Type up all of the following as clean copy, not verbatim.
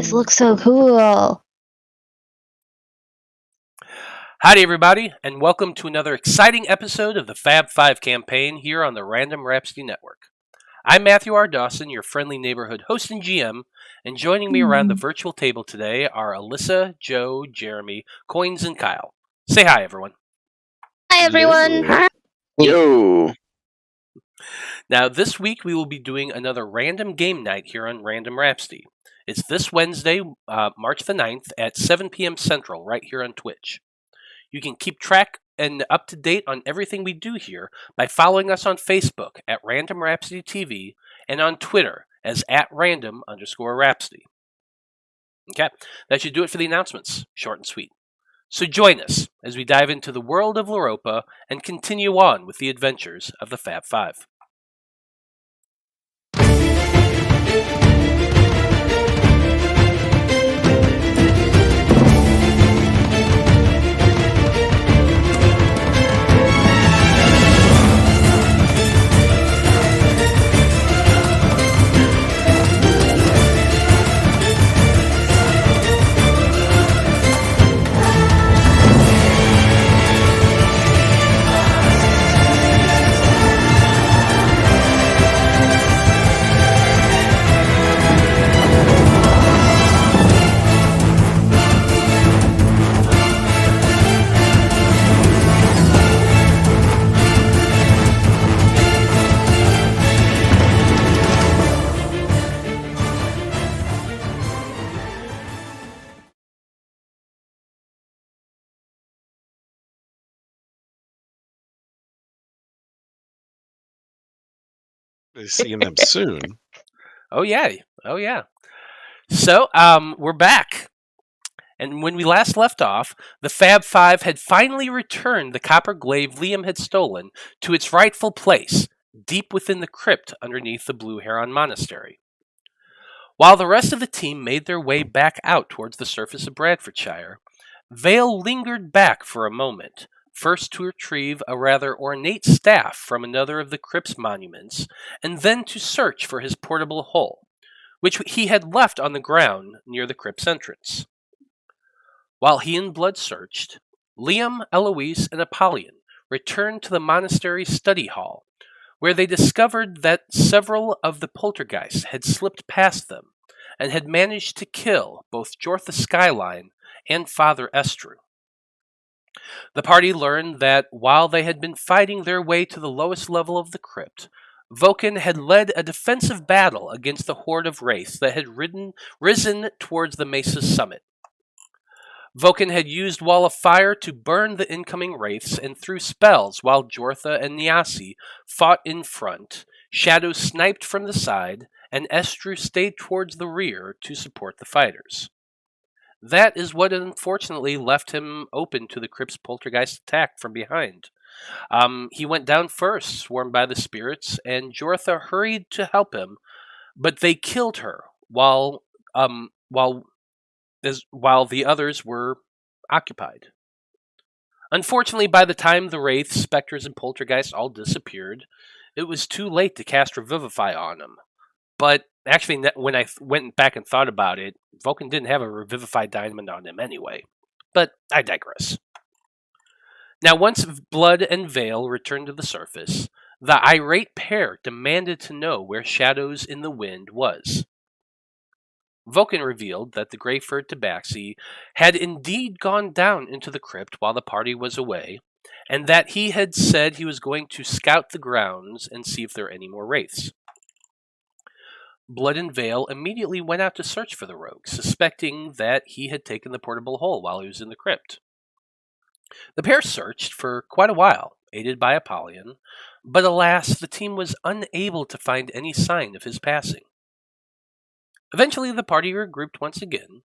This looks so cool. Howdy, everybody, and welcome to another exciting episode of the Faab Five campaign here on the Random Rhapsody Network. I'm Matthew R. Dawson, your friendly neighborhood host and GM, and joining me around the virtual table today are Alyssa, Joe, Jeremy, Koines, and Kyle. Say hi, everyone. Hi, everyone. Hi. Yo. Now, this week we will be doing another random game night here on Random Rhapsody. It's this Wednesday, March the 9th at 7 p.m. Central, right here on Twitch. You can keep track and up to date on everything we do here by following us on Facebook at Random Rhapsody TV and on Twitter as @random_Rhapsody. Okay, that should do it for the announcements. Short and sweet. So join us as we dive into the world of Loroupa and continue on with the adventures of the Faab Five. Seeing them soon. Oh yeah. So, we're back. And when we last left off, the Faab Five had finally returned the copper glaive Rhim had stolen to its rightful place, deep within the crypt underneath the Blue Heron Monastery. While the rest of the team made their way back out towards the surface of Bradfordshire, Veil lingered back for a moment, first to retrieve a rather ornate staff from another of the crypt's monuments, and then to search for his portable hull, which he had left on the ground near the crypt's entrance. While he and Blood searched, Rhim, Eloise, and Apollyon returned to the monastery's study hall, where they discovered that several of the poltergeists had slipped past them and had managed to kill both Jortha Skyline and Father Estru. The party learned that while they had been fighting their way to the lowest level of the crypt, Vulcan had led a defensive battle against the horde of wraiths that had risen towards the mesa's summit. Vulcan had used Wall of Fire to burn the incoming wraiths and threw spells while Jortha and Niasi fought in front, Shadow sniped from the side, and Estru stayed towards the rear to support the fighters. That is what unfortunately left him open to the crypt's poltergeist attack from behind. He went down first, swarmed by the spirits, and Jortha hurried to help him, but they killed her while the others were occupied. Unfortunately, by the time the wraiths, specters, and poltergeists all disappeared, it was too late to cast Revivify on them. But actually, when I went back and thought about it, Vulcan didn't have a Revivify diamond on him anyway. But I digress. Now, once Blood and Veil returned to the surface, the irate pair demanded to know where Shadows in the Wind was. Vulcan revealed that the Greyford Tabaxi had indeed gone down into the crypt while the party was away, and that he had said he was going to scout the grounds and see if there are any more wraiths. Blood and Veil immediately went out to search for the rogue, suspecting that he had taken the portable hull while he was in the crypt. The pair searched for quite a while, aided by Apollyon, but alas, the team was unable to find any sign of his passing. Eventually, the party regrouped once again,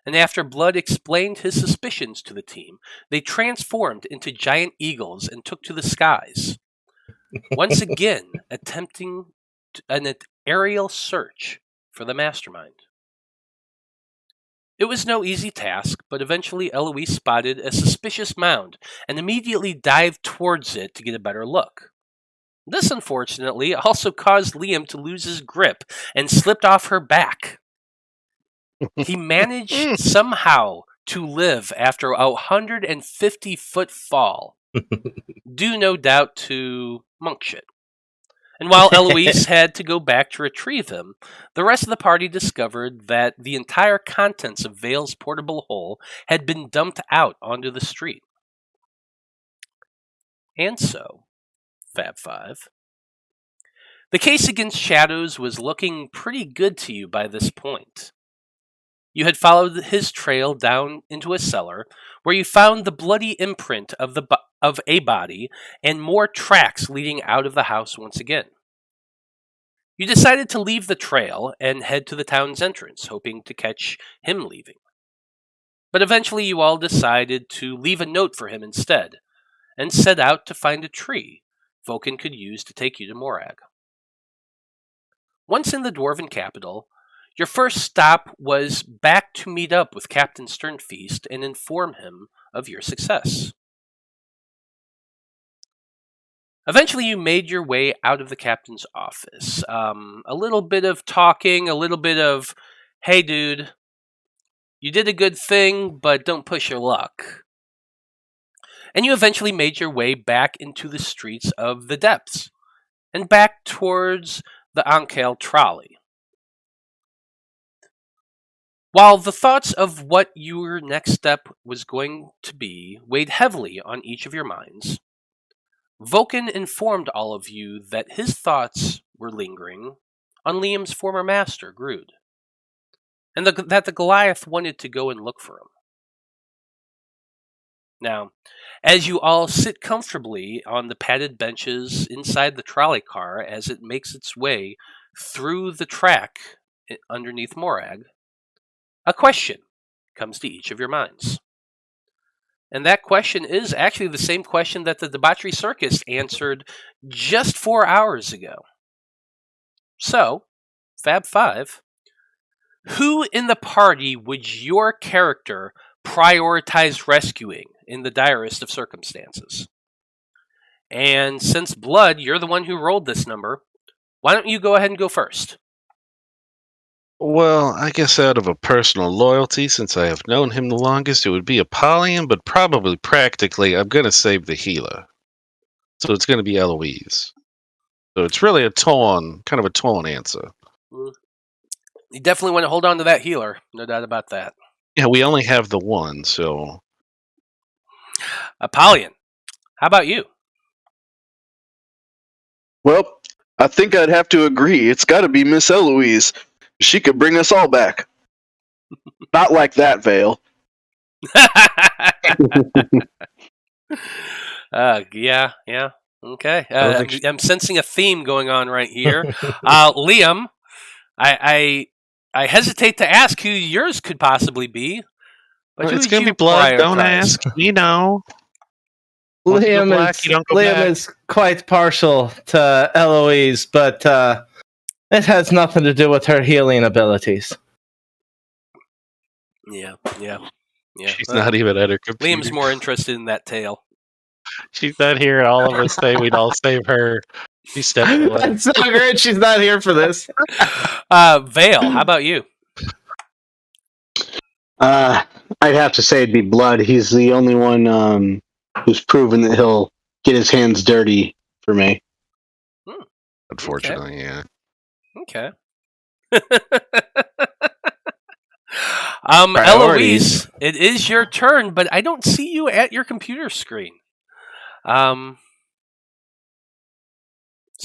and after Blood explained his suspicions to the team, they transformed into giant eagles and took to the skies, once again attempting an aerial search for the mastermind. It was no easy task, but eventually Eloise spotted a suspicious mound and immediately dived towards it to get a better look. This, unfortunately, also caused Rhim to lose his grip and slipped off her back. he managed somehow to live after a 150-foot fall, due no doubt to monk shit. And while Eloise had to go back to retrieve him, the rest of the party discovered that the entire contents of Vale's portable hole had been dumped out onto the street. And so, Faab Five, the case against Shadows was looking pretty good to you by this point. You had followed his trail down into a cellar, where you found the bloody imprint of a body and more tracks leading out of the house once again. You decided to leave the trail and head to the town's entrance, hoping to catch him leaving. But eventually you all decided to leave a note for him instead, and set out to find a tree Vulcan could use to take you to Morag. Once in the Dwarven capital, your first stop was back to meet up with Captain Sternfeast and inform him of your success. Eventually, you made your way out of the captain's office. A little bit of talking, a little bit of, hey dude, you did a good thing, but don't push your luck. And you eventually made your way back into the streets of the depths, and back towards the Ankel trolley. While the thoughts of what your next step was going to be weighed heavily on each of your minds, Vulcan informed all of you that his thoughts were lingering on Liam's former master, Grood, and that the Goliath wanted to go and look for him. Now, as you all sit comfortably on the padded benches inside the trolley car as it makes its way through the track underneath Morag, a question comes to each of your minds. And that question is actually the same question that the Debauchery Circus answered just 4 hours ago. So, Faab Five, who in the party would your character prioritize rescuing in the direst of circumstances? And since Blood, you're the one who rolled this number, why don't you go ahead and go first? Well, I guess out of a personal loyalty, since I have known him the longest, it would be Apollyon, but probably practically, I'm going to save the healer. So it's going to be Eloise. So it's really kind of a torn answer. You definitely want to hold on to that healer, no doubt about that. Yeah, we only have the one, so... Apollyon, how about you? Well, I think I'd have to agree. It's got to be Miss Eloise. She could bring us all back. Not like that, Veil. Yeah. Okay. I'm sensing a theme going on right here. Liam, I hesitate to ask who yours could possibly be. But it's going to be Blood. Don't ask. You know. Liam is quite partial to Eloise, but it has nothing to do with her healing abilities. Yeah. She's not even at her computer. Liam's more interested in that tail. She's not here, and all of us say we'd all save her. She stepped away. That's so great. She's not here for this. Veil, how about you? I'd have to say it'd be Blood. He's the only one who's proven that he'll get his hands dirty for me. Unfortunately, yeah. Okay. Eloise, it is your turn, but I don't see you at your computer screen. So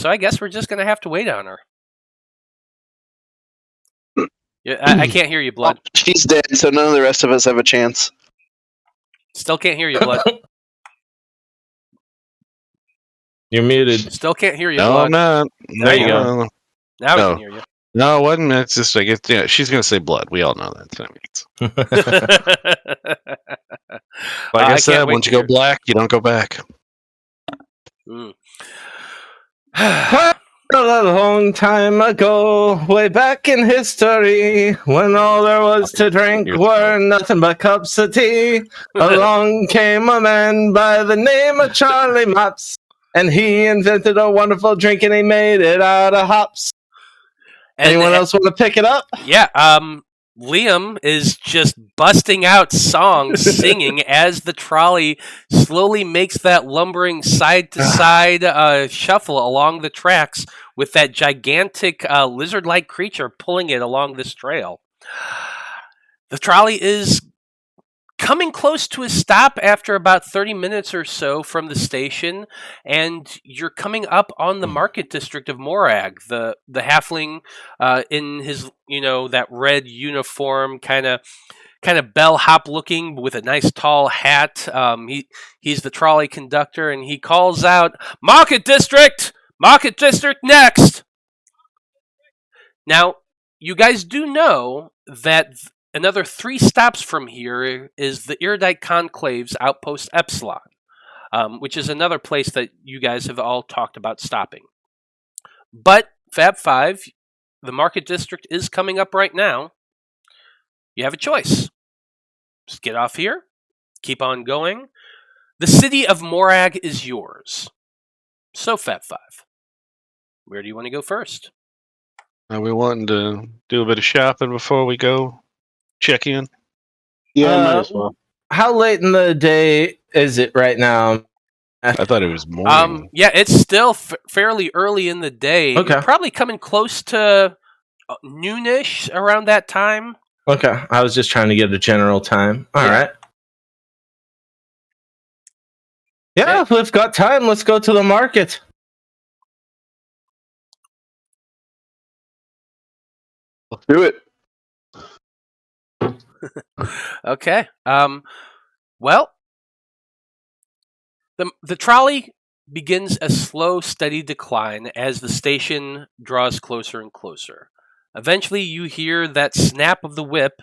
I guess we're just going to have to wait on her. Yeah, I can't hear you, Blood. Oh, she's dead, so none of the rest of us have a chance. Still can't hear you, Blood. You're muted. Still can't hear you, No, Blood. I'm not. There you go. Now we No. can hear you. No, it wasn't. It's just, I guess, yeah, she's going to say Blood. We all know that. Like I said, once you go black, you don't go back. A long time ago, way back in history, when all there was to drink were nothing but cups of tea, along came a man by the name of Charlie Mops, and he invented a wonderful drink and he made it out of hops. Anyone else want to pick it up? Yeah, Liam is just busting out songs, singing as the trolley slowly makes that lumbering side-to-side shuffle along the tracks with that gigantic lizard-like creature pulling it along this trail. The trolley is coming close to a stop after about 30 minutes or so from the station, and you're coming up on the market district of Morag. The halfling in his, that red uniform, kind of bellhop looking with a nice tall hat. He's the trolley conductor, and he calls out, "Market district! Market district next!" Now, you guys do know that another 3 stops from here is the Erudite Conclave's outpost Epsilon, which is another place that you guys have all talked about stopping. But Faab Five, the market district is coming up right now. You have a choice. Just get off here, keep on going. The city of Morag is yours. So Faab Five, where do you want to go first? Are we wanting to do a bit of shopping before we go check in? Yeah, might as well. How late in the day is it right now? I thought it was morning. Yeah, it's still fairly early in the day. Okay. You're probably coming close to noonish around that time. Okay, I was just trying to get a general time. All right. Yeah, if we've got time, let's go to the market. Let's do it. Okay. Well, the trolley begins a slow, steady decline as the station draws closer and closer. Eventually, you hear that snap of the whip,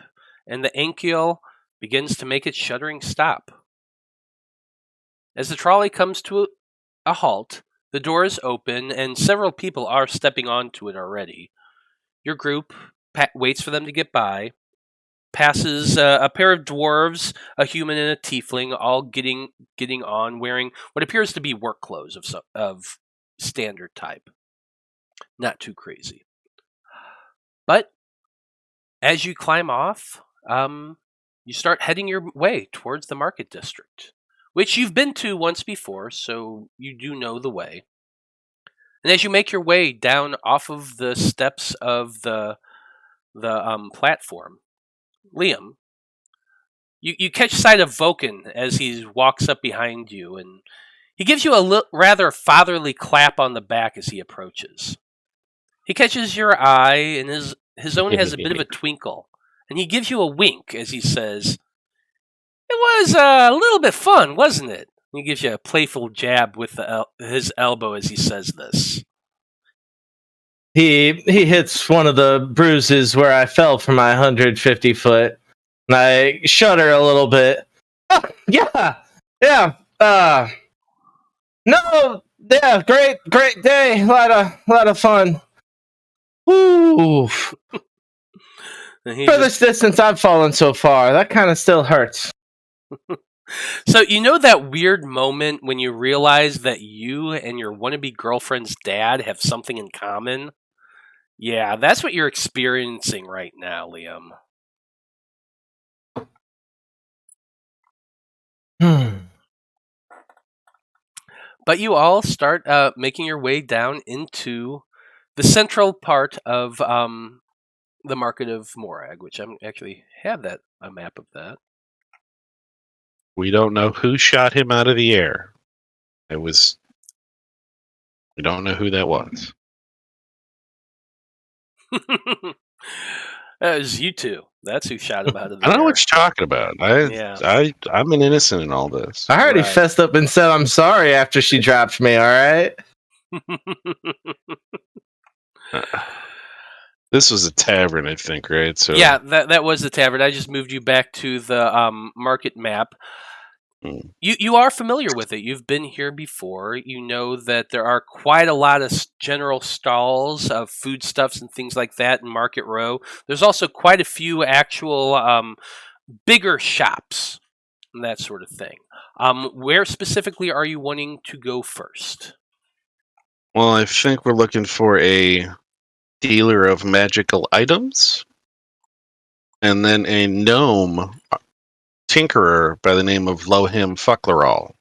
and the Ankiel begins to make its shuddering stop. As the trolley comes to a halt, the doors open, and several people are stepping onto it already. Your group waits for them to get by, passes a pair of dwarves, a human, and a tiefling, all getting on, wearing what appears to be work clothes of standard type. Not too crazy. But as you climb off, you start heading your way towards the market district, which you've been to once before, so you do know the way. And as you make your way down off of the steps of the platform, Liam, you catch sight of Vulcan as he walks up behind you, and he gives you a rather fatherly clap on the back as he approaches. He catches your eye, and his own has a bit of a twinkle, and he gives you a wink as he says, "It was a little bit fun, wasn't it?" He gives you a playful jab with his elbow as he says this. He hits one of the bruises where I fell from my 150 foot, and I shudder a little bit. Oh, yeah. No, yeah, great day, a lot of fun. Ooh. For this distance I've fallen so far, that kind of still hurts. So you know that weird moment when you realize that you and your wannabe girlfriend's dad have something in common? Yeah, that's what you're experiencing right now, Liam. But you all start making your way down into the central part of the market of Morag, which I actually have a map of that. We don't know who shot him out of the air. We don't know who that was. It was you two. That's who shot him out of the I don't know air. what you're talking about. I'm an innocent in all this. I already fessed up and said I'm sorry after she dropped me, alright? This was a tavern, I think, right? So yeah, that was the tavern. I just moved you back to the market map. You are familiar with it. You've been here before. You know that there are quite a lot of general stalls of foodstuffs and things like that in Market Row. There's also quite a few actual bigger shops and that sort of thing. Where specifically are you wanting to go first? Well, I think we're looking for a dealer of magical items. and then a gnome tinkerer by the name of Lohim Fucklerall.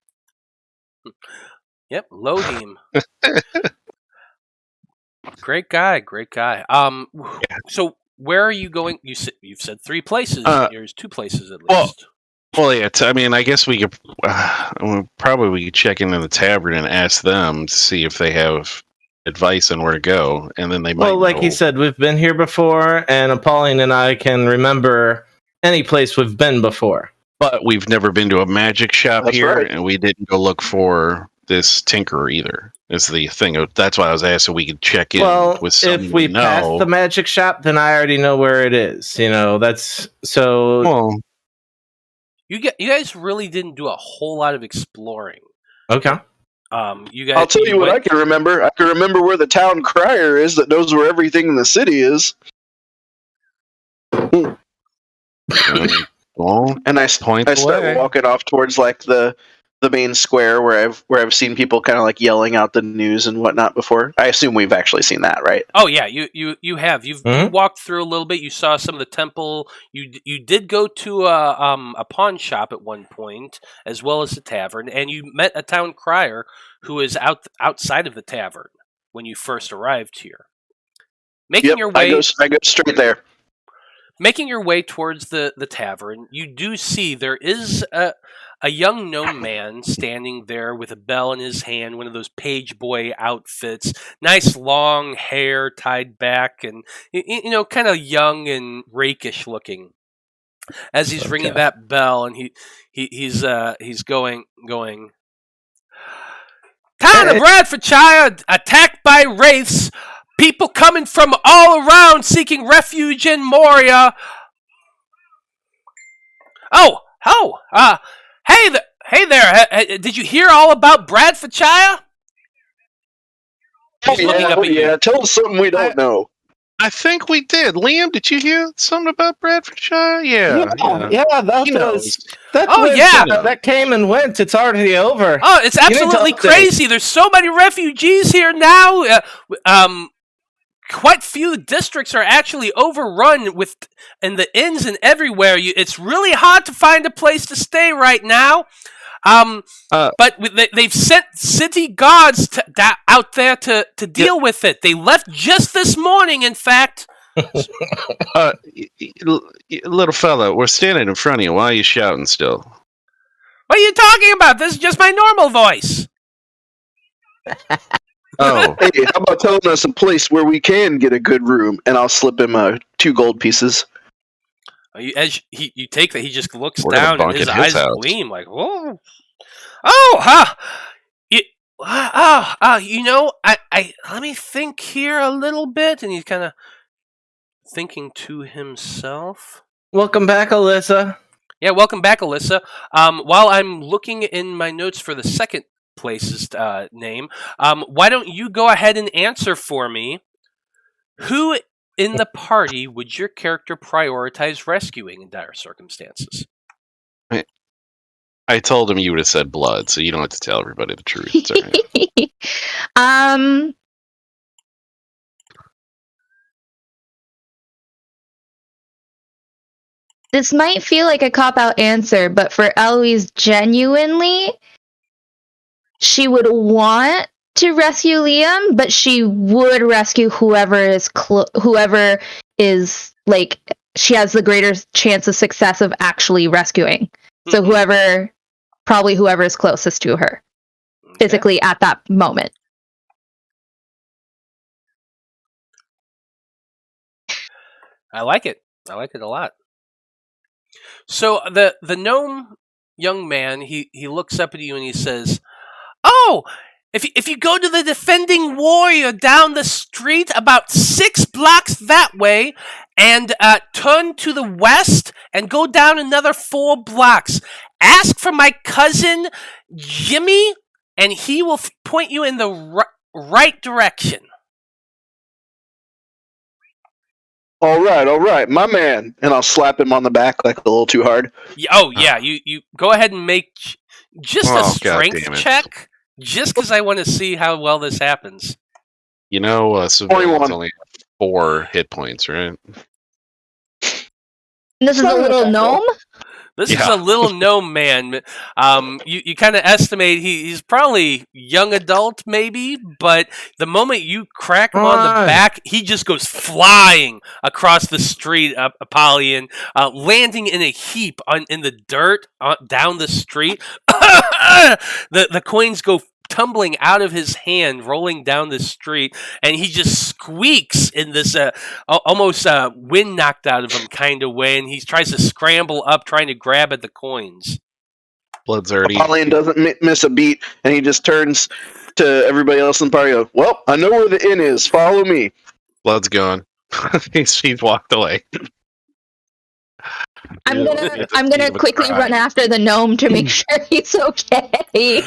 Yep, Lohim. Great guy. So where are you going? You've said 3 places. There's 2 places at least. Well, yeah. I mean, I guess we could probably check into the tavern and ask them to see if they have advice on where to go, and then they might. Well, like he said, we've been here before, and Apollyon and I can remember any place we've been before. But we've never been to a magic shop That's here, right. and we didn't go look for this tinkerer either. Is the thing. That's why I was asking we could check in with someone if we pass the magic shop, then I already know where it is. That's so. Well, You guys really didn't do a whole lot of exploring. Okay. You guys. I'll tell you what I can remember. I can remember where the town crier is that knows where everything in the city is. well, And I point start away. walking off towards like the main square where I've seen people kind of like yelling out the news and whatnot before. I assume we've actually seen that, right? Oh yeah, you have. You walked through a little bit. You saw some of the temple. You did go to a pawn shop at one point, as well as the tavern, and you met a town crier who is outside of the tavern when you first arrived here. Making your way, I go straight there. Making your way towards the tavern, you do see there is a young gnome man standing there with a bell in his hand, one of those page boy outfits, nice long hair tied back, and kind of young and rakish looking. As he's ringing that bell, and he's going. Town of Bradfordshire attacked by wraiths. People coming from all around seeking refuge in Moria. Hey there. Did you hear all about Bradfordshire? He's looking up at you. Tell us something we don't know. I think we did. Liam, did you hear something about Bradfordshire? Yeah. That came and went. It's already over. Oh, it's absolutely crazy. There's so many refugees here now. Quite few districts are actually overrun and the inns and everywhere. It's really hard to find a place to stay right now. But they've sent city guards out there to deal with it. They left just this morning, in fact. Little fella, we're standing in front of you. Why are you shouting still? What are you talking about? This is just my normal voice. Oh. Hey, how about telling us a place where we can get a good room, and I'll slip him 2 gold pieces. As you take that, he just looks We're down and his eyes gleam like, whoa. Let me think here a little bit. And he's kind of thinking to himself. Welcome back, Alyssa. Yeah, welcome back, Alyssa. While I'm looking in my notes for the second place's name, why don't you go ahead and answer for me? Who in the party would your character prioritize rescuing in dire circumstances? I told him you would have said blood, so you don't have to tell everybody the truth. It's all right. This might feel like a cop-out answer, but for Eloise, genuinely, she would want to rescue Liam, but she would rescue whoever is like she has the greatest chance of success of actually rescuing. So whoever is closest to her physically at that moment. I like it. I like it a lot. So the gnome young man, he looks up at you and he says, "Oh, if you go to the defending warrior down the street about 6 blocks that way, and turn to the west and go down another 4 blocks, ask for my cousin Jimmy, and he will point you in the right direction." All right, my man. And I'll slap him on the back like a little too hard. Yeah, you go ahead and make just a strength check, just because I want to see how well this happens. Civilians only have 4 hit points, right? This is a little gnome? This is a little gnome man. You kind of estimate he's probably young adult, maybe, but the moment you crack him on the back, he just goes flying across the street, Apollyon, landing in a heap in the dirt down the street. The coins go tumbling out of his hand, rolling down the street, and he just squeaks in this almost wind knocked out of him kind of way, and he tries to scramble up, trying to grab at the coins. Blood's already. Apollyon doesn't miss a beat, and he just turns to everybody else in the party. Goes, well, I know where the inn is. Follow me. Blood's gone. he's walked away. I'm gonna quickly run after the gnome to make sure he's okay.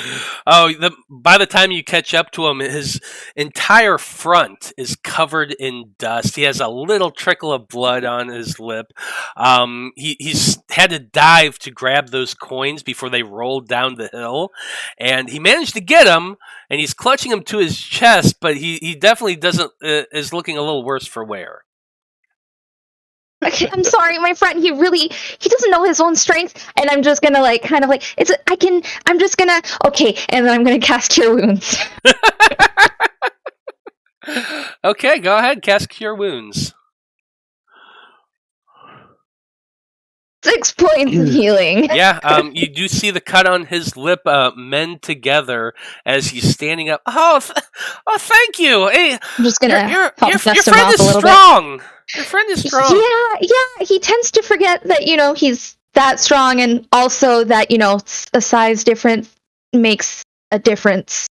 Oh, by the time you catch up to him, his entire front is covered in dust. He has a little trickle of blood on his lip. He's had to dive to grab those coins before they rolled down the hill, and he managed to get them. And he's clutching them to his chest, but he definitely is looking a little worse for wear. I'm sorry, my friend. He doesn't know his own strength, and I'm just gonna okay, and then I'm gonna cast Cure Wounds. Okay, go ahead, cast Cure Wounds. 6 points of healing. Yeah, you do see the cut on his lip mend together as he's standing up. Oh, thank you. Hey, I'm just gonna your dust him friend off is a little strong. Your friend is strong. Yeah. He tends to forget that he's that strong, and also that a size difference makes a difference.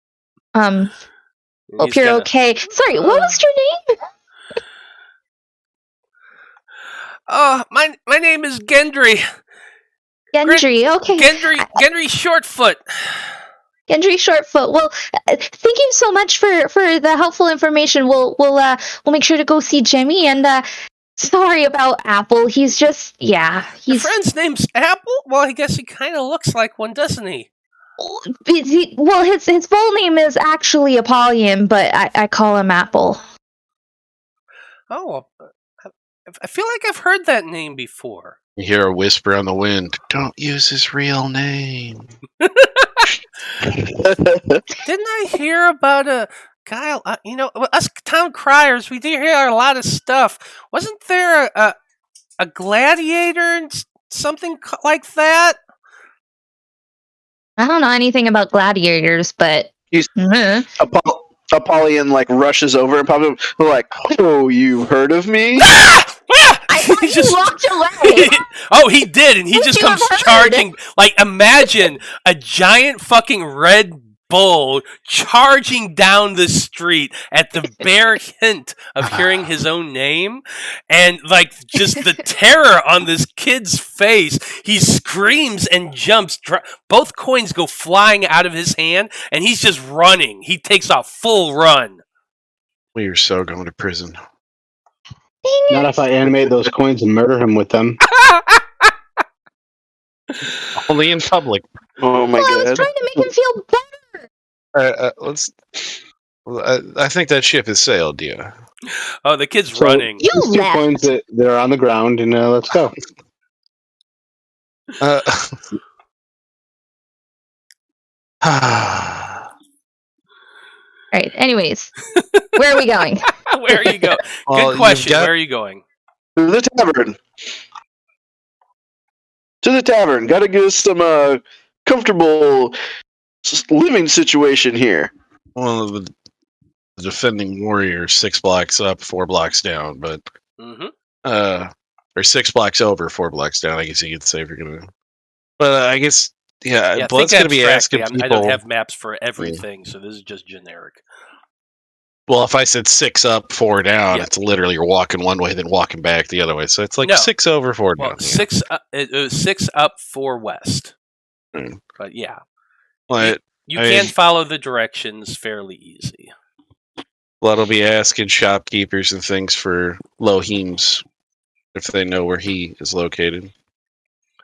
Hope you're okay. Sorry, what was your name? Oh, my name is Gendry. Gendry, okay. Gendry Shortfoot. Gendry Shortfoot. Well, thank you so much for the helpful information. We'll make sure to go see Jimmy. And sorry about Apple. He's just Your friend's name's Apple? Well, I guess he kind of looks like one, doesn't he? Well, his full name is actually Apollyon, but I call him Apple. Oh, I feel like I've heard that name before. You hear a whisper on the wind. Don't use his real name. Didn't I hear about a guy? Us town criers, we do hear a lot of stuff. Wasn't there a gladiator and something like that? I don't know anything about gladiators, but Apollyon rushes over and pops up like, "Oh, you've heard of me?" I thought he walked away. Oh, he did, and he just comes charging. Imagine a giant fucking red bull charging down the street at the bare hint of hearing his own name, and just the terror on this kid's face. He screams and jumps. Both coins go flying out of his hand, and he's just running. He takes a full run. We are so going to prison. Not if I animate those coins and murder him with them. Only in public. Oh my god! I was trying to make him feel better. I think that ship has sailed, yeah. Oh, the kid's running. You These 2 left. coins that are on the ground, and let's go. Right. Anyways, where are we going? Where are you going? Good question. Where are you going? To the tavern. Gotta get us some comfortable living situation here. Well, the defending warrior 6 blocks up, 4 blocks down, but or 6 blocks over, 4 blocks down. I guess you could say if you're gonna. But I guess Blood's gonna be asking people. I don't have maps for everything, so this is just generic. Well, if I said 6 up, 4 down, it's literally you're walking one way, then walking back the other way. So it's 6 over, 4 down. 6 up, it was 6 up, 4 west. Mm. But yeah, you can follow the directions fairly easy. Blood will be asking shopkeepers and things for Lohim's if they know where he is located.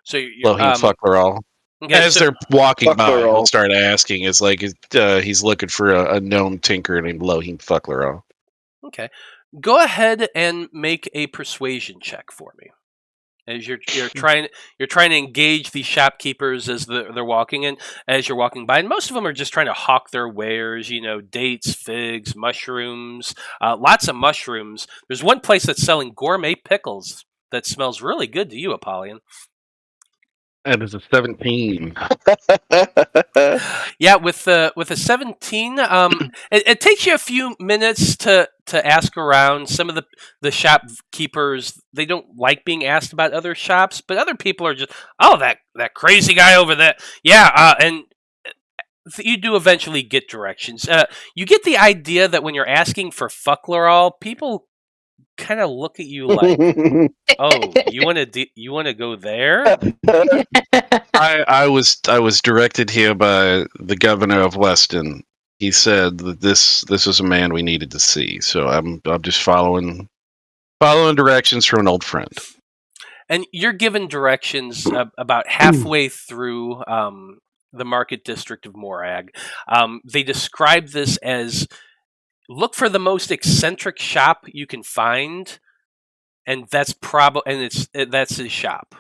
So Lohim Fucklerall. Okay, as they're walking by, he'll start asking. It's he's looking for a gnome tinker named Lohim Fucklerall. Okay. Go ahead and make a persuasion check for me. As you're trying to engage these shopkeepers as they're walking in, as you're walking by, and most of them are just trying to hawk their wares. Dates, figs, mushrooms, lots of mushrooms. There's one place that's selling gourmet pickles that smells really good to you, Apollyon. That is a 17. Yeah, with a 17, it takes you a few minutes to ask around. Some of the shopkeepers, they don't like being asked about other shops, but other people are just, oh, that crazy guy over there. Yeah, and you do eventually get directions. You get the idea that when you're asking for Fucklerall, people kind of look at you like, oh, you want to go there? I was directed here by the governor of Weston. He said that this is a man we needed to see. So I'm just following directions from an old friend. And you're given directions about halfway through the market district of Morag. They describe this as look for the most eccentric shop you can find, and that's that's his shop.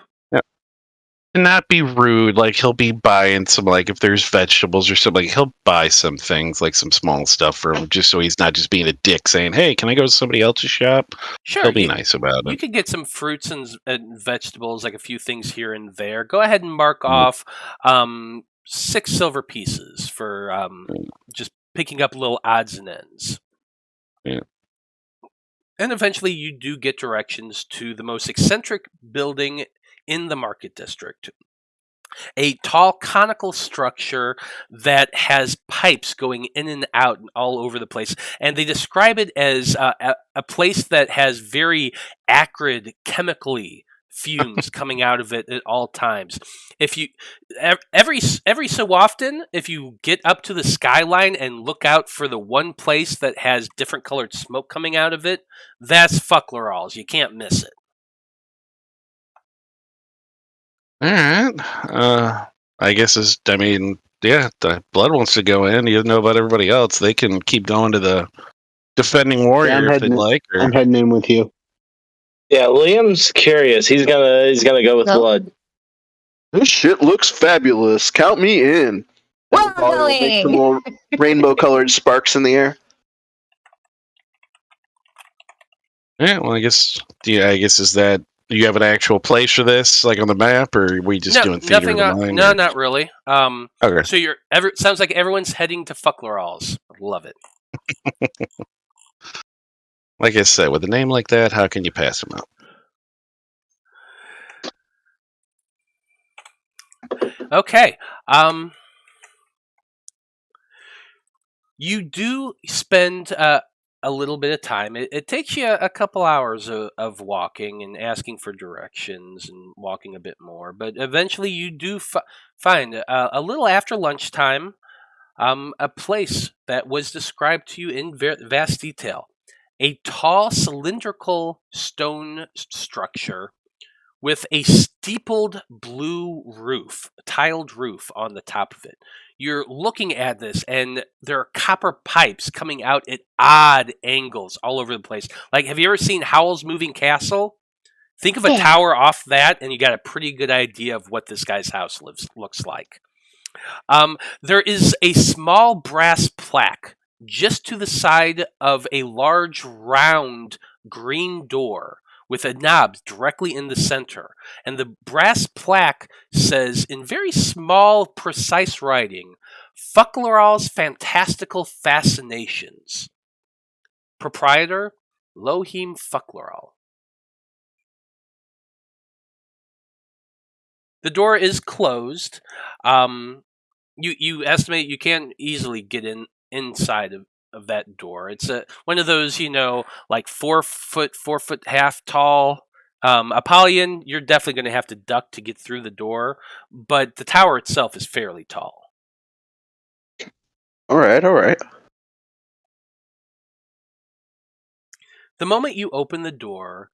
And not be rude, like he'll be buying some, like if there's vegetables or something, like he'll buy some things, like some small stuff for him, just so he's not just being a dick saying, "Hey, can I go to somebody else's shop?" Sure, he'll be nice about You it. could get some fruits and vegetables, like a few things here and there. Go ahead and mark off 6 silver pieces for just picking up little odds and ends. Yeah. And eventually you do get directions to the most eccentric building in the market district. A tall conical structure that has pipes going in and out and all over the place. And they describe it as a place that has very acrid, chemically fumes coming out of it at all times. If you every so often, if you get up to the skyline and look out for the one place that has different colored smoke coming out of it, that's Fucklerall's. You can't miss it. All right. I guess the blood wants to go in. You know about everybody else. They can keep going to the defending warrior if they'd like. I'm heading in with you. Yeah, Liam's curious. He's gonna go with Well- blood. This shit looks fabulous. Count me in. Well, And Apollyon will make some going. more rainbow-colored sparks in the air. Yeah. Well, I guess is that you have an actual place for this, like on the map, or are we just doing theater nothing of the mind? No, not really. Okay. So sounds like everyone's heading to Fucklerall's. Love it. Like I said, with a name like that, how can you pass them up? Okay. You do spend a little bit of time. It takes you a couple hours of walking and asking for directions and walking a bit more. But eventually you do find a little after lunchtime a place that was described to you in vast detail. A tall cylindrical stone structure with a steepled blue roof, a tiled roof on the top of it. You're looking at this, and there are copper pipes coming out at odd angles all over the place. Like, have you ever seen Howl's Moving Castle? Think of a tower off that, and you got a pretty good idea of what this guy's house looks like. There is a small brass plaque just to the side of a large, round, green door with a knob directly in the center. And the brass plaque says, in very small, precise writing, Fucklerall's Fantastical Fascinations. Proprietor, Lohim Fucklerall. The door is closed. You estimate you can't easily get inside of that door. It's one of those, like 4 foot, 4.5 tall. Apollyon, you're definitely going to have to duck to get through the door, but the tower itself is fairly tall. All right. The moment you open the door,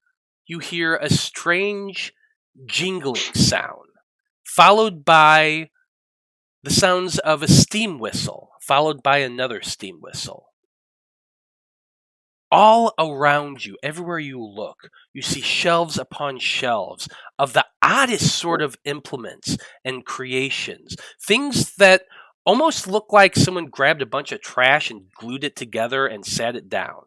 you hear a strange jingling sound, followed by the sounds of a steam whistle, followed by another steam whistle. all around you, everywhere you look, you see shelves upon shelves of the oddest sort of implements and creations. Things that almost look like someone grabbed a bunch of trash and glued it together and sat it down.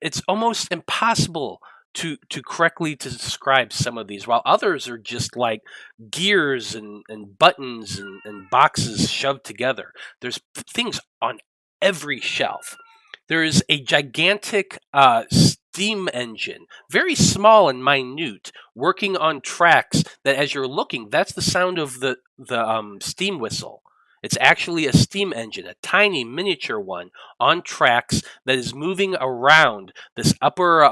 It's almost impossible to correctly to describe some of these, while others are just like gears and buttons and boxes shoved together. There's things on every shelf. There is a gigantic steam engine, very small and minute, working on tracks that as you're looking, that's the sound of the steam whistle. It's actually a steam engine, a tiny miniature one on tracks that is moving around this upper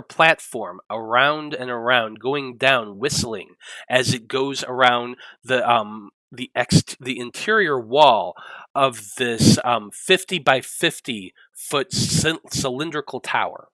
platform, around and around, going down, whistling as it goes around the interior wall of this 50 by 50 foot cylindrical tower.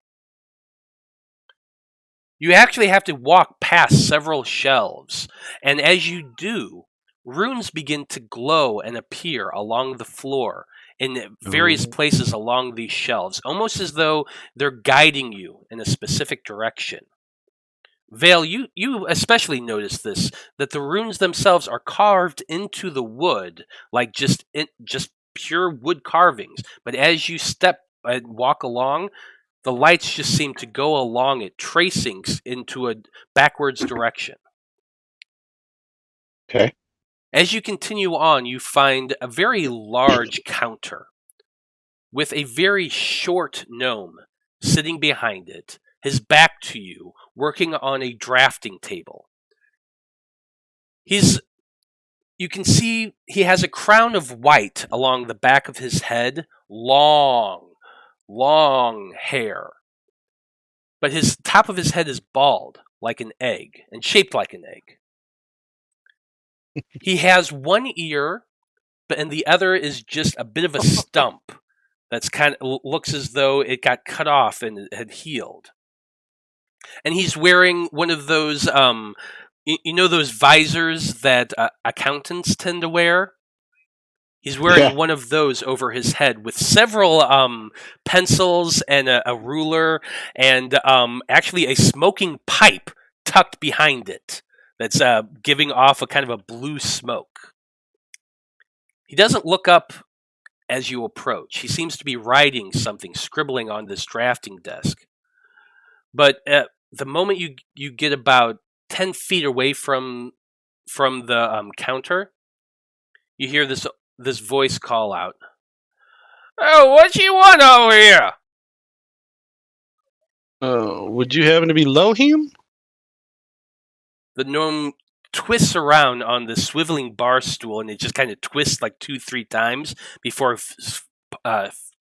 You actually have to walk past several shelves, and as you do, runes begin to glow and appear along the floor in various places along these shelves, almost as though they're guiding you in a specific direction. Veil, you especially notice this, that the runes themselves are carved into the wood, like just pure wood carvings. But as you step and walk along, the lights just seem to go along it, tracing into a backwards direction. Okay. As you continue on, you find a very large counter with a very short gnome sitting behind it, his back to you, working on a drafting table. You can see he has a crown of white along the back of his head, long hair. But his top of his head is bald, like an egg, and shaped like an egg. He has one ear, and the other is just a bit of a stump that's kind of looks as though it got cut off and had healed. And he's wearing one of those, those visors that accountants tend to wear. He's wearing one of those over his head with several pencils and a ruler and actually a smoking pipe tucked behind it that's giving off a kind of a blue smoke. He doesn't look up as you approach. He seems to be writing something, scribbling on this drafting desk. But the moment you get about 10 feet away from the counter, you hear this voice call out, "Oh, what you want over here?" Would you happen to be Lohim? The gnome twists around on the swiveling bar stool, and it just kind of twists like 2-3 times before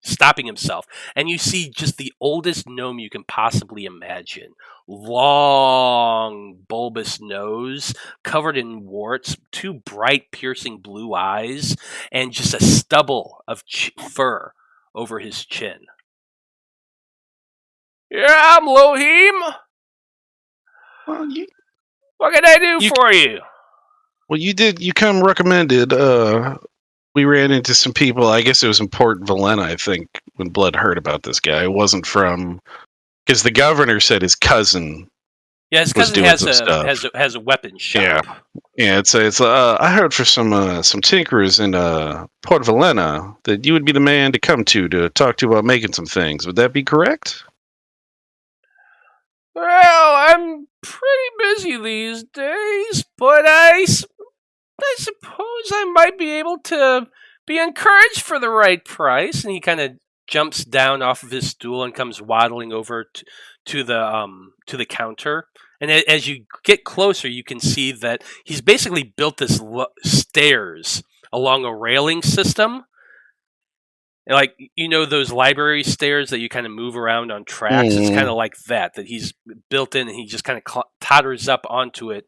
stopping himself. And you see just the oldest gnome you can possibly imagine. Long, bulbous nose, covered in warts, 2 bright, piercing blue eyes, and just a stubble of fur over his chin. "Yeah, I'm Lohim. Well, What can I do for you?" Well, you come recommended. We ran into some people. I guess it was in Port Valena, I think, when Blood heard about this guy. It wasn't from... Because the governor said his cousin... Yeah, his cousin has a weapons shop. Yeah. It's I heard for some tinkerers in Port Valena that you would be the man to come to talk to about making some things. Would that be correct? Well, I'm pretty busy these days, but I suppose I might be able to be encouraged for the right price. And he kind of jumps down off of his stool and comes waddling over to the counter. And as you get closer, you can see that he's basically built this stairs along a railing system. Like, those library stairs that you kind of move around on tracks? It's kind of like that he's built in, and he just kind of totters up onto it.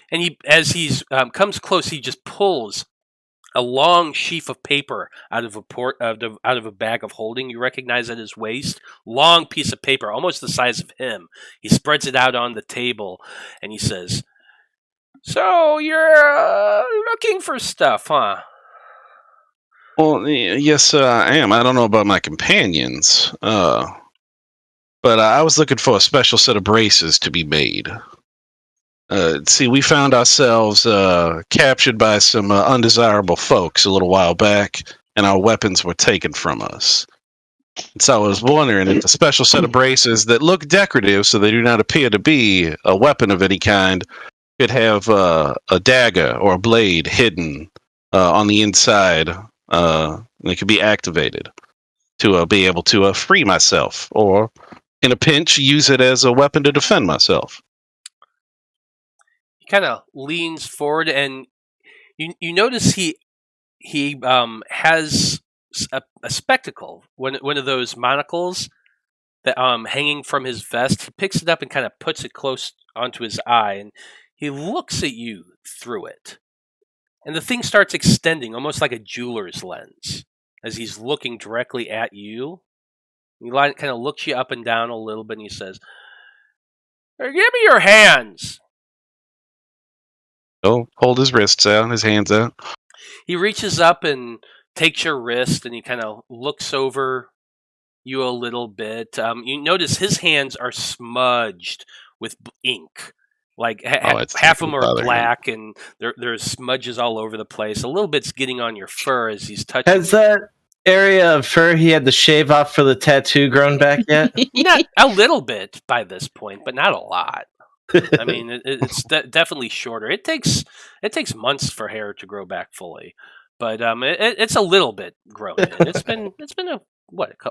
And as he comes close, he just pulls a long sheaf of paper out of a bag of holding. You recognize at his waist, long piece of paper, almost the size of him. He spreads it out on the table, and he says, "So you're looking for stuff, huh? Well, yes, I am. I don't know about my companions, but I was looking for a special set of braces to be made. See, we found ourselves captured by some undesirable folks a little while back, and our weapons were taken from us. So I was wondering if a special set of braces that look decorative, so they do not appear to be a weapon of any kind, could have a dagger or a blade hidden on the inside. They could be activated to be able to free myself, or in a pinch, use it as a weapon to defend myself. He kind of leans forward, and you notice he has a spectacle, one of those monocles that hanging from his vest. He picks it up and kind of puts it close onto his eye, and he looks at you through it. And the thing starts extending, almost like a jeweler's lens, as he's looking directly at you. He kind of looks you up and down a little bit, and he says, "Give me your hands." So hold his wrists out, his hands out. He reaches up and takes your wrist, and he kind of looks over you a little bit. You notice his hands are smudged with ink. Like half of them are black, and there's smudges all over the place. A little bit's getting on your fur as he's touching. Has that area of fur he had to shave off for the tattoo grown back yet? Not a little bit by this point, but not a lot. I mean, it's definitely shorter. It takes months for hair to grow back fully, but it's a little bit grown in. It's been a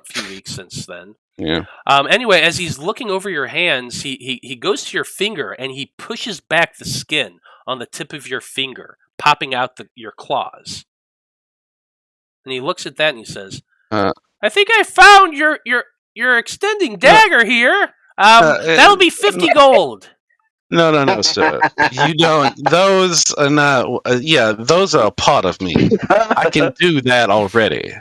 few weeks since then. Yeah. Anyway, as he's looking over your hands, he goes to your finger and he pushes back the skin on the tip of your finger, popping out your claws. And he looks at that and he says, "I think I found your extending dagger here. That'll be 50 gold." No, sir. You don't. Those are not. Those are a part of me. I can do that already.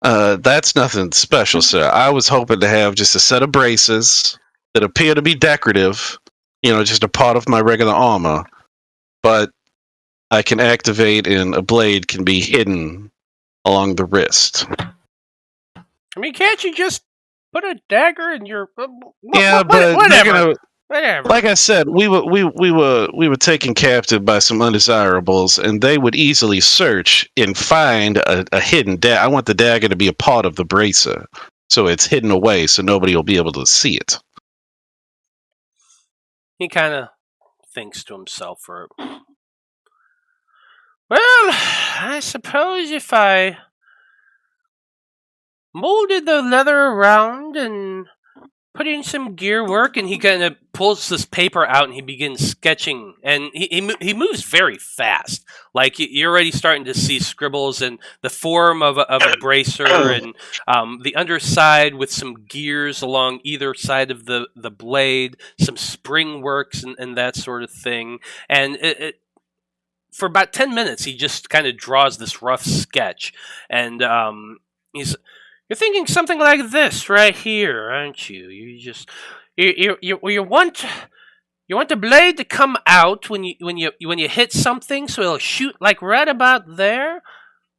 That's nothing special, sir. I was hoping to have just a set of braces that appear to be decorative, just a part of my regular armor, but I can activate and a blade can be hidden along the wrist. I mean, can't you just put a dagger in your... Whatever. Like I said, we were taken captive by some undesirables, and they would easily search and find a hidden dagger. I want the dagger to be a part of the bracer, so it's hidden away, so nobody will be able to see it. He kind of thinks to himself for... Well, I suppose if I molded the leather around and put in some gear work, and he kind of pulls this paper out and he begins sketching, and he moves very fast. Like you're already starting to see scribbles in the form of a bracer, and the underside with some gears along either side of the blade, some spring works and that sort of thing. And for about 10 minutes, he just kind of draws this rough sketch, and you're thinking something like this right here, aren't you? You want the blade to come out when you hit something, so it'll shoot like right about there.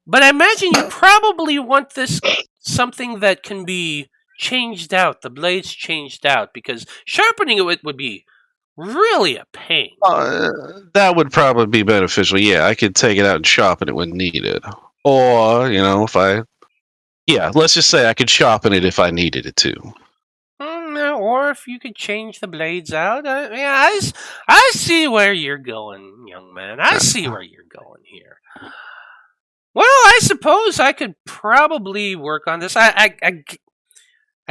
But I imagine you probably want this something that can be changed out. The blade's changed out, because sharpening it would be really a pain. That would probably be beneficial. Yeah, I could take it out and sharpen it when needed, or if I. Yeah, let's just say I could sharpen it if I needed it to. Or if you could change the blades out. I see where you're going, young man. I see where you're going here. Well, I suppose I could probably work on this. I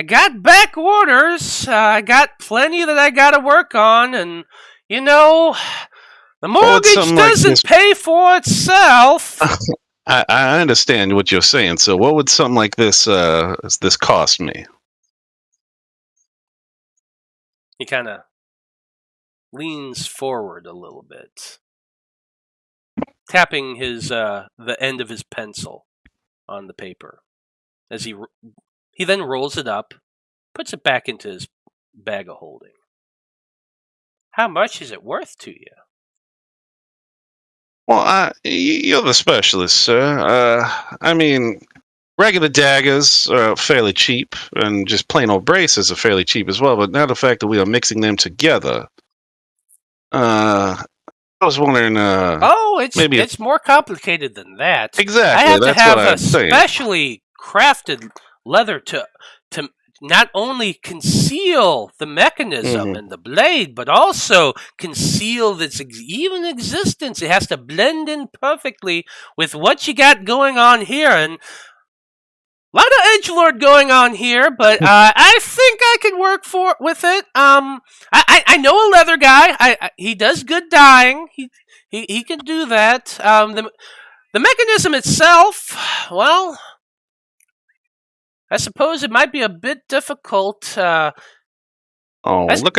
got back orders. I got plenty that I got to work on, and the mortgage doesn't pay for itself. I understand what you're saying. So, what would something like this cost me? He kind of leans forward a little bit, tapping the end of his pencil on the paper. As he then rolls it up, puts it back into his bag of holding. How much is it worth to you? Well, you're the specialist, sir. I mean, regular daggers are fairly cheap, and just plain old braces are fairly cheap as well. But now the fact that we are mixing them together, I was wondering. maybe it's more complicated than that. exactly. I have to That's have what a I'm saying. specially crafted leather to not only conceal the mechanism Mhm. and the blade, but also conceal its even existence. It has to blend in perfectly with what you got going on here, and a lot of edgelord going on here, but I think I can work with it. I know a leather guy. He does good dyeing. He can do that. The mechanism itself, well, I suppose it might be a bit difficult. Looking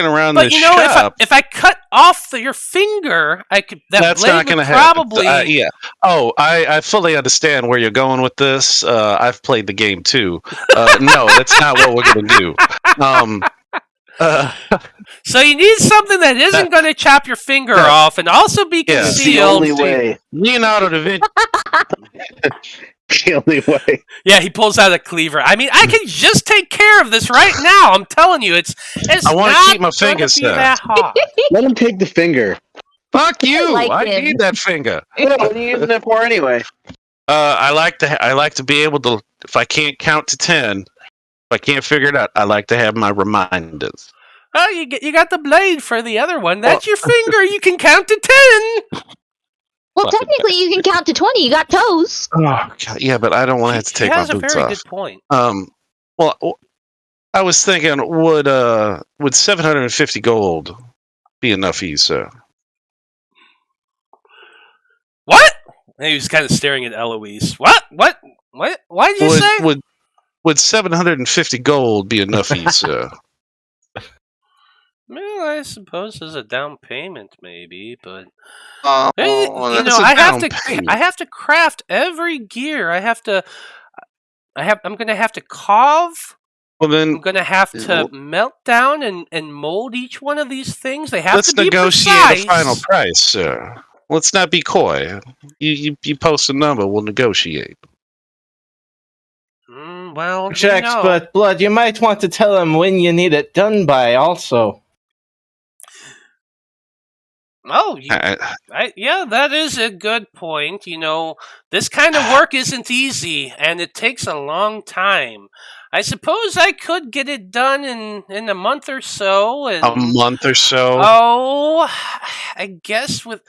around But this you know, shop, if I cut off your finger, I could. That that's blade not going to would happen. probably. Yeah. Oh, I fully understand where you're going with this. I've played the game too. No, that's not what we're going to do. So you need something that isn't going to chop your finger off and also be Yeah. It's the concealed. only way. Leonardo da Vinci. The only way. Yeah, he pulls out a cleaver. I mean, I can just take care of this right now. I'm telling you, it's I want to not keep my gonna fingers be there. that hard. Let him take the finger. Fuck you! like I him. need that finger. What are you using it for anyway? I like to be able to. If I can't count to 10, if I can't figure it out, I like to have my reminders. Oh, you got the blade for the other one. That's Well- your finger. You can count to 10. Well, technically, you can count to 20. You got toes. Oh, God, yeah, but I don't want to have to take He my has a boots very off. good point. Well, I was thinking, would 750 gold be enough for you, sir? What? And he was kind of staring at Eloise. What? What did you say? Would 750 gold be enough for you, sir? Well, I suppose as a down payment, maybe, but Oh, you that's know, a I have down to. payment. I have to craft every gear. I'm gonna have to carve. Well, I'm then gonna have to melt down and mold each one of these things. They have let's to be negotiate precise. a final price, sir. Let's not be coy. You post a number, we'll negotiate. Well, Checks, you know. but Blood, you might want to tell him when you need it done by, also. Oh, yeah, that is a good point. You know, this kind of work isn't easy, and it takes a long time. I suppose I could get it done in a month or so. And, A month or so? Oh, I guess with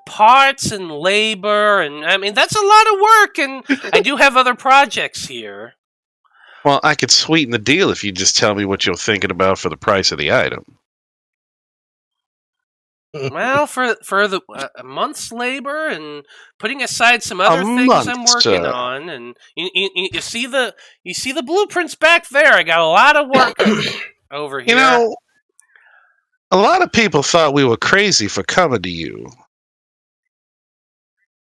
parts and labor, and I mean, that's a lot of work, and I do have other projects here. Well, I could sweeten the deal if you just tell me what you're thinking about for the price of the item. Well, for the a month's labor and putting aside some other things I'm working on, and you see the blueprints back there. I got a lot of work over here. You know, a lot of people thought we were crazy for coming to you.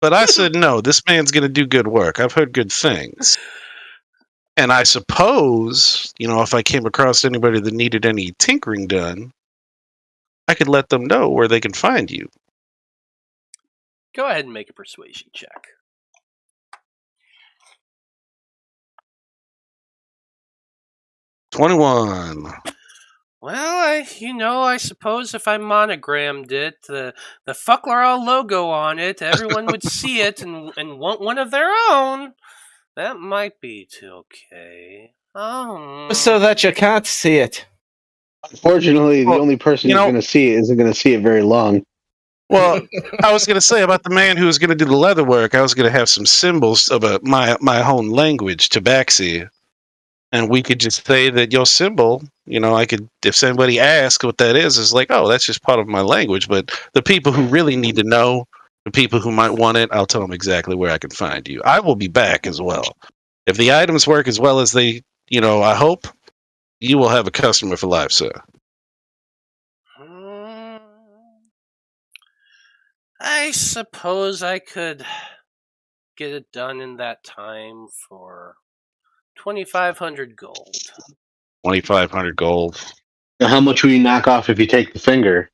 But I said, no, this man's going to do good work. I've heard good things. And I suppose, if I came across anybody that needed any tinkering done, I could let them know where they can find you. Go ahead and make a persuasion check. $21. Well, I suppose if I monogrammed it, the Fucklerall logo on it, everyone would see it and want one of their own. That might be okay. So that you can't see it. Unfortunately, the only person who's going to see it isn't going to see it very long. Well, I was going to say about the man who was going to do the leather work, I was going to have some symbols of my own language, Tabaxi. And we could just say that your symbol, if somebody asks what that is like, oh, that's just part of my language. But the people who really need to know, the people who might want it, I'll tell them exactly where I can find you. I will be back as well. If the items work as well as they, I hope, you will have a customer for life, sir. I suppose I could get it done in that time for 2,500 gold. 2,500 gold. Now, how much will you knock off if you take the finger?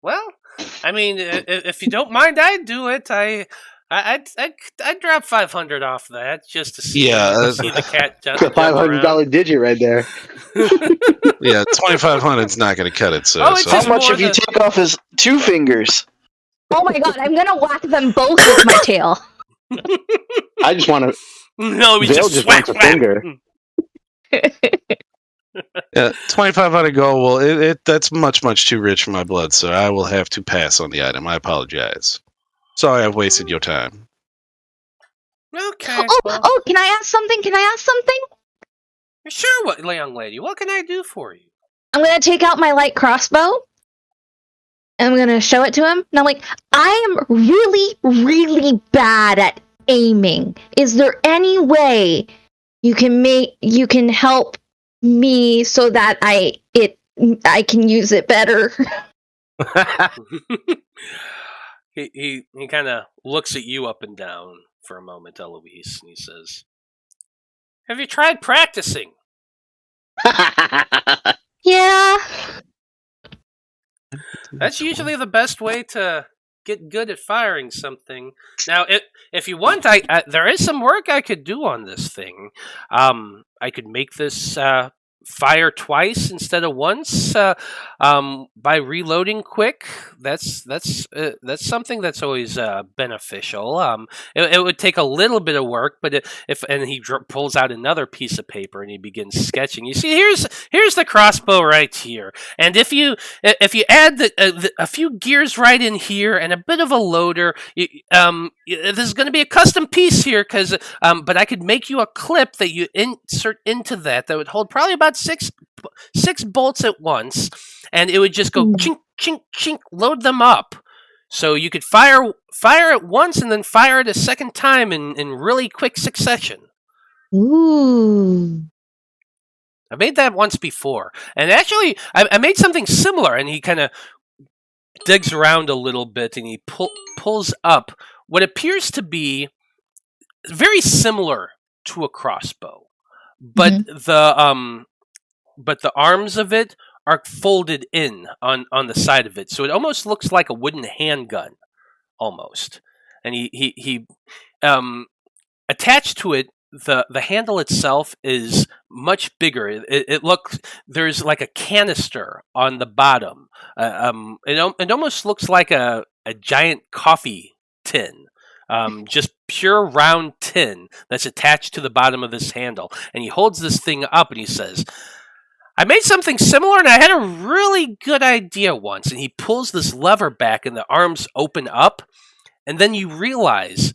Well, I mean, if you don't mind, I'd do it. I'd drop 500 off that just to see, see the cat jump The $500 digit right there. Yeah, 2,500 is not going to cut it. So, Oh, it's How just much more if you than- take off his 2 fingers? Oh my god, I'm gonna whack them both with my tail. I just want to. No, we Veil just just whack, wants a whack. finger. yeah, 2,500 gold. Well, that's much too rich for my blood, so I will have to pass on the item. I apologize. Sorry, I've wasted your time. Okay. well, Oh, can I ask something? Sure, what, young lady? What can I do for you? I'm gonna take out my light crossbow. And I'm gonna show it to him. And I'm like, I am really, really bad at aiming. Is there any way you can help me so that I can use it better? He kind of looks at you up and down for a moment, Eloise, and he says, "Have you tried practicing?" Yeah. That's usually the best way to get good at firing something. Now, if you want, there is some work I could do on this thing. I could make this fire twice instead of once by reloading quick. That's something that's always beneficial. It would take a little bit of work, but and he pulls out another piece of paper and he begins sketching. You see, here's the crossbow right here, and if you add a few gears right in here and a bit of a loader, this is going to be a custom piece here but I could make you a clip that you insert into that would hold probably about six bolts at once, and it would just go chink chink chink, load them up. So you could fire it once and then fire it a second time in really quick succession. Ooh. I made that once before, and actually I made something similar. And he kind of digs around a little bit and he pulls up what appears to be very similar to a crossbow, but the arms of it are folded in on the side of it, so it almost looks like a wooden handgun, almost. And he attached to it, the handle itself is much bigger. It looks, there's like a canister on the bottom. It almost looks like a giant coffee tin. Just pure round tin that's attached to the bottom of this handle. And he holds this thing up and he says, "I made something similar and I had a really good idea once." And he pulls this lever back and the arms open up. And then you realize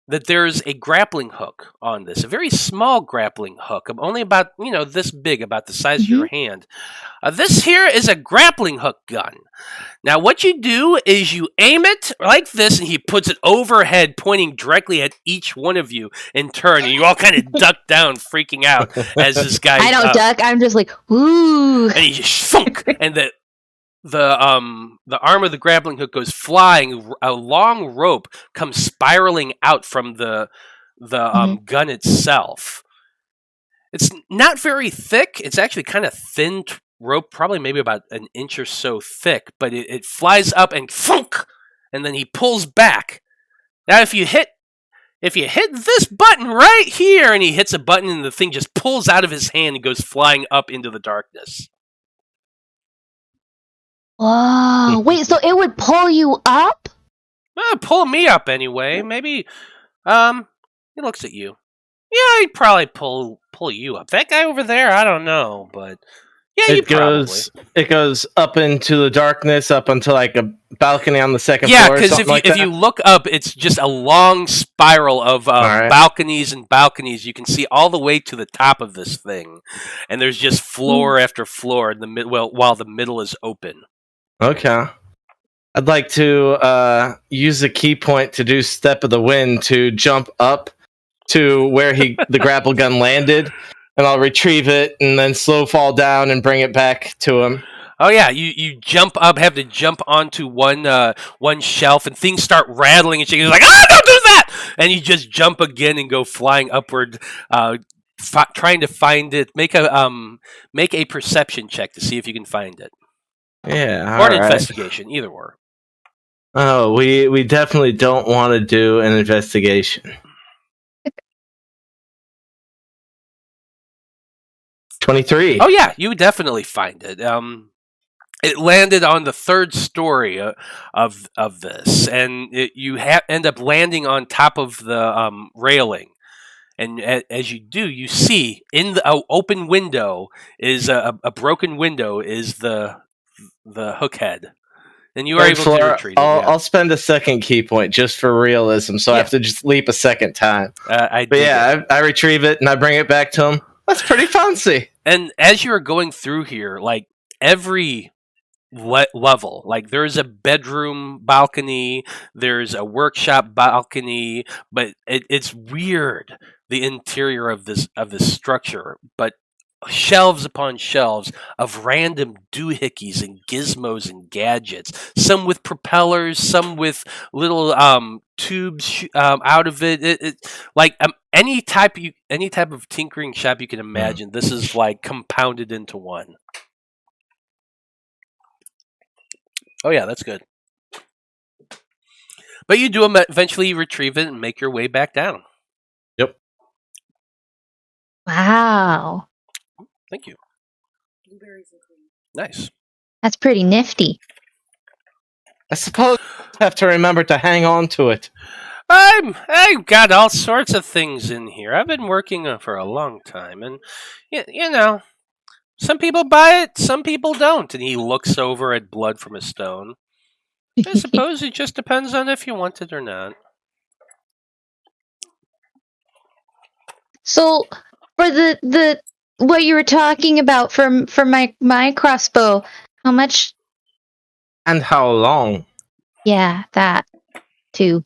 that there's a grappling hook on this, a very small grappling hook, only about, this big, about the size of your hand. This here is a grappling hook gun. Now, what you do is you aim it like this, and he puts it overhead, pointing directly at each one of you in turn, and you all kind of duck down, freaking out as this guy. I don't duck. I'm just like, ooh. And he just thunk, and the arm of the grappling hook goes flying. A long rope comes spiraling out from the gun itself. It's not very thick. It's actually kind of thin rope, probably maybe about an inch or so thick, but it flies up and thunk, and then he pulls back. Now, if you hit this button right here, and he hits a button, and the thing just pulls out of his hand and goes flying up into the darkness. Whoa. Wait, so it would pull you up? Pull me up anyway. Maybe, he looks at you. Yeah, he'd probably pull you up. That guy over there, I don't know, but yeah, it goes up into the darkness, up onto like a balcony on the second floor. Yeah, because if you look up, it's just a long spiral of balconies and balconies. You can see all the way to the top of this thing, and there's just floor after floor in the while the middle is open. Okay. I'd like to use the key point to do Step of the Wind to jump up to where the grapple gun landed, and I'll retrieve it and then slow fall down and bring it back to him. Oh yeah, you jump up, have to jump onto one shelf, and things start rattling and shaking. He's like, don't do that! And you just jump again and go flying upward, trying to find it. Make a perception check to see if you can find it. Yeah, or an investigation, either or. Oh, we definitely don't want to do an investigation. 23. Oh yeah, you would definitely find it. It landed on the third story of this, and you end up landing on top of the railing. And as you do, you see in the open window is a broken window is the hook head, and you are Third able to floor. retrieve it. Yeah. I'll spend a second key point just for realism, so I Yeah. have to just leap a second time. I But dig it. yeah, I retrieve it and I bring it back to him. That's pretty fancy. And as you're going through here, like every level, like there's a bedroom balcony, there's a workshop balcony, but it's weird, the interior of this structure, but shelves upon shelves of random doohickeys and gizmos and gadgets, some with propellers, some with little tubes out of it, like any type of tinkering shop you can imagine. This is like compounded into one. Oh yeah, that's good. But you do eventually retrieve it and make your way back down. Yep. Wow. Thank you. Nice. That's pretty nifty. I suppose I have to remember to hang on to it. I've got all sorts of things in here. I've been working for a long time, and you know, some people buy it, some people don't. And he looks over at blood from a stone. I suppose it just depends on if you want it or not. So, for the what you were talking about for my crossbow, how much? And how long? Yeah, that too.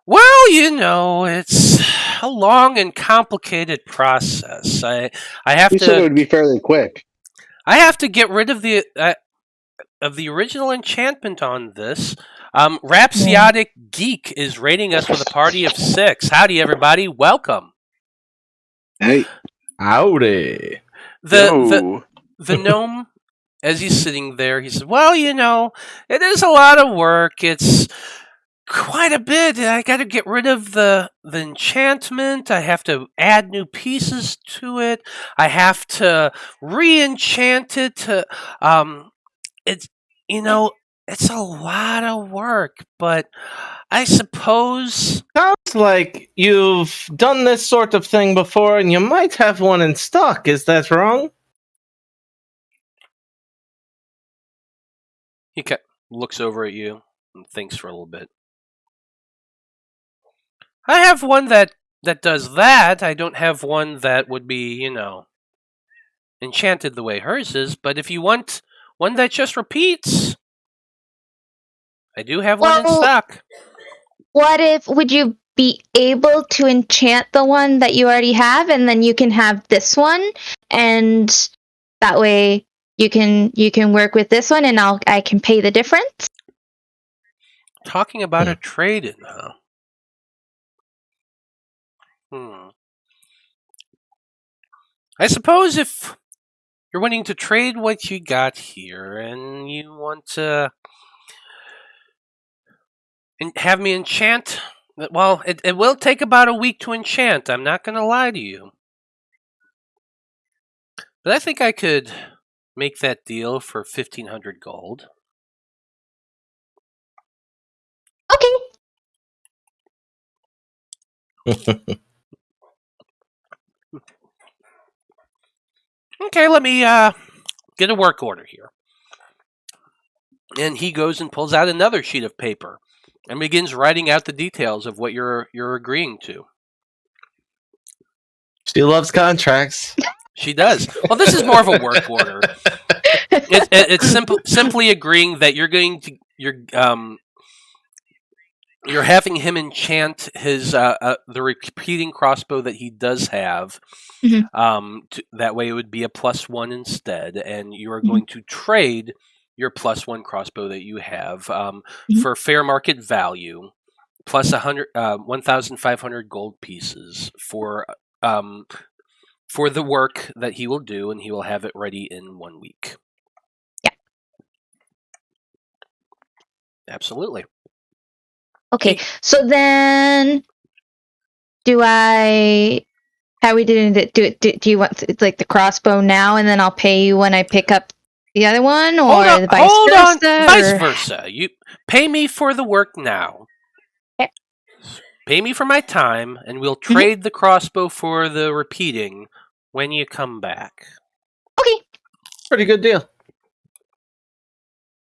Well, you know, it's a long and complicated process. I have You said it to would be fairly quick. get rid of the original enchantment on this. Rhapsodic Geek is rating us with a party of 6. Howdy, everybody! Welcome. Hey, Howdy. The gnome, as he's sitting there, he says, "Well, you know, it is a lot of work. It's quite a bit. I got to get rid of the enchantment. I have to add new pieces to it. I have to re-enchant it. To it's it's a lot of work, but I suppose." Sounds like you've done this sort of thing before and you might have one in stock. Is that wrong? He looks over at you and thinks for a little bit. I have one that does that. I don't have one that would be, enchanted the way hers is. But if you want one that just repeats, I do have one in stock. Would you be able to enchant the one that you already have, and then you can have this one, and that way you can work with this one, and I can pay the difference? Talking about a trade-in, huh? I suppose if you're wanting to trade what you got here, and you want to have me enchant, well, it will take about a week to enchant. I'm not going to lie to you. But I think I could make that deal for 1,500 gold. Okay. Okay, let me get a work order here. And he goes and pulls out another sheet of paper and begins writing out the details of what you're agreeing to. She loves contracts. She does. Well, this is more of a work order. It's simply agreeing that you're having him enchant his the repeating crossbow that he does have. Mm-hmm. That way, it would be a +1 instead, and you are going to trade your +1 crossbow that you have for fair market value, plus 1,500 gold pieces for the work that he will do, and he will have it ready in 1 week. Yeah. Absolutely. Okay, so then how are we doing it? Do you want like the crossbow now, and then I'll pay you when I pick up the other one, or Hold on. Vice or- versa. You pay me for the work now. Okay. Pay me for my time, and we'll trade the crossbow for the repeating when you come back. Okay. Pretty good deal.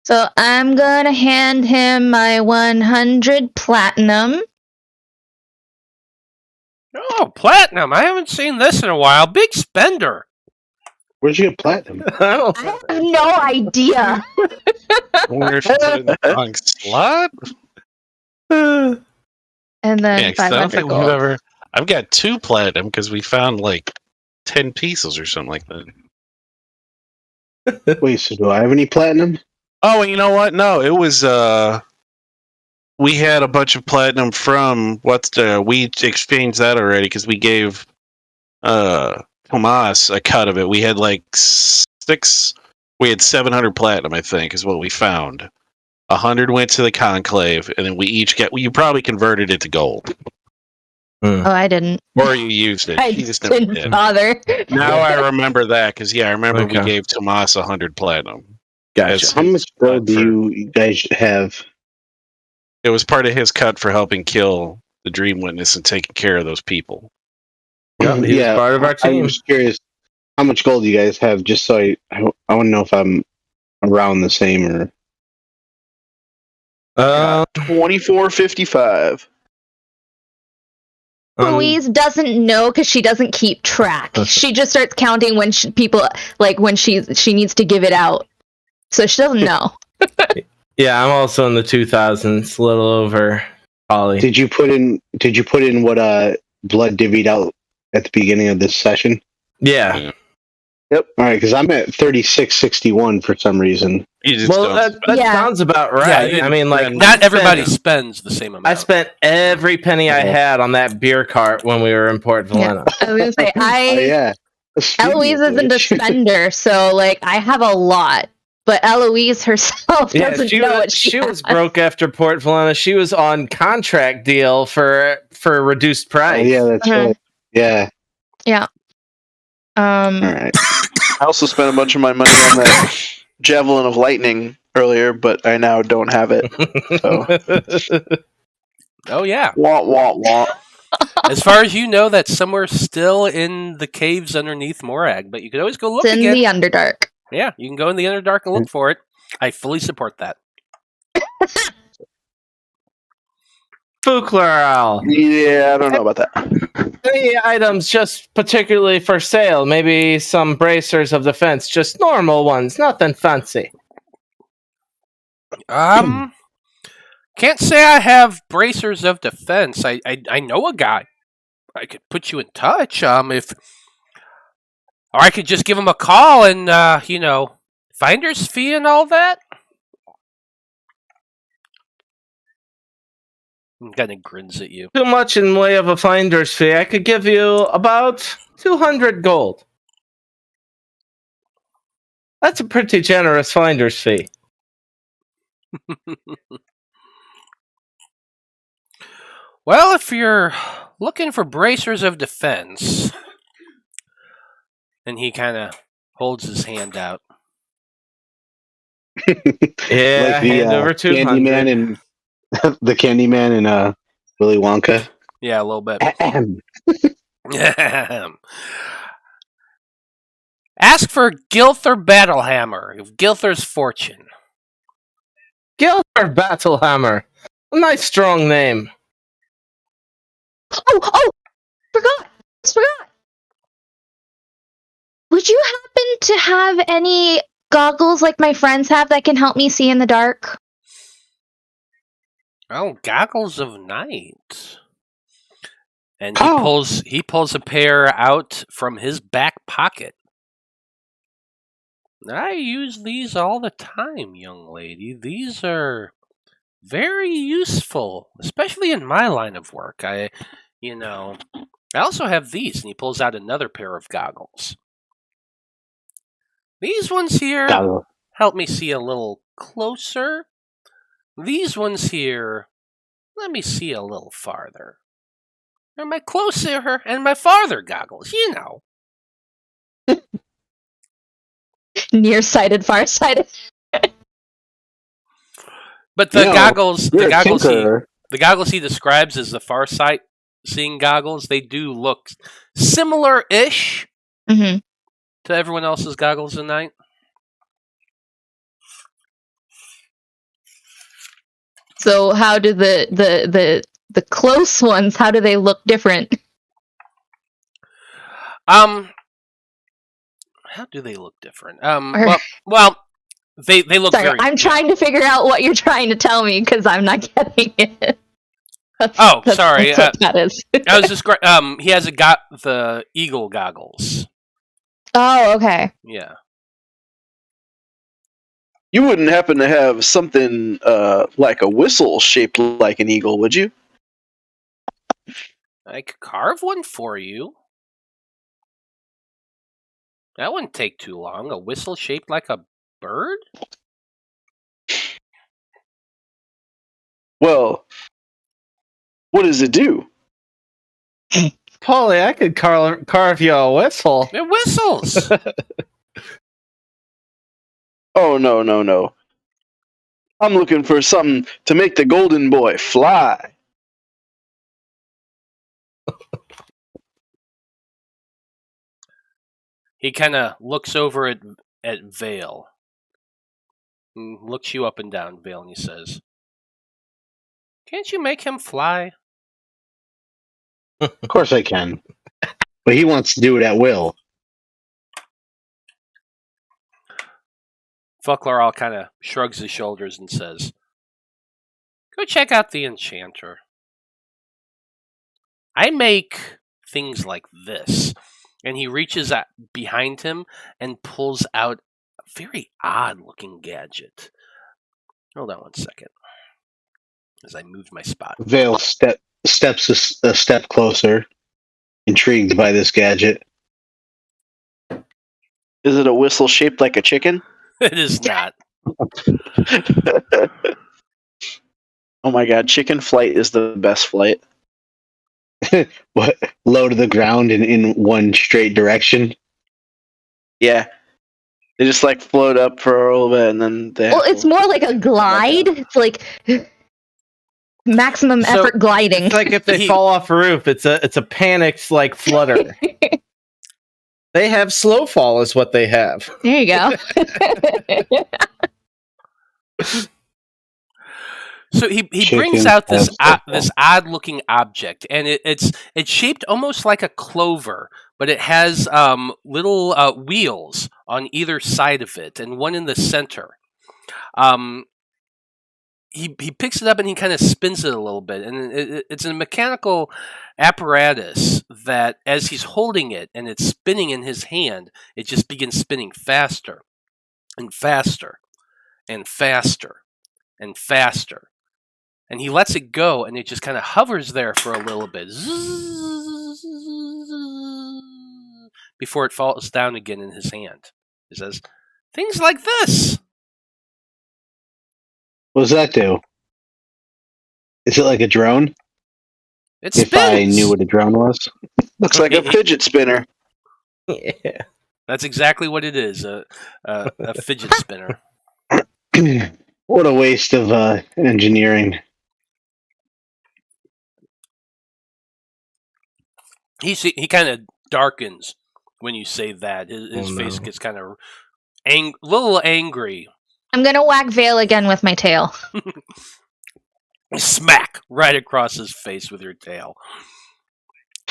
So I'm gonna hand him my 100 platinum. Oh, platinum! I haven't seen this in a while. Big spender. Where'd you get platinum? I have no idea. I wonder if you put it in the wrong slot. And then Yeah, 'cause I don't 500 think we've gold. ever. I've got 2 platinum because we found like 10 pieces or something like that. Wait, so do I have any platinum? Oh, and you know what? No, it was we had a bunch of platinum from we exchanged that already because we gave Tomas a cut of it. We had like 700 platinum, I think, is what we found. 100 went to the conclave, and then we each you probably converted it to gold. Oh, I didn't. Or you used it. I You just never didn't did. bother. Now I remember that because I remember we Okay. gave Tomas 100 platinum. Gotcha. How much gold do you guys have? It was part of his cut for helping kill the Dream Witness and taking care of those people. Yep, he was part of our team. I'm just curious how much gold you guys have, just so I want to know if I'm around the same or. 24.55. Louise doesn't know because she doesn't keep track. She just starts counting when when she needs to give it out. So she doesn't know. Yeah, I'm also in the 2000s, a little over Ollie. Did you put in what Blood divvied out at the beginning of this session? Yeah. Yep. All right, because I'm at 3661 for some reason. You just Well, don't. that Yeah. sounds about right. Yeah, I mean, like, Not everybody spends the same amount. I spent every penny I had on that beer cart when we were in Port Valena. I was gonna say Oh yeah. Eloise isn't a spender, so like I have a lot. But Eloise herself Yeah, doesn't she know was, what she was has. broke after Port Valena. She was on contract deal for a reduced Oh, price. yeah, that's right. Yeah. All right. I also spent a bunch of my money on that Javelin of Lightning earlier, but I now don't have it. So. Oh yeah. Wah, wah, wah. As far as you know, that's somewhere still in the caves underneath Morag, but you could always go look It's in again. the Underdark. Yeah, you can go in the Underdark and look for it. I fully support that. Fuklar. Yeah, I don't know about that. Any items just particularly for sale? Maybe some bracers of defense, just normal ones, nothing fancy. Can't say I have bracers of defense. I know a guy. I could put you in touch. Or I could just give him a call and finder's fee and all that. He kind of grins at you. Too much in way of a finder's fee. I could give you about 200 gold. That's a pretty generous finder's fee. Well, if you're looking for bracers of defense, and he kind of holds his hand out. Yeah, Like the hand over 200. Candyman and the Candyman and Willy Wonka. Yeah, a little bit. Ask for Gilther Battlehammer of Gilther's Fortune. Gilther Battlehammer. A nice strong name. Oh! Forgot. Would you happen to have any goggles like my friends have that can help me see in the dark? Oh, goggles of night. And he pulls a pair out from his back pocket. I use these all the time, young lady. These are very useful, especially in my line of work. I also have these, and he pulls out another pair of goggles. These ones here help me see a little closer. These ones here, let me see a little farther. They're my closer and my farther goggles, you know. Nearsighted, farsighted. But the goggles, you're a tinkerer. the goggles he describes as the far sight seeing goggles, they do look similar-ish Mm-hmm. to everyone else's goggles tonight. So how do the close ones? How do they look different? How do they look different? Well, they look Sorry, very. I'm trying to figure out what you're trying to tell me because I'm not getting it. Sorry. That's what that is. I was just he has the eagle goggles. Oh, okay. Yeah. You wouldn't happen to have something like a whistle shaped like an eagle, would you? I could carve one for you. That wouldn't take too long. A whistle shaped like a bird? Well, what does it do? Polly, I could carve you a whistle. They're whistles. Oh, no. I'm looking for something to make the Golden Boi fly. He kind of looks over at Veil. Looks you up and down, Veil, and he says, "Can't you make him fly?" Of course I can. But he wants to do it at will. Fucklar kind of shrugs his shoulders and says, "Go check out the enchanter. I make things like this." And he reaches out behind him and pulls out a very odd-looking gadget. Hold on one second. As I moved my spot. Vale steps a step closer, intrigued by this gadget. Is it a whistle shaped like a chicken? It is not. Oh my god, chicken flight is the best flight. What? Low to the ground and in one straight direction? Yeah. They just like float up for a little bit and then they Well, it's more like a glide. It's like maximum effort gliding. It's like if they fall off a roof, it's a panicked like flutter. They have slow fall is what they have. There you go. So he brings out this odd looking object, and it's shaped almost like a clover, but it has little wheels on either side of it, and one in the center. He picks it up and he kind of spins it a little bit, and it's a mechanical apparatus that, as he's holding it and it's spinning in his hand, it just begins spinning faster and faster and faster and faster. And he lets it go, and it just kind of hovers there for a little bit before it falls down again in his hand. He says, "Things like this." What does that do? Is it like a drone? It spins. If I knew what a drone was. Looks like a fidget spinner. Yeah. That's exactly what it is, a fidget spinner. What a waste of engineering. He kind of darkens when you say that. His face gets kind of little angry. I'm gonna whack Vale again with my tail. Smack right across his face with your tail.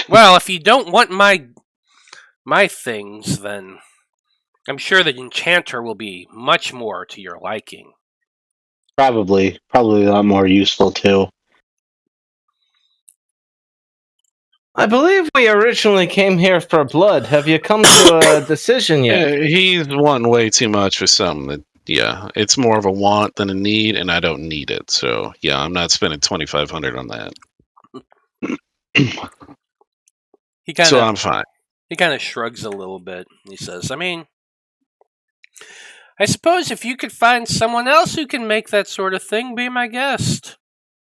Well, if you don't want my things, then I'm sure the enchanter will be much more to your liking. Probably a lot more useful too. I believe we originally came here for blood. Have you come to a decision yet? Yeah, he's wanting way too much for something that, yeah, it's more of a want than a need, and I don't need it. So, yeah, I'm not spending $2,500 on that. So I'm fine. He kind of shrugs a little bit. He says, "I mean, I suppose if you could find someone else who can make that sort of thing, be my guest.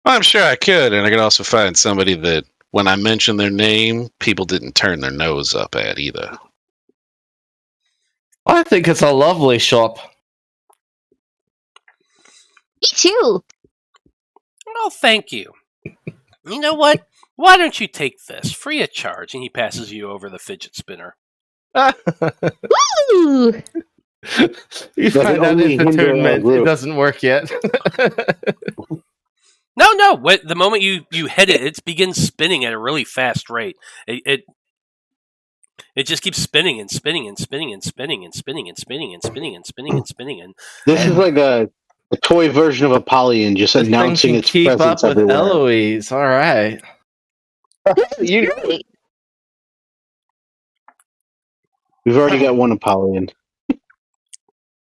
I'm sure I could, and I could also find somebody that, when I mention their name, people didn't turn their nose up at either. I think it's a lovely shop. Me too. Oh, thank you. You know what? Why don't you take this, free of charge? And he passes you over the fidget spinner. Woo! You Does it find out only in the hinder our tournament, it group? doesn't work yet. No. The moment you hit it, it begins spinning at a really fast rate. It just keeps spinning and spinning and spinning and spinning and spinning and spinning and spinning and spinning and spinning and. This is like a toy version of Apollyon, just This thing announcing can its keep presence up with everywhere. Eloise. All right. You know, Great. we've already got one Apollyon.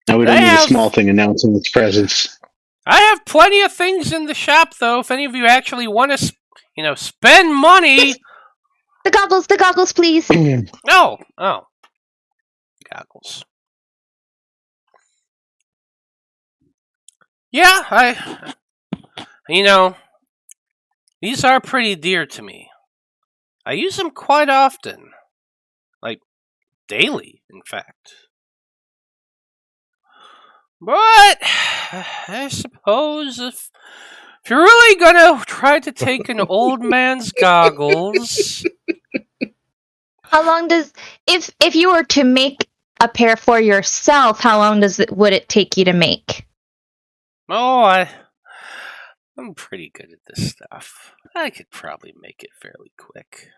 Now we I don't need a have- small thing announcing its presence. I have plenty of things in the shop, though. If any of you actually want to, spend money. The goggles, please. Oh, goggles. Yeah, these are pretty dear to me. I use them quite often. Like, daily, in fact. But, I suppose if you're really gonna try to take an old man's goggles... How long does if you were to make a pair for yourself, how long would it take you to make? Oh, I'm pretty good at this stuff. I could probably make it fairly quick.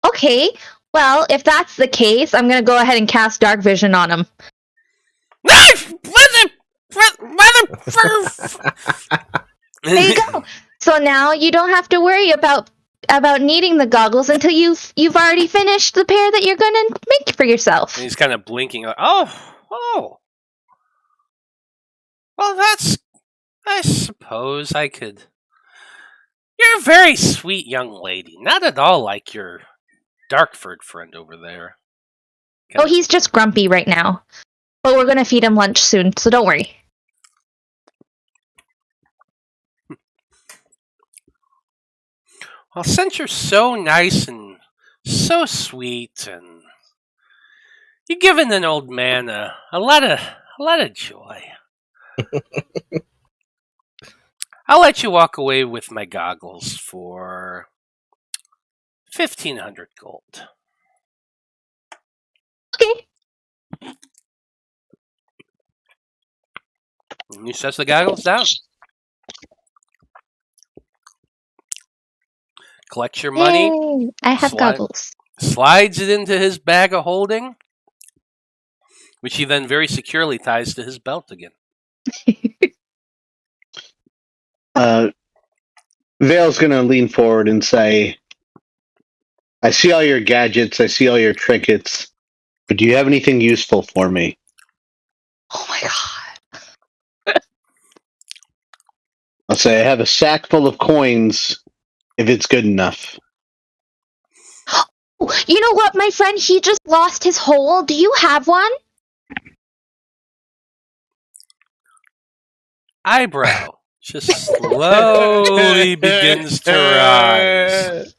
Okay, well, if that's the case, I'm gonna go ahead and cast Dark Vision on him. There you go. So now you don't have to worry about needing the goggles until you've already finished the pair that you're gonna make for yourself. And he's kind of blinking like, oh. Well, I suppose I could. You're a very sweet young lady. Not at all like your Darkford friend over there. Oh, he's just grumpy right now. But we're gonna feed him lunch soon, so don't worry. Well, since you're so nice and so sweet, and you've given an old man a lot of joy, I'll let you walk away with my goggles for 1,500 gold. Okay. And he sets the goggles down. Collects your money. Yay, I have goggles. Slides it into his bag of holding, which he then very securely ties to his belt again. Vale's going to lean forward and say, I see all your gadgets, I see all your trinkets, but do you have anything useful for me? Oh my god. I'll say, I have a sack full of coins, if it's good enough. You know what, my friend? He just lost his hole. Do you have one? Eyebrow just slowly begins to rise.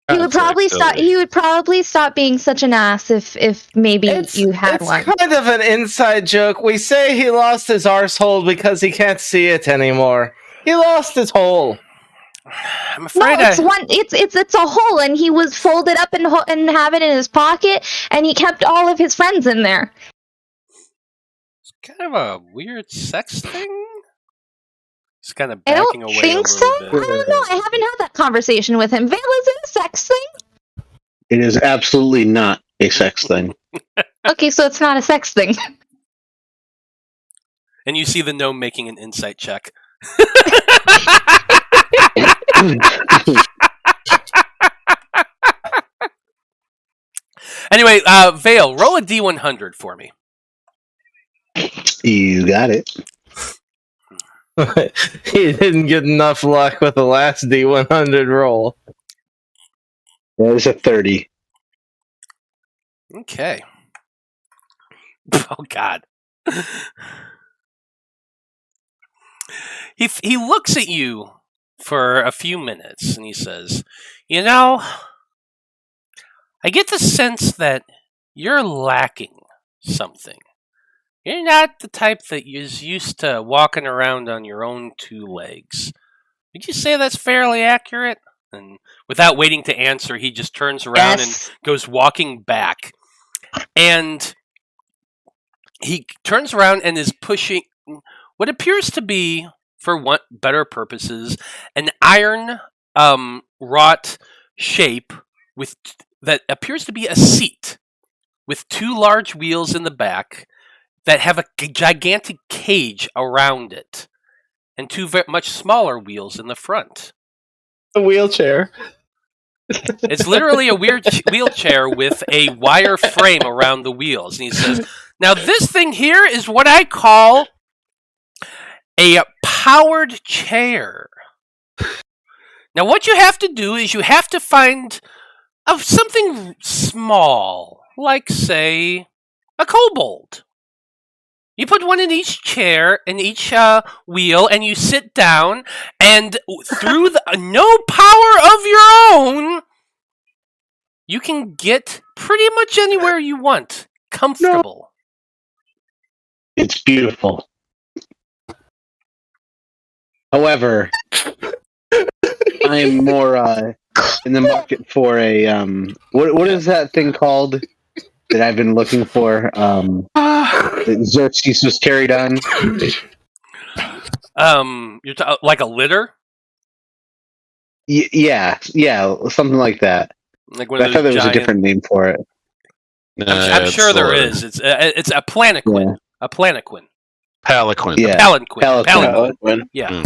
He would probably stop being such an ass if maybe you had one. It's kind of an inside joke. We say he lost his arsehole because he can't see it anymore. He lost his hole. I'm afraid it's a hole, and he was folded up and have it in his pocket, and he kept all of his friends in there. It's kind of a weird sex thing. It's kind of I backing don't away think a so. little I bit. don't know. I haven't had that conversation with him. Vale, is it a sex thing? It is absolutely not a sex thing. Okay, so it's not a sex thing. And you see the gnome making an insight check. Anyway, Vale, roll a D100 for me. You got it. He didn't get enough luck with the last D100 roll. That is a 30. Okay. Oh, God. He looks at you for a few minutes and he says, "You know, I get the sense that you're lacking something. You're not the type that is used to walking around on your own two legs. Would you say that's fairly accurate?" And without waiting to answer, he just turns around and goes walking back. And he turns around and is pushing what appears to be, for better purposes, an iron wrought shape that appears to be a seat with two large wheels in the back that have a gigantic cage around it, and two much smaller wheels in the front. A wheelchair. It's literally a weird wheelchair with a wire frame around the wheels. And he says, "Now this thing here is what I call a powered chair. Now what you have to do is you have to find something small, like, say, a kobold. You put one in each chair, in each wheel, and you sit down, and through no power of your own, you can get pretty much anywhere you want. Comfortable." It's beautiful. However, I'm more in the market for a what is that thing called that I've been looking for? That Xerxes was carried on. You're like a litter, Yeah, something like that. like one I of thought those there was a giant. different name for it. I'm sure there is. It's a planiquin. Yeah. A planiquin. Palanquin. Yeah. Palanquin. Palanquin. Yeah.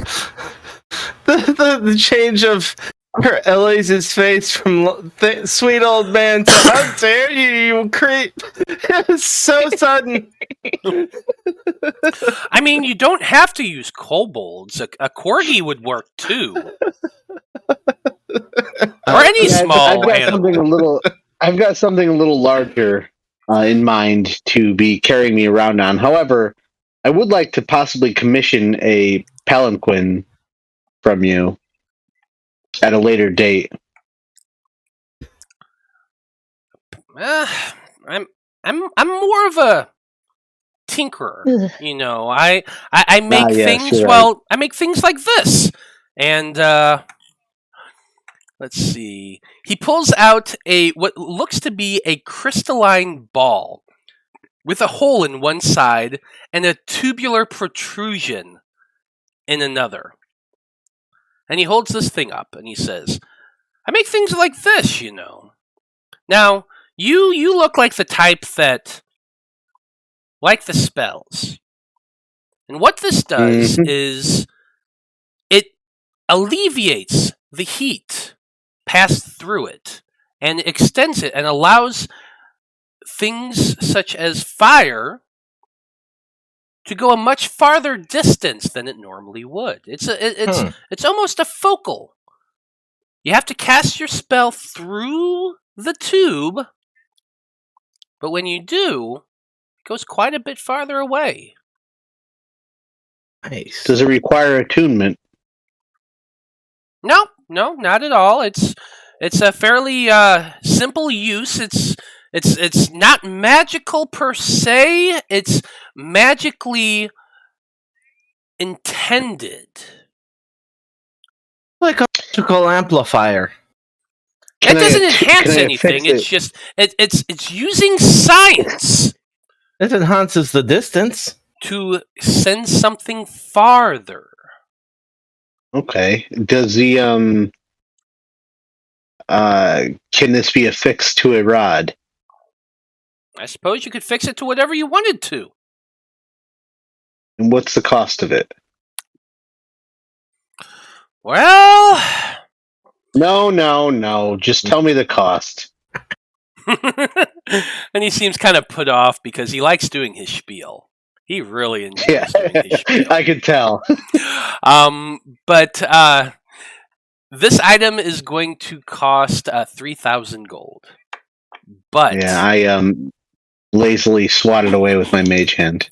The change of her Eloise's face from sweet old man to "How dare you, you creep!" It was so sudden. I mean, you don't have to use kobolds. A corgi would work too, or any small animal. I've got something a little larger in mind to be carrying me around on. However, I would like to possibly commission a palanquin from you at a later date. I'm more of a tinkerer. You know, I make things. Right. Well, I make things like this, and let's see. He pulls out what looks to be a crystalline ball with a hole in one side and a tubular protrusion in another. And he holds this thing up and he says, "I make things like this, you know. Now, you look like the type that like the spells. And what this does is it alleviates the heat passed through it and extends it and allows things such as fire to go a much farther distance than it normally would. It's almost a focal. You have to cast your spell through the tube, but when you do, it goes quite a bit farther away." Nice. Does it require attunement? No, not at all. It's a fairly simple use. It's not magical per se. It's magically intended. Like a electrical amplifier. It doesn't enhance anything. It's just it's using science It enhances the distance. to send something farther. Okay. Does the can this be affixed to a rod? I suppose you could fix it to whatever you wanted to. And what's the cost of it? Well, No. Just tell me the cost. and he seems kind of put off because he likes doing his spiel. He really enjoys doing his spiel. I could tell. But this item is going to cost 3,000 gold. But Yeah, I lazily swatted away with my mage hand.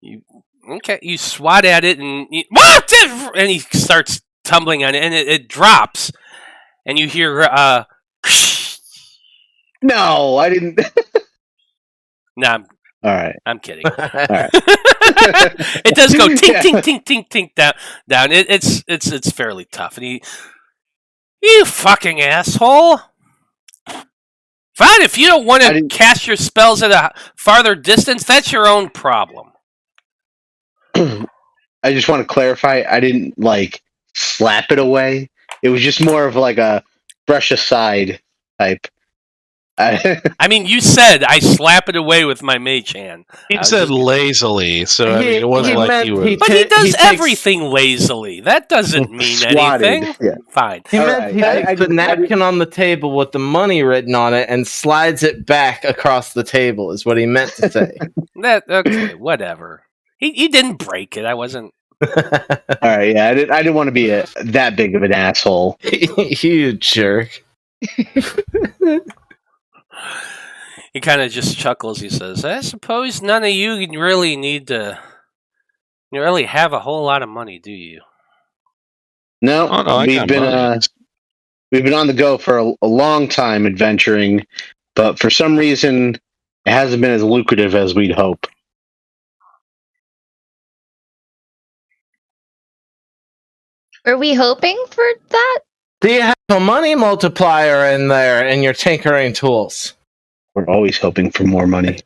You swat at it, and what? And he starts tumbling on it, and it drops, and you hear No, I didn't. nah, All right. I'm kidding. All right. It does go tink Yeah. tink tink tink tink down. It's fairly tough, and you fucking asshole. Fine, if you don't want to cast your spells at a farther distance, that's your own problem. I just want to clarify. I didn't slap it away. It was just more of like a brush aside type. I mean, you said I slap it away with my mage hand. He said lazily, so it wasn't like you were. But he does everything lazily. That doesn't mean anything. Yeah. Fine. He meant he takes the napkin on the table with the money written on it and slides it back across the table, is what he meant to say. Okay, whatever. He didn't break it. I wasn't. All right, yeah, I didn't want to be that big of an asshole. You jerk. He kind of just chuckles. He says, I suppose none of you really need to really have a whole lot of money, do you? No, I we've got been money. we've been on the go for a long time adventuring, but for some reason it hasn't been as lucrative as we'd hope. Are we hoping for that? Do you have a money multiplier in there in your tinkering tools? We're always hoping for more money.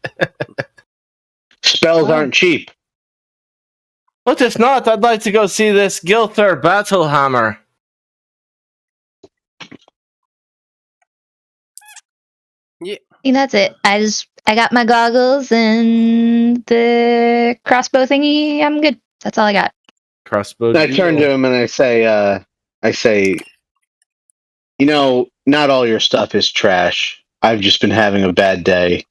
Spells aren't cheap. But if not, I'd like to go see this Gilther Battlehammer. Yeah. And that's it. I got my goggles and the crossbow thingy. I'm good. That's all I got. Crossbow. I turn to him and I say, not all your stuff is trash. I've just been having a bad day.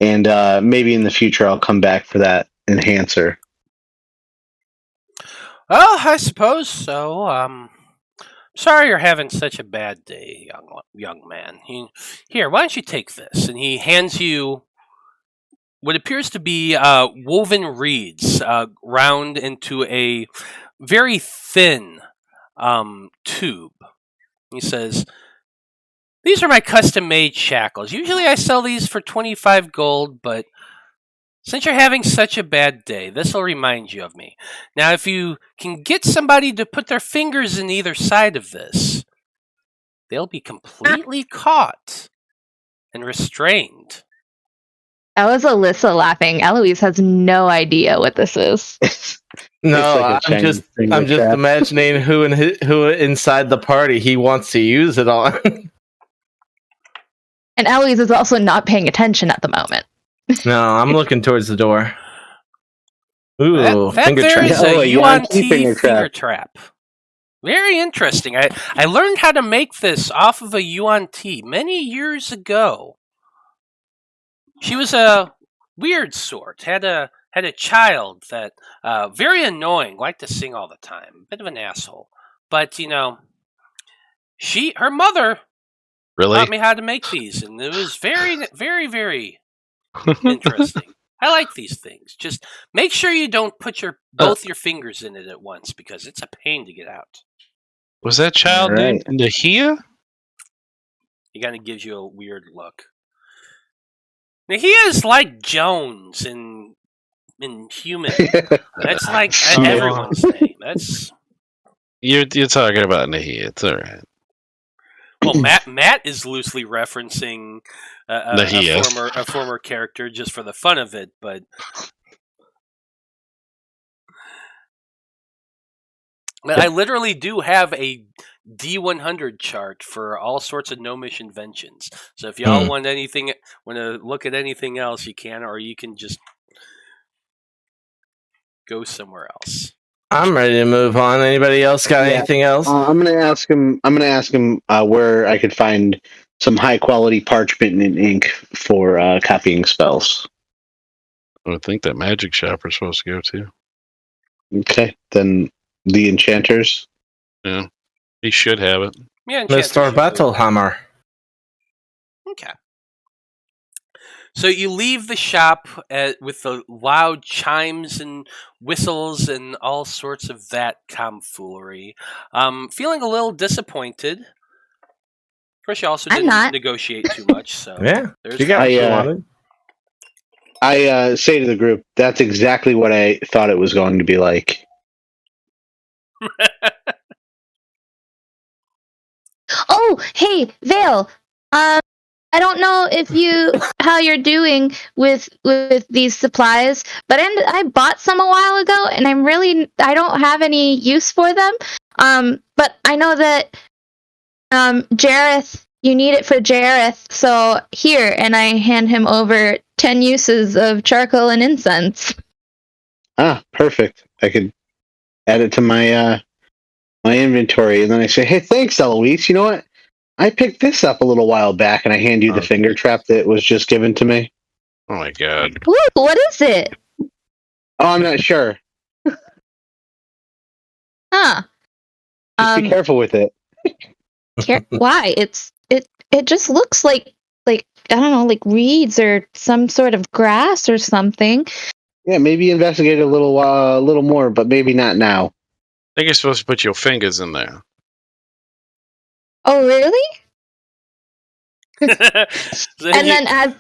And maybe in the future I'll come back for that enhancer. Well, I suppose so. Sorry you're having such a bad day, young man. Here, why don't you take this? And he hands you what appears to be woven reeds, round into a very thin tube. He says, these are my custom-made shackles. Usually I sell these for 25 gold, but since you're having such a bad day, this will remind you of me. Now, if you can get somebody to put their fingers in either side of this, they'll be completely caught and restrained. That was Alyssa laughing. Eloise has no idea what this is. No, I'm just imagining who inside the party he wants to use it on. And Eloise is also not paying attention at the moment. No, I'm looking towards the door. Ooh, that finger there trap. is a UNT finger trap. Very interesting. I learned how to make this off of a UNT many years ago. She was a weird sort. Had a child that very annoying, liked to sing all the time. Bit of an asshole. But her mother taught me how to make these, and it was very, very, very interesting. I like these things. Just make sure you don't put both your fingers in it at once, because it's a pain to get out. Was that child named Nahia? He kind of gives you a weird look. Nahia is like Jones in human. That's like everyone's name. That's you're talking about Nahia. It's all right. Well, Matt is loosely referencing a former character just for the fun of it, but I literally do have a D100 chart for all sorts of gnomish inventions. So if y'all want to look at anything else, you can, or you can just go somewhere else. I'm ready to move on. Anybody else got anything else? I'm gonna ask him where I could find some high quality parchment and ink for copying spells. I would think that magic shop we're supposed to go to. Okay, then the enchanters. Yeah, he should have it. Yeah, Mr. Battlehammer. Okay. So you leave the shop with the loud chimes and whistles and all sorts of that tomfoolery. Feeling a little disappointed. Of course, you also I'm didn't not. negotiate too much, so Yeah, there's she got what I, she uh, wanted. I say to the group, that's exactly what I thought it was going to be like. Oh, hey, Vale. I don't know if how you're doing with these supplies, but I bought some a while ago, and I don't have any use for them. But I know that Jareth, you need it for Jareth, so here, and I hand him over 10 uses of charcoal and incense. Ah, perfect. I could add it to my my inventory, and then I say, "Hey, thanks, Eloise. You know what? I picked this up a little while back," and I hand you the finger trap that was just given to me. Oh my god. Ooh, what is it? Oh, I'm not sure. Huh? Just be careful with it. Why? It just looks like I don't know, like reeds or some sort of grass or something. Yeah, maybe investigate a little more, but maybe not now. I think you're supposed to put your fingers in there. Oh, really? So And you- then as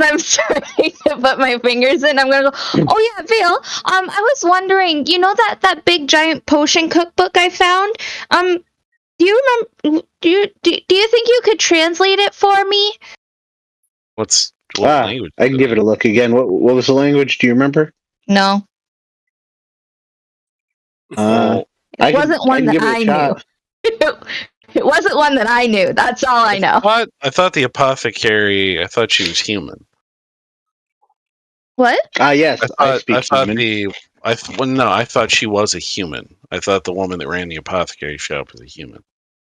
I'm starting to put my fingers in, I'm gonna go, oh yeah, Vale. I was wondering, you know that big giant potion cookbook I found? Do you remember? Do you think you could translate it for me? What Ah, language? I can give it a look again. What was the language? Do you remember? No, I it wasn't one can that give it a I shot. knew. It wasn't one that I knew. That's all I know. I thought the apothecary. I thought she was human. What? Yes, I speak human. I thought she was a human. I thought the woman that ran the apothecary shop was a human.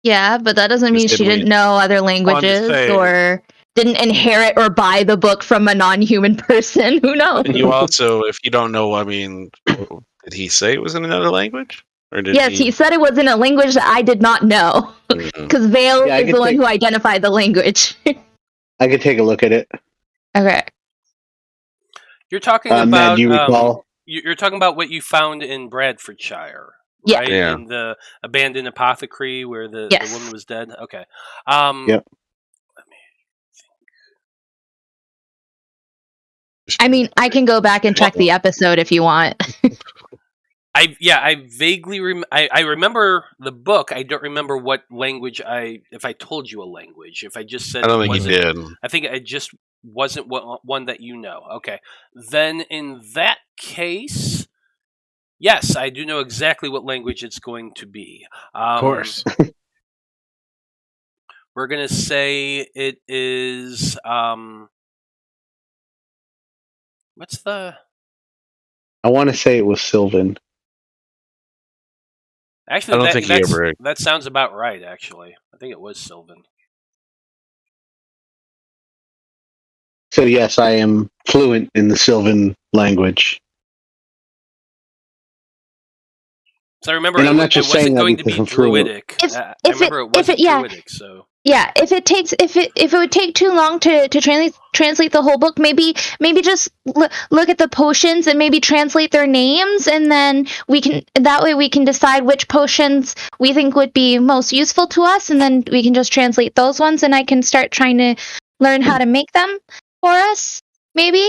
Yeah, but that doesn't mean Just she didn't didn't know other languages or didn't inherit or buy the book from a non-human person. Who knows? And you also, if you don't know, I mean, did he say it was in another language? Or did Yes, he said it was in a language that I did not know. Because Vale Yeah, I is could the one take- who identified the language. I could take a look at it. Okay. you're talking Matt, about do you recall? you're talking about what you found in Bradfordshire, Yeah. right? Yeah. In the abandoned apothecary where the Yes. woman was dead. Okay. Yep. I mean, I can go back and check the episode if you want. I vaguely I remember the book. I don't remember what language if I told you a language. If I just said I don't think was he it- did. I think it just wasn't one that you know. Okay. Then in that case, yes, I do know exactly what language it's going to be. Of course. We're going to say it is what's the I want to say it was Sylvan. Actually, I don't think he ever. that sounds about right. Actually, I think it was Sylvan. So yes, I am fluent in the Sylvan language. So I remember And I'm it not just wasn't saying that going to because be I'm fluent. druidic. If I it- remember it if wasn't it- yeah. druidic. So Yeah, if it would take too long to translate the whole book, maybe just look at the potions and maybe translate their names, and then we can decide which potions we think would be most useful to us, and then we can just translate those ones, and I can start trying to learn how to make them for us. Maybe.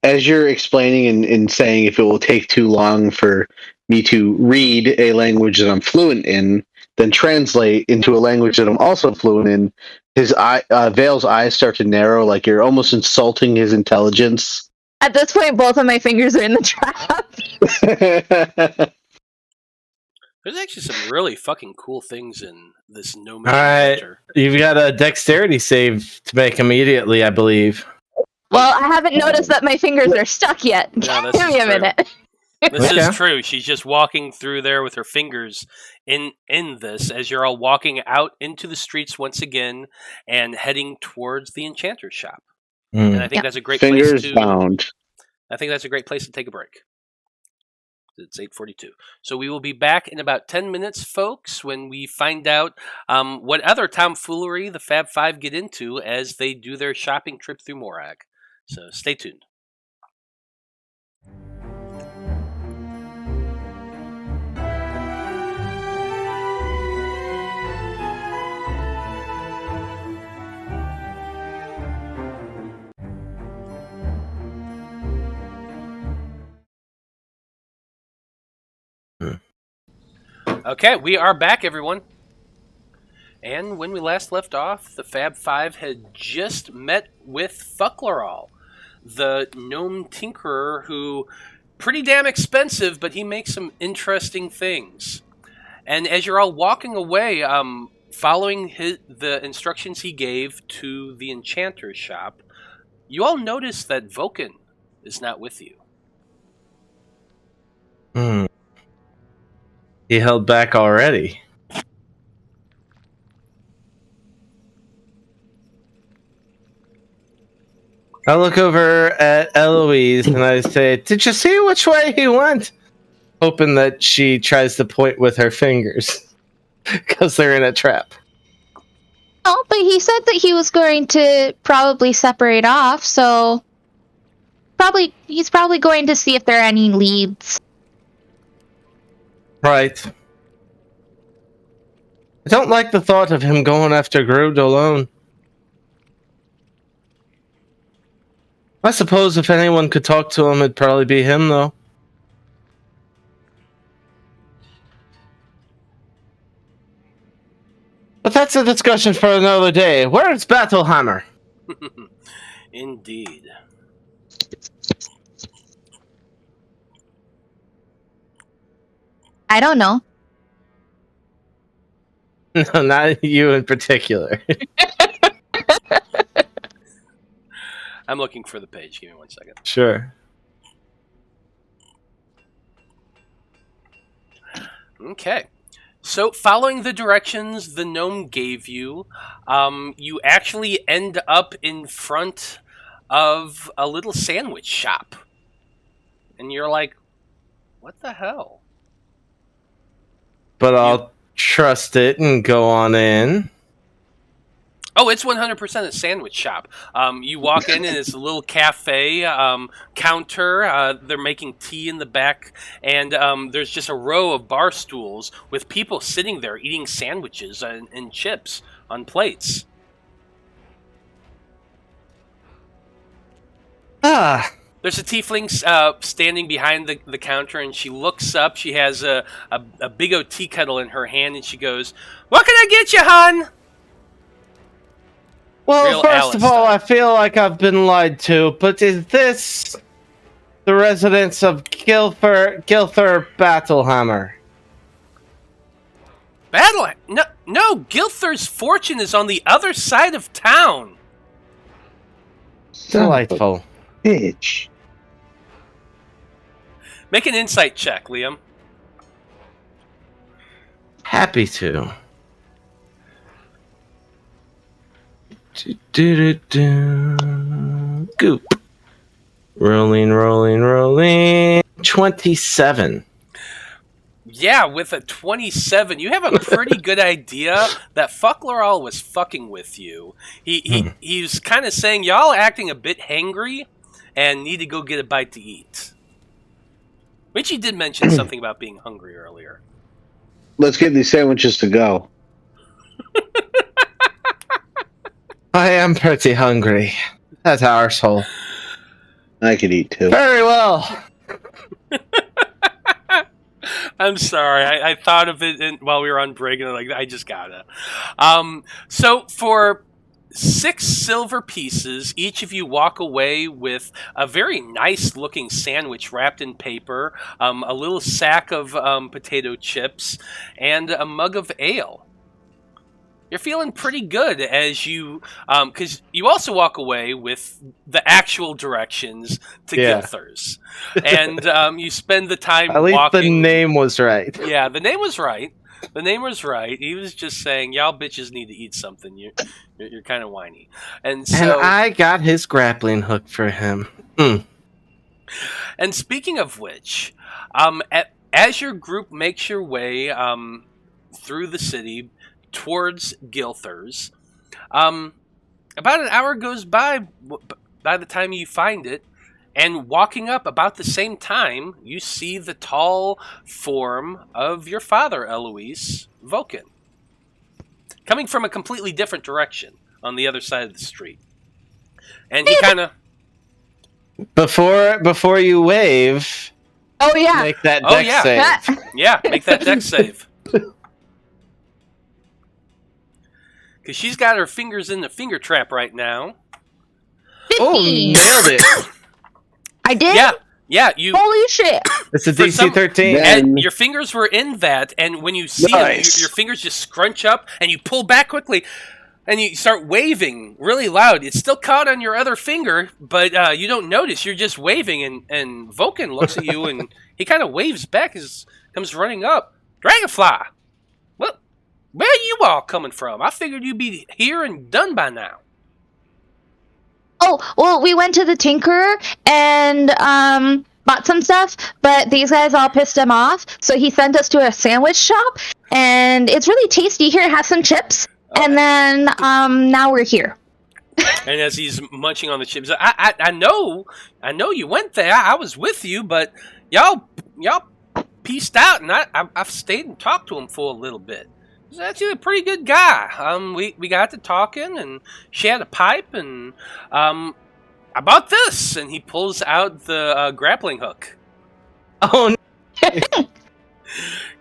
As you're explaining and saying if it will take too long for me to read a language that I'm fluent in, then translate into a language that I'm also fluent in, Vale's eyes start to narrow, like you're almost insulting his intelligence. At this point, both of my fingers are in the trap. there's actually some really fucking cool things in this no All mission right, adventure. you've got a dexterity save to make immediately, I believe. Well, I haven't noticed that my fingers are stuck yet. No, this Give is me a true. minute. This Okay. is true. She's just walking through there with her fingers in this as you're all walking out into the streets once again and heading towards the enchanter's shop. And I think that's a great Fingers place to. bound. I think that's a great place to take a break. It's 8:42. So we will be back in about 10 minutes, folks, when we find out what other tomfoolery the Fab Five get into as they do their shopping trip through Morag. So stay tuned. Okay, we are back, everyone. And when we last left off, the Faab Five had just met with Fucklerall, the gnome tinkerer who, pretty damn expensive, but he makes some interesting things. And as you're all walking away, following the instructions he gave to the enchanter's shop, you all notice that Vulcan is not with you. He held back already. I look over at Eloise and I say, "Did you see which way he went?" Hoping that she tries to point with her fingers. Because they're in a trap. Oh, but he said that he was going to probably separate off, so he's probably going to see if there are any leads. Right. I don't like the thought of him going after Groot alone. I suppose if anyone could talk to him, it'd probably be him, though. But that's a discussion for another day. Where's Battlehammer? Indeed. I don't know. No, not you in particular. I'm looking for the page. Give me 1 second. Sure. Okay. So, following the directions the gnome gave you, you actually end up in front of a little sandwich shop. And you're like, what the hell? But I'll trust it and go on in. Oh, it's 100% a sandwich shop. You walk in and it's a little cafe counter. They're making tea in the back, and there's just a row of bar stools with people sitting there eating sandwiches and chips on plates. There's a tiefling standing behind the counter, and she looks up. She has a big old tea kettle in her hand, and she goes, "What can I get you, hon?" Well, Real first of Alice all, style. I feel like I've been lied to, but is this the residence of Gilther Battlehammer? No, Gilther's fortune is on the other side of town. Delightful. Bitch. Make an insight check, Liam. Happy to. Goop. Rolling. 27. Yeah, with a 27, you have a pretty good idea that Fucklerall was fucking with you. He's kind of saying y'all are acting a bit hangry and need to go get a bite to eat. Which he did mention something about being hungry earlier. Let's get these sandwiches to go. I am pretty hungry. That arsehole. I could eat too. Very well. I'm sorry, I thought of it while we were on break, and I just gotta. So for 6 silver pieces, each of you walk away with a very nice-looking sandwich wrapped in paper, a little sack of potato chips, and a mug of ale. You're feeling pretty good as you, because you also walk away with the actual directions to Gilther's, and you spend the time At least walking. the name was right. Yeah, the name was right. The name was right. He was just saying, y'all bitches need to eat something. You're kind of whiny. And so, And I got his grappling hook for him. And speaking of which, as your group makes your way through the city towards Gilther's, about an hour goes by. by the time you find it. And walking up about the same time, you see the tall form of your father, Eloise, Vulcan, coming from a completely different direction on the other side of the street. And he kind of... Before you wave, Oh yeah. make that Oh, deck yeah. save. Yeah, make that deck save. Because she's got her fingers in the finger trap right now. Oh, 15. nailed it. I did. Yeah, you... Holy shit. It's a For DC some- 13. Yeah. And your fingers were in that, and when you see Nice. it, your fingers just scrunch up, and you pull back quickly, and you start waving really loud. It's still caught on your other finger, but you don't notice. You're just waving, and Vulcan looks at you, and he kind of waves back as comes running up. Dragonfly, well, where are you all coming from? I figured you'd be here and done by now. Oh, well, we went to the Tinkerer and bought some stuff, but these guys all pissed him off, so he sent us to a sandwich shop, and it's really tasty. Here, have some chips, and then now we're here. And as he's munching on the chips, I know you went there. I was with you, but y'all pieced out, and I've stayed and talked to him for a little bit. He's actually a pretty good guy. We got to talking, and she had a pipe, and I bought this, and he pulls out the grappling hook. Oh,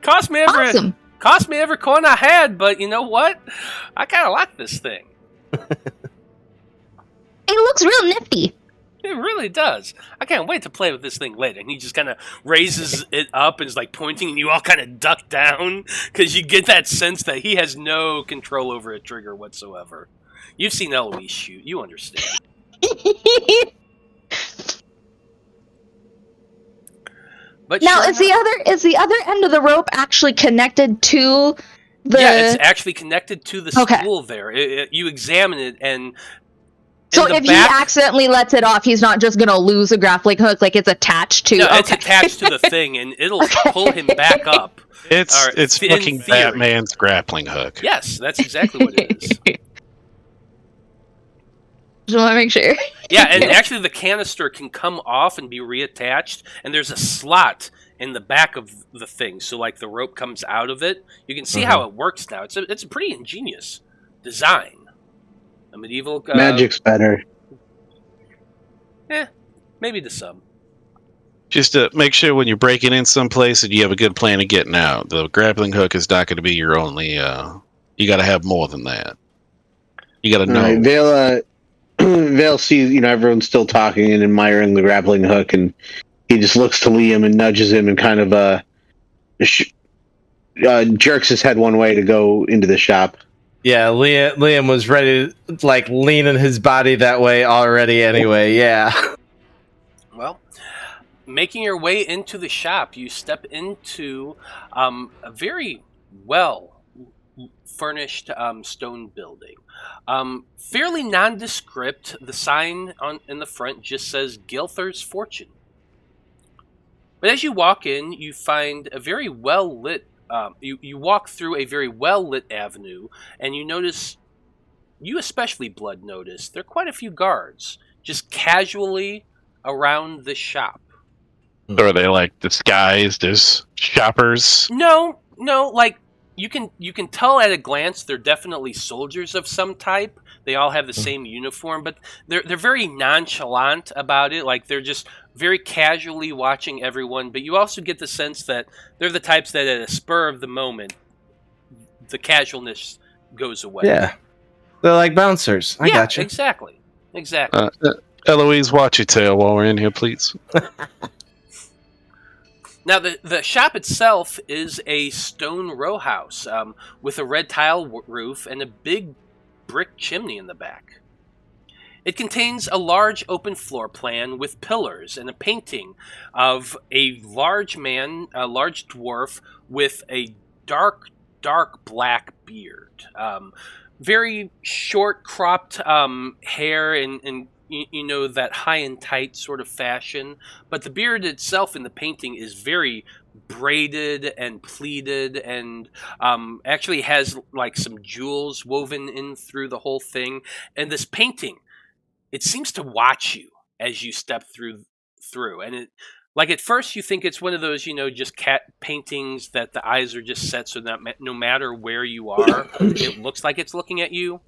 Cost me every coin I had, but you know what? I kind of like this thing. It looks real nifty. It really does. I can't wait to play with this thing later. And he just kind of raises it up and is like pointing, and you all kind of duck down because you get that sense that he has no control over a trigger whatsoever. You've seen Eloise shoot. You understand. But Now, sure is the other end of the rope actually connected to the? Yeah, it's actually connected to the Okay. spool there. You examine it, and So in the if back, he accidentally lets it off, he's not just gonna lose a grappling hook. Like it's attached to. no, okay. it's attached to the thing, and it'll pull him back up. It's Or, it's in fucking theory. Batman's grappling hook. Yes, that's exactly what it is. Just want to make sure. Yeah, and actually the canister can come off and be reattached, and there's a slot in the back of the thing, so like the rope comes out of it. You can see how it works now. It's a pretty ingenious design. A medieval... Magic's better. Maybe to some. Just to make sure when you're breaking in someplace that you have a good plan of getting out. The grappling hook is not going to be your only. You got to have more than that. You got to know. Right, Vale sees, everyone's still talking and admiring the grappling hook, and he just looks to Liam and nudges him and kind of jerks his head one way to go into the shop. yeah. Liam was ready, like leaning his body that way already. Anyway, yeah. Well, making your way into the shop, you step into a very well furnished stone building. Fairly nondescript. The sign in the front just says Gilther's Fortune. But as you walk in, you find a very well lit. You walk through a very well lit avenue, and you notice, you especially Blood notice, there are quite a few guards just casually around the shop. Or are they like disguised as shoppers? No, like you can tell at a glance they're definitely soldiers of some type. They all have the same uniform, but they're very nonchalant about it. Like they're just very casually watching everyone. But you also get the sense that they're the types that at a spur of the moment, the casualness goes away. Yeah. They're like bouncers. I gotcha. Exactly. Eloise, watch your tail while we're in here, please. Now, the shop itself is a stone row house with a red tile roof and a big brick chimney in the back. It contains a large open floor plan with pillars and a painting of a large man, a large dwarf with a dark black beard. Very short cropped hair and that high and tight sort of fashion, but the beard itself in the painting is very braided and pleated and actually has like some jewels woven in through the whole thing. And this painting it seems to watch you as you step through, and it, like, at first you think it's one of those, just cat paintings that the eyes are just set so that no matter where you are, it looks like it's looking at you.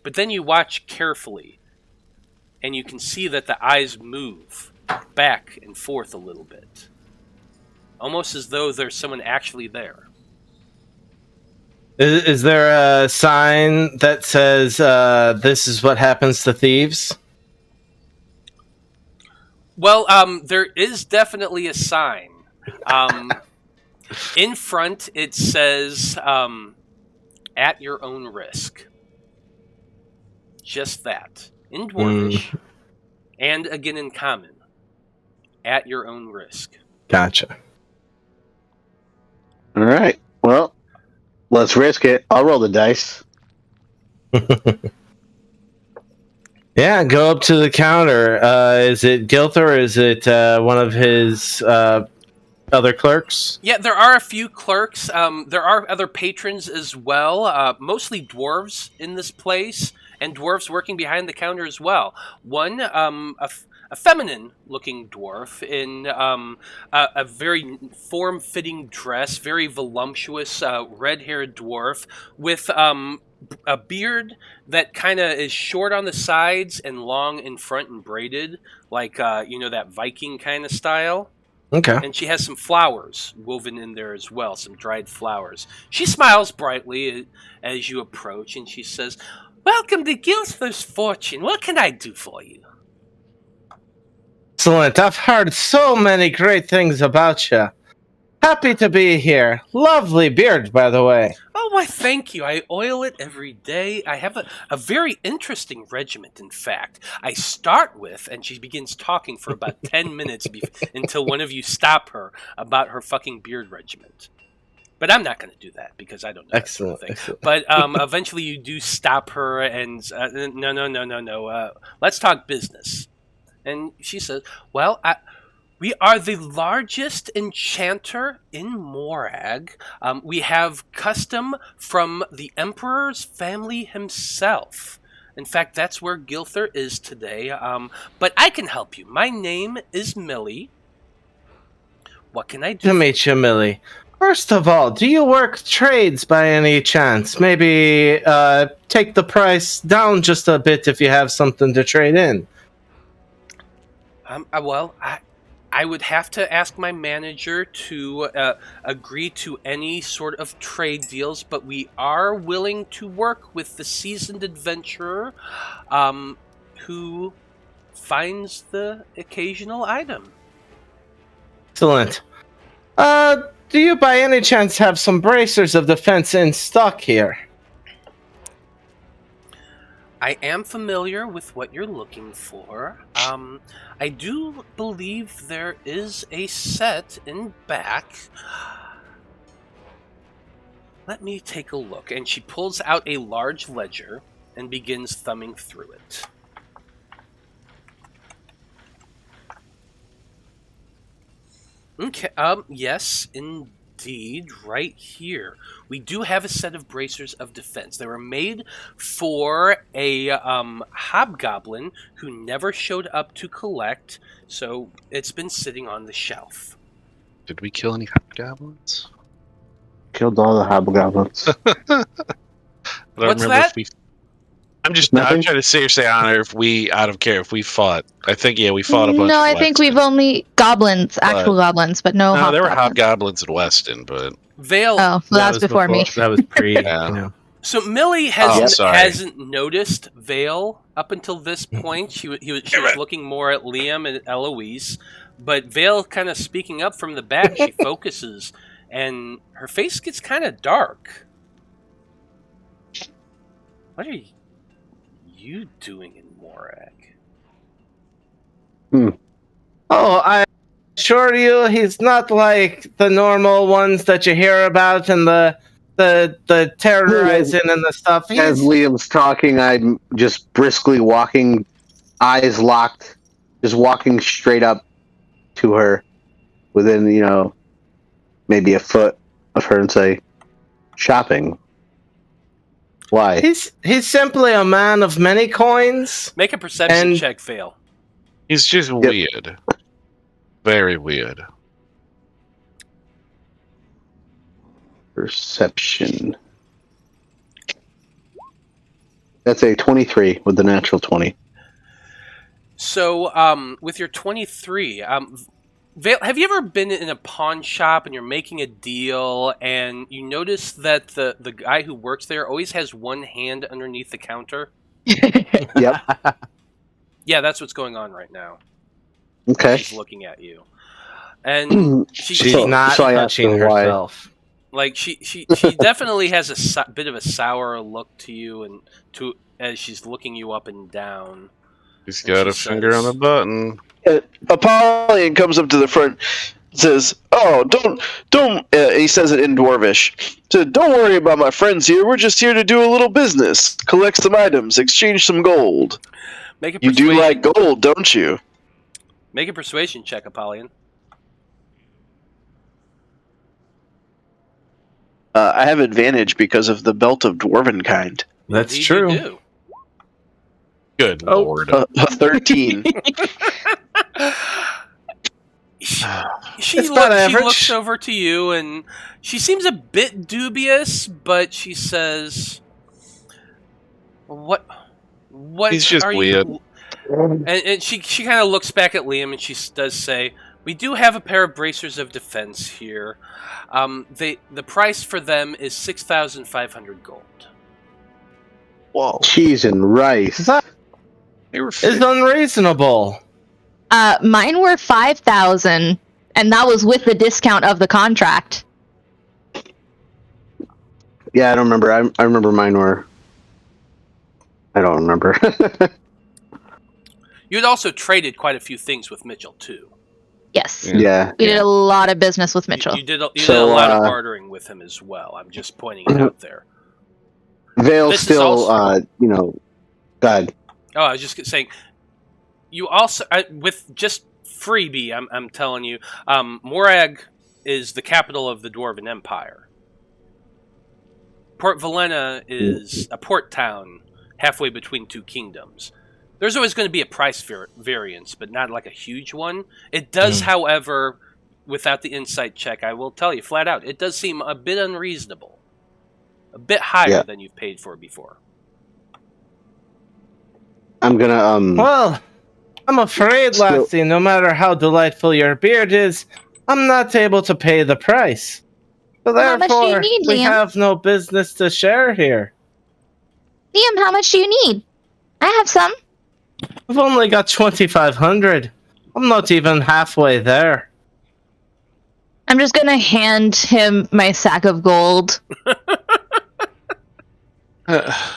But then you watch carefully, and you can see that the eyes move back and forth a little bit, almost as though there's someone actually there. Is there a sign that says, this is what happens to thieves? Well, there is definitely a sign. In front, it says, at your own risk. Just that. In Dwarvish, and again in Common. At your own risk. Gotcha. All right. Well, let's risk it. I'll roll the dice. Yeah, go up to the counter. Is it Gilther or is it one of his other clerks? Yeah, there are a few clerks. There are other patrons as well. Mostly dwarves in this place, and dwarves working behind the counter as well. One, a feminine-looking dwarf in a very form-fitting dress, very voluptuous, red-haired dwarf with a beard that kind of is short on the sides and long in front and braided, like that Viking kind of style. Okay. And she has some flowers woven in there as well, some dried flowers. She smiles brightly as you approach, and she says, "Welcome to Gilther's Fortune. What can I do for you?" Excellent. I've heard so many great things about you. Happy to be here. Lovely beard, by the way. Oh, why, thank you. I oil it every day. I have a very interesting regiment, in fact. I start with, and she begins talking for about 10 minutes until one of you stop her about her fucking beard regiment. But I'm not going to do that because I don't know. Excellent. That sort of thing. But eventually you do stop her and, no. Let's talk business. And she says, well, we are the largest enchanter in Morag. We have custom from the Emperor's family himself. In fact, that's where Gilther is today. But I can help you. My name is Millie. What can I do? To meet you, Millie. First of all, do you work trades by any chance? Maybe take the price down just a bit if you have something to trade in. Well, I would have to ask my manager to agree to any sort of trade deals, but we are willing to work with the seasoned adventurer who finds the occasional item. Excellent. Do you by any chance have some bracers of defense in stock here? I am familiar with what you're looking for. I do believe there is a set in back. Let me take a look. And she pulls out a large ledger and begins thumbing through it. Okay, yes, indeed, right here. We do have a set of bracers of defense. They were made for a hobgoblin who never showed up to collect, so it's been sitting on the shelf. Did we kill any hobgoblins? Killed all the hobgoblins. What's that? I'm Nothing? trying to seriously honor if we, I don't care if we fought. I think, yeah, we fought a bunch No, of I think Weston. we've only goblins, actual goblins, but no No, there were hobgoblins. hobgoblins in Weston, but Veil. Oh, well, that was before me. That was pre. Yeah. So Millie hasn't noticed Veil up until this point. She was looking more at Liam and Eloise, but Veil kind of speaking up from the back. She focuses, and her face gets kind of dark. What are you doing in Morag? Oh, I assure you, he's not like the normal ones that you hear about and the terrorizing and the stuff. As Liam's talking, I'm just briskly walking, eyes locked, just walking straight up to her within, maybe a foot of her and say, shopping. Why? He's simply a man of many coins. Make a perception And- check, Fail. He's just weird. Very weird. Perception. That's a 23 with the natural 20. So, with your 23, Vale, have you ever been in a pawn shop and you're making a deal and you notice that the guy who works there always has one hand underneath the counter? Yep. Yeah, that's what's going on right now. Okay. She's looking at you. And She's So- not so I asked touching her why. herself. like she definitely has a bit of a sour look to you and as she's looking you up and down. He's And got a she finger says- on the button. Apollyon comes up to the front, says, "Oh, don't." He says it in Dwarvish. Said, "Don't worry about my friends here. We're just here to do a little business, collect some items, exchange some gold. Make a You do persuasion- like gold, don't you?" Make a persuasion check, Apollyon. I have advantage because of the belt of dwarven kind. That's Indeed true. You do. Good Oh. lord. 13. She It's about average. looks over to you and she seems a bit dubious, but she says, "What He's just are weird." you?" And she kind of looks back at Liam and she does say, "We do have a pair of bracers of defense here. The price for them is 6,500 gold." Whoa. Cheese and rice. They were It's unreasonable. Mine were 5,000, and that was with the discount of the contract. Yeah, I don't remember. I remember mine were. I don't remember. You had also traded quite a few things with Mitchell too. Yes. Yeah. We did a lot of business with You- Mitchell. You did a So, lot of bartering with him as well. I'm just pointing it out there. Vale This is still, also- God. Oh, I was just saying. You also with just freebie. I'm telling you, Morag is the capital of the Dwarven Empire. Port Valena is a port town halfway between two kingdoms. There's always going to be a price variance, but not like a huge one. It does, however, without the insight check, I will tell you flat out, it does seem a bit unreasonable, a bit higher than you've paid for before. I'm gonna Well, I'm afraid, Still- lassie, no matter how delightful your beard is, I'm not able to pay the price. So How much do you therefore, need, we Liam? have no business to share here. Liam, how much do you need? I have some. I've only got 2,500. I'm not even halfway there. I'm just gonna hand him my sack of gold.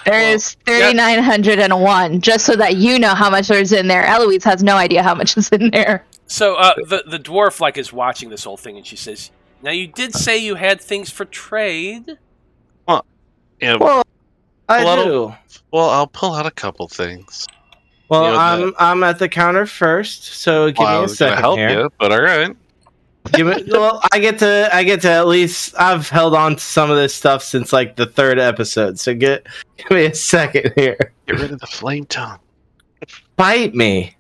There's 3,901, just so that you know how much there's in there. Eloise has no idea how much is in there. So the dwarf is watching this whole thing, and she says, "Now you did say you had things for trade." Yeah, Well, I Well, do. well, I'll pull out a couple things. Well, you know, I'm at the counter first, so give Well, I me a was gonna second help here. you, but all right. Well, I get to at least I've held on to some of this stuff since like the 3rd episode. So give me a second here. Get rid of the flame tongue. Bite me.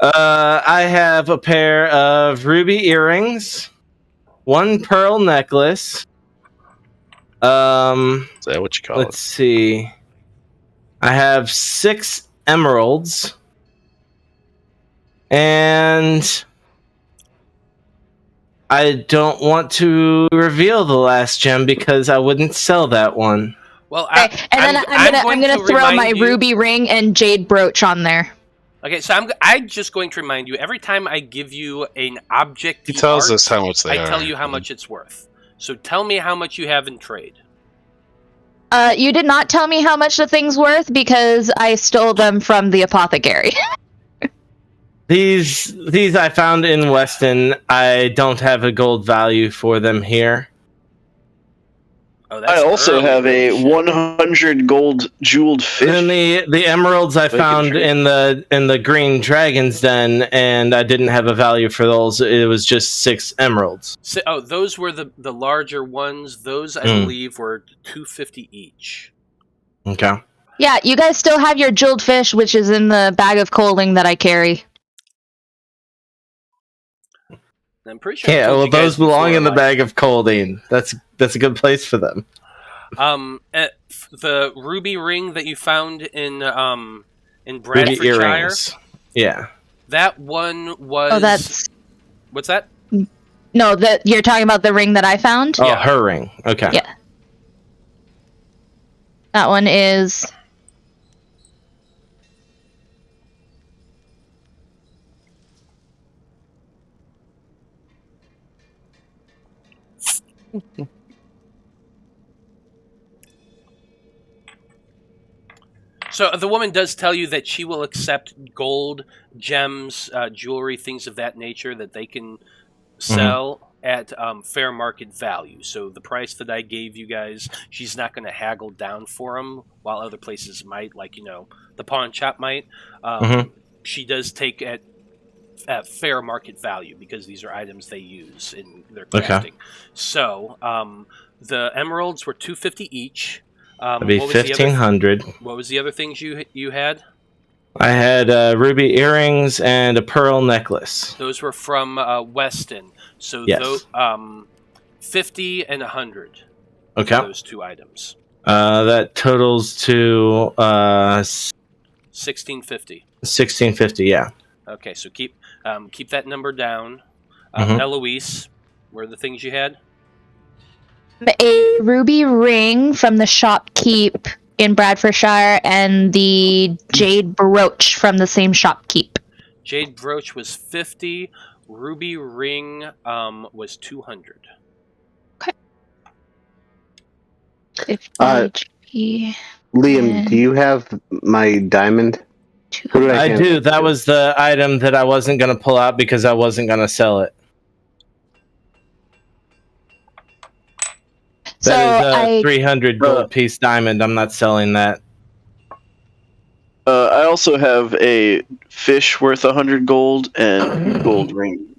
I have a pair of ruby earrings, 1 pearl necklace. Is that what you call Let's see. I have 6 emeralds. And I don't want to reveal the last gem because I wouldn't sell that one. Well, Okay, and then I'm gonna to throw remind my you- ruby ring and jade brooch on there. Okay, so I'm just going to remind you, every time I give you an object, He tells us how much they I are. tell you how much it's worth. So tell me how much you have in trade. You did not tell me how much the thing's worth because I stole them from the apothecary. These I found in Weston. I don't have a gold value for them here. Oh, that's I also early have a shit. 100 gold jeweled fish. And then the emeralds I Making found sure. in the green dragon's den, and I didn't have a value for those. It was just 6 emeralds. So, those were the larger ones. Those, I believe, were $250 each. Okay. Yeah, you guys still have your jeweled fish, which is in the bag of coaling that I carry. I'm pretty sure. I Yeah, told well, you guys those belong before, in the like, bag of colding. That's a good place for them. The ruby ring that you found in Ruby Bradfordshire. earrings. Yeah. That one was. Oh, that's What's that? no. That you're talking about the ring that I found. Oh, Yeah. her ring. Okay. Yeah. That one is. So the woman does tell you that she will accept gold, gems, jewelry, things of that nature that they can sell at fair market value. So the price that I gave you guys, she's not going to haggle down for them, while other places might, like, the pawn shop might. She does take at fair market value because these are items they use in their crafting. Okay. So the emeralds were $250 each. It'd be what was the other- 1,500. What was the other things you had? I had ruby earrings and a pearl necklace. Those were from Weston. So Yes. 50 and 100. Okay. Those 2 items. That totals to 1650. 1,650. Yeah. Okay, so keep that number down. Mhm. Eloise, were the things you had? A ruby ring from the shopkeep in Bradfordshire and the jade brooch from the same shopkeep. Jade brooch was 50. Ruby ring was 200. 50 HP, Liam, do you have my diamond? What did I hand do. it That to? was the item that I wasn't going to pull out because I wasn't going to sell it. So That is a I 300 gold piece diamond. I'm not selling that. I also have a fish worth 100 gold and gold ring.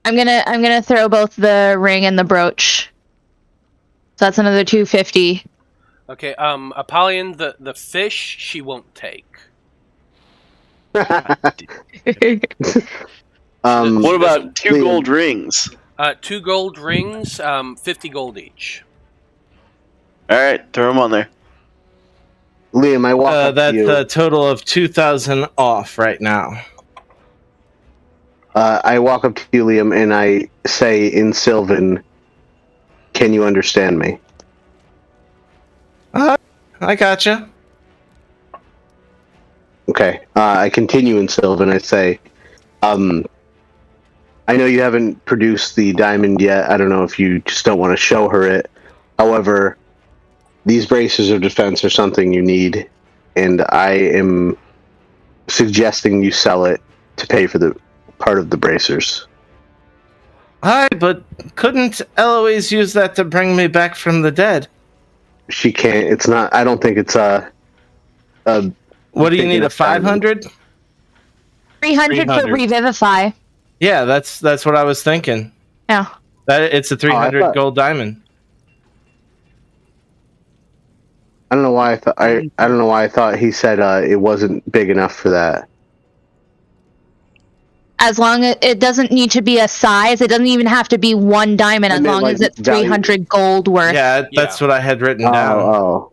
I'm gonna throw both the ring and the brooch. So that's another 250. Okay, Apollyon, the fish she won't take. What about 2 Liam. gold rings? 2 gold rings, 50 gold each. All right, throw them on there. Liam, I walk up to That's you. a total of 2,000 off right now. I walk up to you, Liam, and I say in Sylvan, "Can you understand me?" I gotcha. Okay. I continue in Sylvan. I say, I know you haven't produced the diamond yet. I don't know if you just don't want to show her it. However, these braces of defense are something you need, and I am suggesting you sell it to pay for the part of the bracers. Hi, but couldn't Eloise use that to bring me back from the dead? She can't. It's not. I don't think it's a What do you Big need, a enough diamond. 500? 300 for 300. revivify. Yeah, that's what I was thinking. Yeah. It's a 300 thought- gold diamond. I don't know why I thought. I don't know why I thought he said it wasn't big enough for that. As long as it doesn't need to be a size, it doesn't even have to be 1 diamond. I As meant, long like, as it's value. 300 gold worth. Yeah, that's what I had written Oh, down. oh.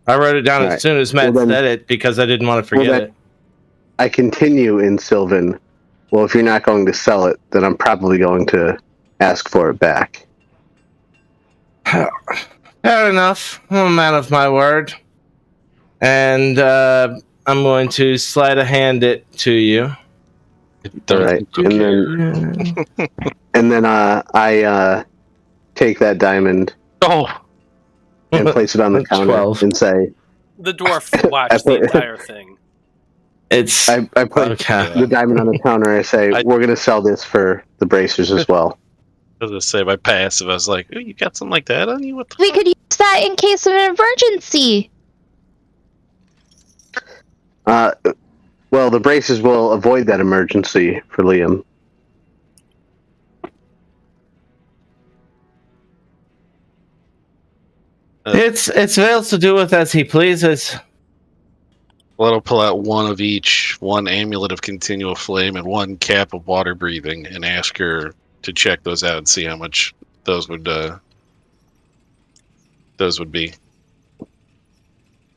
I wrote it down Alright. as soon as Matt Well, then- said it because I didn't want to forget then- it. I continue in Sylvan. Well, if you're not going to sell it, then I'm probably going to ask for it back. Fair enough. I'm a man of my word. And I'm going to sleight of hand it to you. All right, and then I take that diamond Oh, and place it on the counter 12. and say, The dwarf watched the entire thing. It's I put okay. the diamond on the counter. I say, we're going to sell this for the bracers as well. I was gonna say my passive. I was like, "Ooh, you got something like that on you? What the We fuck?" could use that in case of an emergency. Well, the braces will avoid that emergency for Liam. It's Veil's to do with as he pleases. Well, it'll pull out one of each, one amulet of continual flame and one cap of water breathing, and ask her to check those out and see how much those would be.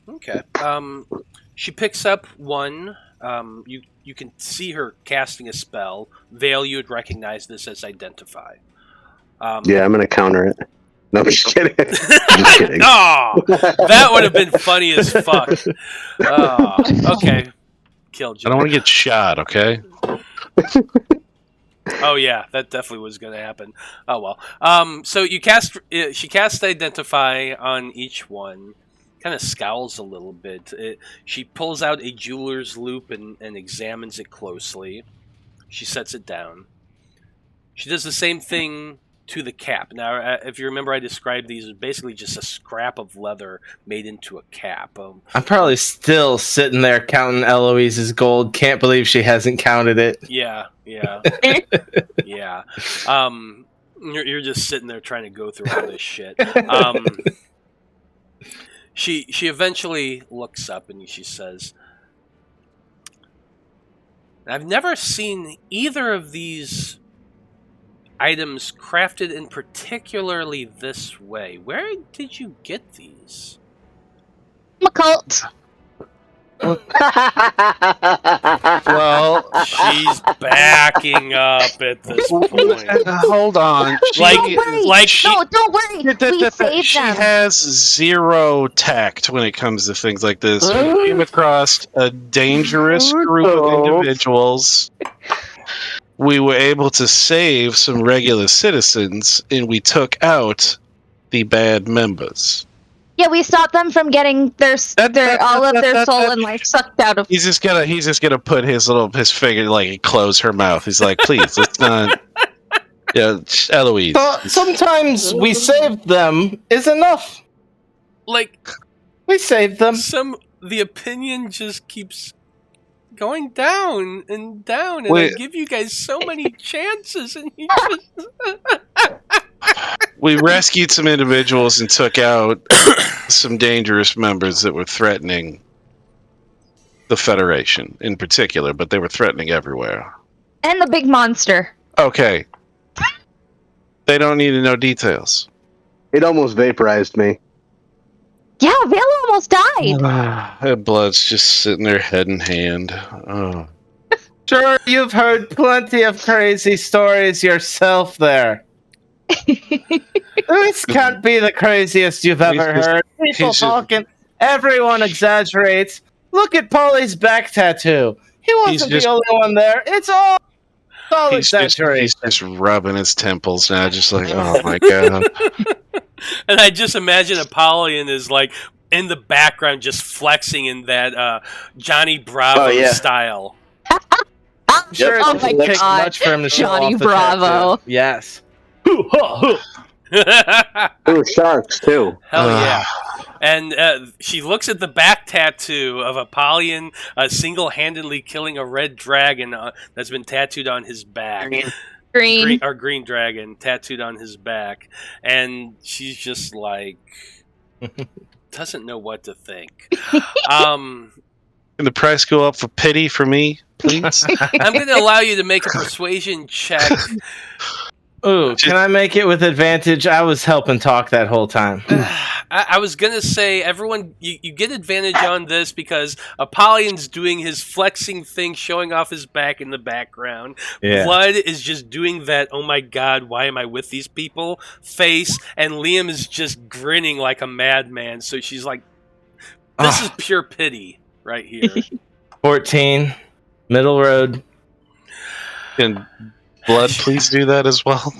Okay. She picks up one. You can see her casting a spell. Veil, you would recognize this as Identify. Yeah, I'm going to counter it. No, I'm just kidding. I'm just kidding. Oh, that would have been funny as fuck. Oh, okay. Killed you. I don't want to get shot, okay? Oh yeah, that definitely was going to happen. Oh well. So you cast. She casts Identify on each one. Kind of scowls a little bit. She pulls out a jeweler's loop and examines it closely. She sets it down. She does the same thing to the cap. Now, if you remember, I described these as basically just a scrap of leather made into a cap. I'm probably still sitting there counting Eloise's gold. Can't believe she hasn't counted it. Yeah. Yeah. You're just sitting there trying to go through all this shit. She eventually looks up and she says, "I've never seen either of these items crafted in particularly this way. Where did you get these?" Cult. Well, She's backing up at this point. Hold on. Like, Don't worry. We saved She them. has zero tact when it comes to things like this. We came across a dangerous group of individuals. We were able to save some regular citizens, and we took out the bad members. Yeah, we stopped them from getting all of their soul and life sucked out of. He's just gonna put his finger like and close her mouth. He's like, please, let's not. Yeah, Eloise. sometimes we saved them is enough. Like, We saved them. the opinion just keeps going down and down, and Wait. I give you guys so many chances, and you just... We rescued some individuals and took out some dangerous members that were threatening the Federation in particular, but they were threatening everywhere. And the big monster. Okay. They don't need to know details. It almost vaporized me. Yeah, Veil almost died. Her blood's just sitting there head in hand. Oh. Sure, you've heard plenty of crazy stories yourself there. This can't be the craziest you've ever heard. People talking, everyone exaggerates. Look at Polly's back tattoo. He wasn't the only one there. It's all exaggeration. He's just rubbing his temples now, just like, oh my god. And I just imagine Apollyon is like in the background, just flexing in that Johnny Bravo style. I'm sure Oh it my doesn't take God. much for him to show Johnny off the Bravo. tattoo. Yes. Ooh, sharks, too. Hell yeah. And she looks at the back tattoo of Apollyon single-handedly killing a red dragon that's been tattooed on his back. Green dragon tattooed on his back. And she's just like, doesn't know what to think. Can the price go up for pity for me, please? I'm going to allow you to make a persuasion check. Ooh, can I make it with advantage? I was helping talk that whole time. I was going to say, everyone, you get advantage on this because Apollyon's doing his flexing thing, showing off his back in the background. Yeah. Blood is just doing that, oh my god, why am I with these people face, and Liam is just grinning like a madman. So she's like, this is pure pity right here. 14, middle road. Can Blood please do that as well?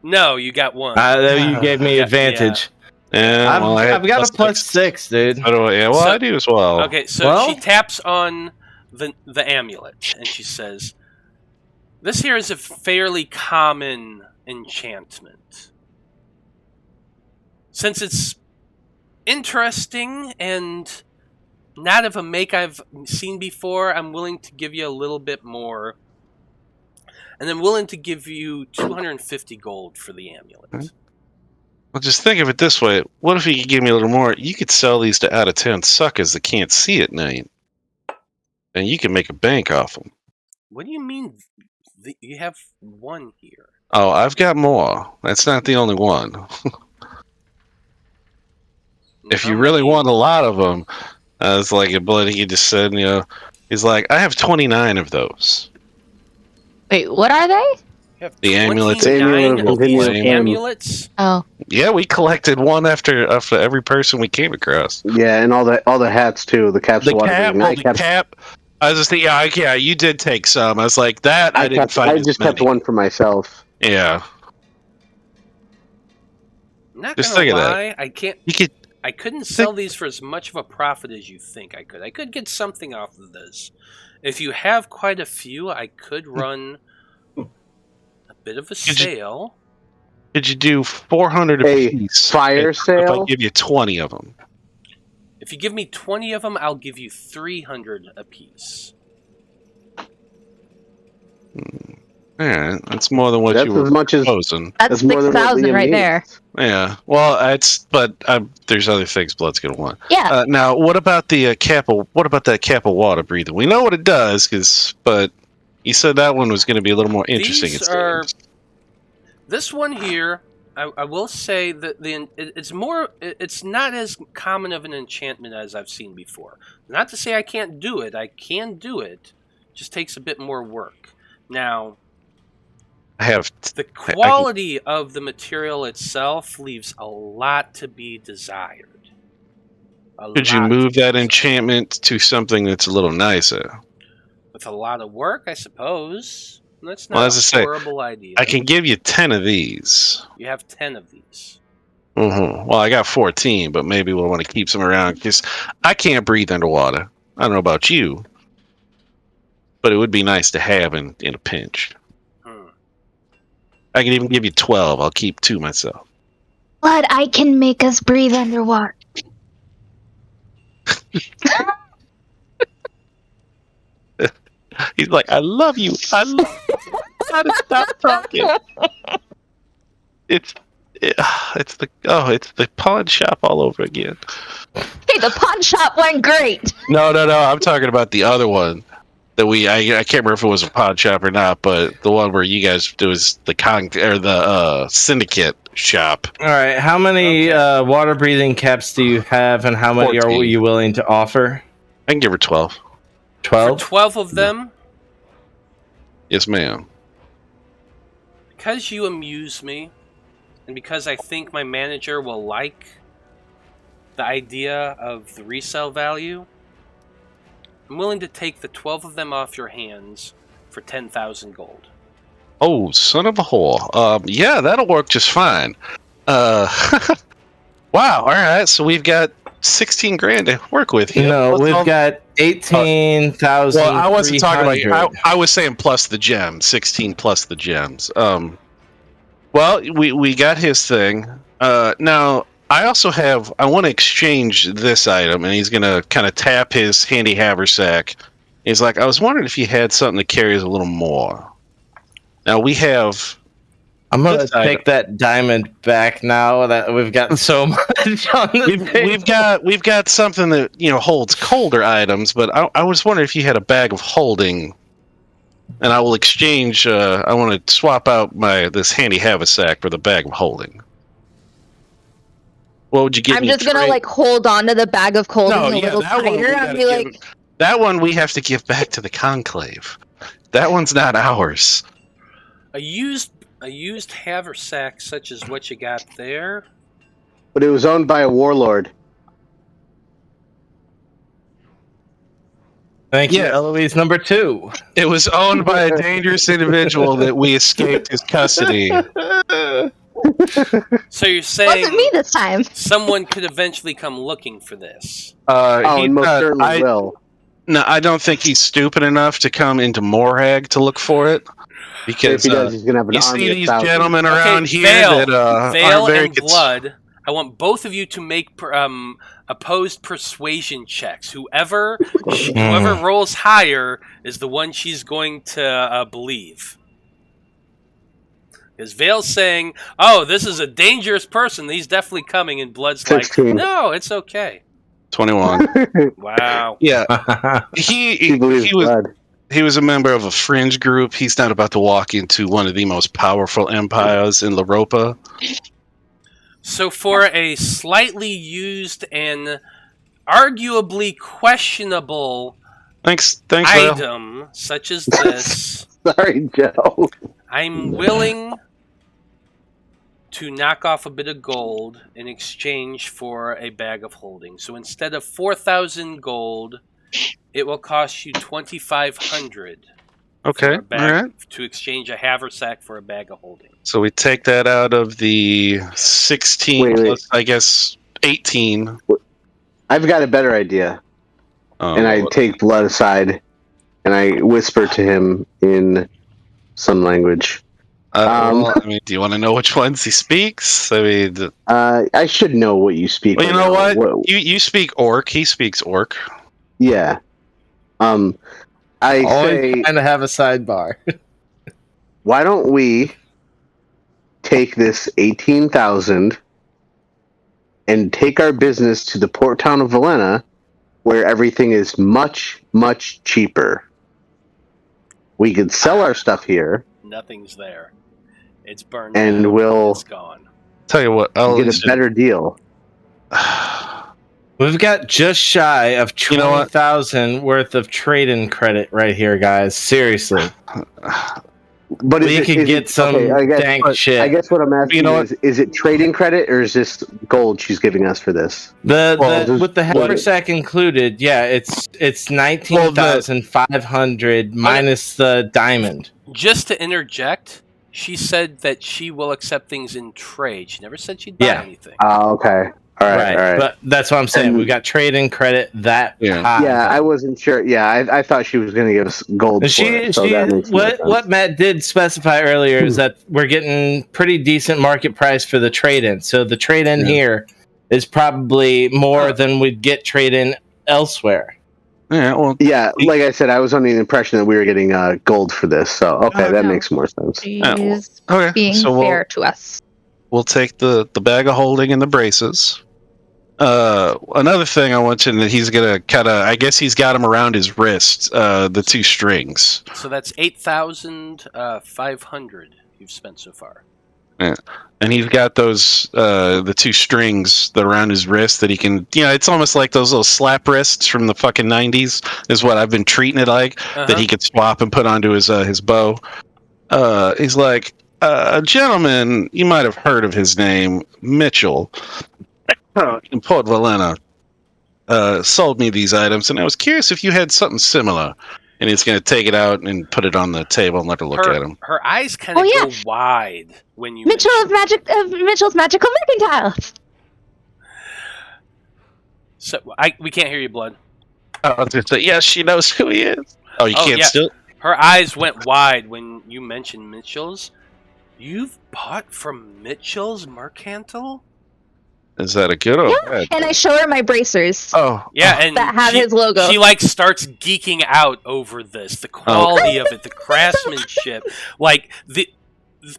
No, you got one. You gave me advantage. Yeah, well, I've got a plus 6, dude. I do as well. Okay, so she taps on the amulet, and she says, "This here is a fairly common enchantment. Since it's interesting and not of a make I've seen before, I'm willing to give you a little bit more. And I'm willing to give you 250 gold for the amulet. Well, just think of it this way. What if you could give me a little more? You could sell these to out-of-town suckers that can't see at night. And you can make a bank off them. What do you mean? You have one here. Oh, I've got more. That's not the only one. If you really want a lot of them, it's like a bloody. He just said, he's like, I have 29 of those. Wait, what are they? The amulets. 29 of these Flame. amulets? Oh. Yeah, we collected one after every person we came across. Yeah, and all the hats too. The caps. The cap. I was just thinking, yeah, you did take some. I was like, that I didn't find. I just kept one for myself. Yeah. I'm not Just gonna think of lie, that. I couldn't sell these for as much of a profit as you think I could. I could get something off of this. If you have quite a few, I could run a bit of a sale. Could you do 400 a piece? Fire sale? If I give you 20 of them. If you give me 20 of them, I'll give you 300 apiece. Yeah, that's more than what you were proposing. That's 6,000 right there. Yeah, well, but there's other things Blood's gonna want. Yeah. Now, what about the Kappa? What about that Kappa water breather? We know what it does, but you said that one was going to be a little more interesting. This one here, I will say that it's not as common of an enchantment as I've seen before. Not to say I can't do it. I can do it. Just takes a bit more work. Now, the quality of the material itself leaves a lot to be desired. Could you move that enchantment to something that's a little nicer? With a lot of work, I suppose. That's not a horrible idea. I can give you 10 of these. You have 10 of these. Mm-hmm. Well, I got 14, but maybe we'll want to keep some around because I can't breathe underwater. I don't know about you, but it would be nice to have in a pinch. I can even give you 12. I'll keep 2 myself. But I can make us breathe underwater. He's like, I love you. I love you. Gotta stop talking. It's the pawn shop all over again. Hey, the pawn shop went great. No. I'm talking about the other one that I can't remember if it was a pawn shop or not, but the one where you guys do is the syndicate shop. All right, how many water breathing caps do you have, and how many 14. Are you willing to offer? I can give her 12. 12? For 12 of them? Yes, ma'am. Because you amuse me, and because I think my manager will like the idea of the resale value, I'm willing to take the 12 of them off your hands for 10,000 gold. Oh, son of a whore. Yeah, that'll work just fine. Wow, alright, so we've got 16 grand to work with here. No, we've got 18,000. Well, I wasn't talking about you. I was saying plus the gems. 16 plus the gems. Well, we got his thing. Now, I also I want to exchange this item, and he's going to kind of tap his handy haversack. He's like, I was wondering if you had something that carries a little more. Now, we have... I'm going to take that diamond back now that we've gotten so much on the We've got something that holds colder items, but I was wondering if you had a bag of holding, and I will exchange. I want to swap out this handy haversack for the bag of holding. What would you give me? I'm just gonna hold on to the bag of holding a little tighter. I'd be like, that one we have to give back to the conclave. That one's not ours. A used haversack such as what you got there. But it was owned by a warlord. Thank you, Eloise number 2. It was owned by a dangerous individual that we escaped his custody. So you're saying wasn't me this time. Someone could eventually come looking for this? He most certainly will. No, I don't think he's stupid enough to come into Morag to look for it. Because if he does, he's gonna have an you army see of these thousands. gentlemen around here Veil, that Veil aren't very and Blood. I want both of you to make opposed persuasion checks. Whoever rolls higher is the one she's going to believe. Because Veil's saying, "Oh, this is a dangerous person. He's definitely coming." And Blood's 16. like, "No, it's okay." 21. Wow. Yeah, He believes he was. blood. He was a member of a fringe group. He's not about to walk into one of the most powerful empires in Loroupa. So for a slightly used and arguably questionable Thanks, Val. item such as this, Sorry, Joe. I'm willing to knock off a bit of gold in exchange for a bag of holding. So instead of 4,000 gold, it will cost you 2,500. Okay, for a bag, all right. to exchange a haversack for a bag of holding. So we take that out of the 16 Wait. plus, I guess, 18. I've got a better idea. Oh, And I take Blood aside, and I whisper to him in some language. well, I mean, do you want to know which ones he speaks? I mean, I should know what you speak. well, you know right now. what? You speak Orc. He speaks Orc. Yeah. I Always say, trying to have a sidebar. why don't we take this 18,000 and take our business to the port town of Valena, where everything is much, much cheaper. We could sell our stuff here. Nothing's there. It's burned And down. we'll- It's gone. Tell you what, I'll Get a better deal. We've got just shy of You know what? 20,000 worth of trade-in credit right here, guys. Seriously. But We could get some dank shit. I guess what I'm asking You know is it trading credit or is this gold she's giving us for this? With the haversack included, yeah, it's 19,500 minus the diamond. Just to interject, she said that she will accept things in trade. She never said she'd buy Yeah. anything. Oh, okay. All right. But that's what I'm saying. And- We got trade-in credit that Yeah. high. Yeah, I wasn't sure. Yeah, I thought she was going to give us gold for it. So that makes more sense. What Matt did specify earlier is that we're getting pretty decent market price for the trade-in. So the trade-in here is probably more than we'd get trade-in elsewhere. Yeah, well, Yeah, like I said, I was under the impression that we were getting gold for this. So okay, that no. makes more sense. She's okay. being So fair to us. we'll take the bag of holding and the braces. Another thing I want you to, he's gonna kind of, I guess he's got him around his wrist, the two strings. So that's 8,500 you've spent so far. Yeah. And he's got those, the two strings that are around his wrist that he can, it's almost like those little slap wrists from the fucking 90s is what I've been treating it like, that he could swap and put onto his bow. He's like, a gentleman, you might have heard of his name, Mitchell, in Port Valena, sold me these items, and I was curious if you had something similar. And he's going to take it out and put it on the table and let her look at him. Her eyes kind of go wide when you Mitchell's magical mercantiles. So we can't hear you, Blood. I was going to say, yes, she knows who he is. Oh, you can't still? Her eyes went wide when you mentioned Mitchell's. You've bought from Mitchell's Mercantile? Is that a good or bad? And I show her my bracers. Oh. Yeah, and that have his logo. She starts geeking out over this. The quality of it, the craftsmanship.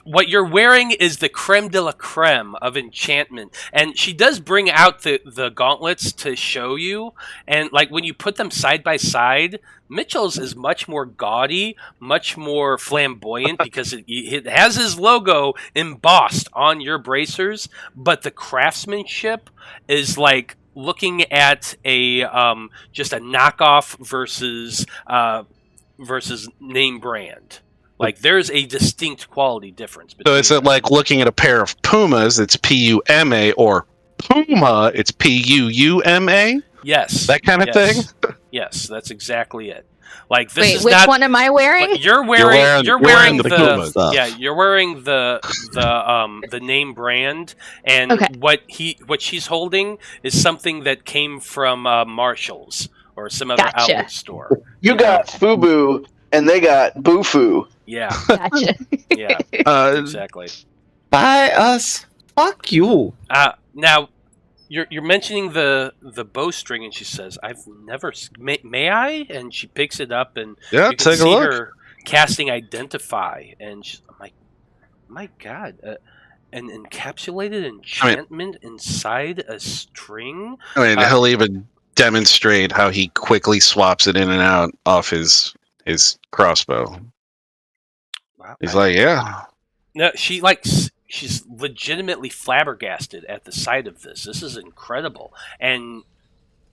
What you're wearing is the creme de la creme of enchantment. And she does bring out the gauntlets to show you. And when you put them side by side, Mitchell's is much more gaudy, much more flamboyant because it has his logo embossed on your bracers. But the craftsmanship is looking at a just a knockoff versus name brand. There's a distinct quality difference. So is it like looking at a pair of Pumas, it's P-U-M-A, or Puma, it's P-U-U-M-A? Yes. That kind of thing? Yes, that's exactly it. This Wait, is which not, one am I wearing? You're wearing the Puma stuff. Yeah, you're wearing the name brand, and what she's holding is something that came from Marshall's. or some other Gotcha. outlet store. You got Fubu, and they got Bufu. Yeah, Gotcha. yeah, exactly. Buy us. Fuck you. Now, you're mentioning the bowstring, and she says, "I've never. May I?" And she picks it up, and Yeah, you can take a see look. her casting Identify, and I'm like, my God, an encapsulated enchantment inside a string. I mean, he'll even demonstrate how he quickly swaps it in and out off his crossbow. Wow. He's like, yeah. No, she's legitimately flabbergasted at the sight of this. This is incredible, and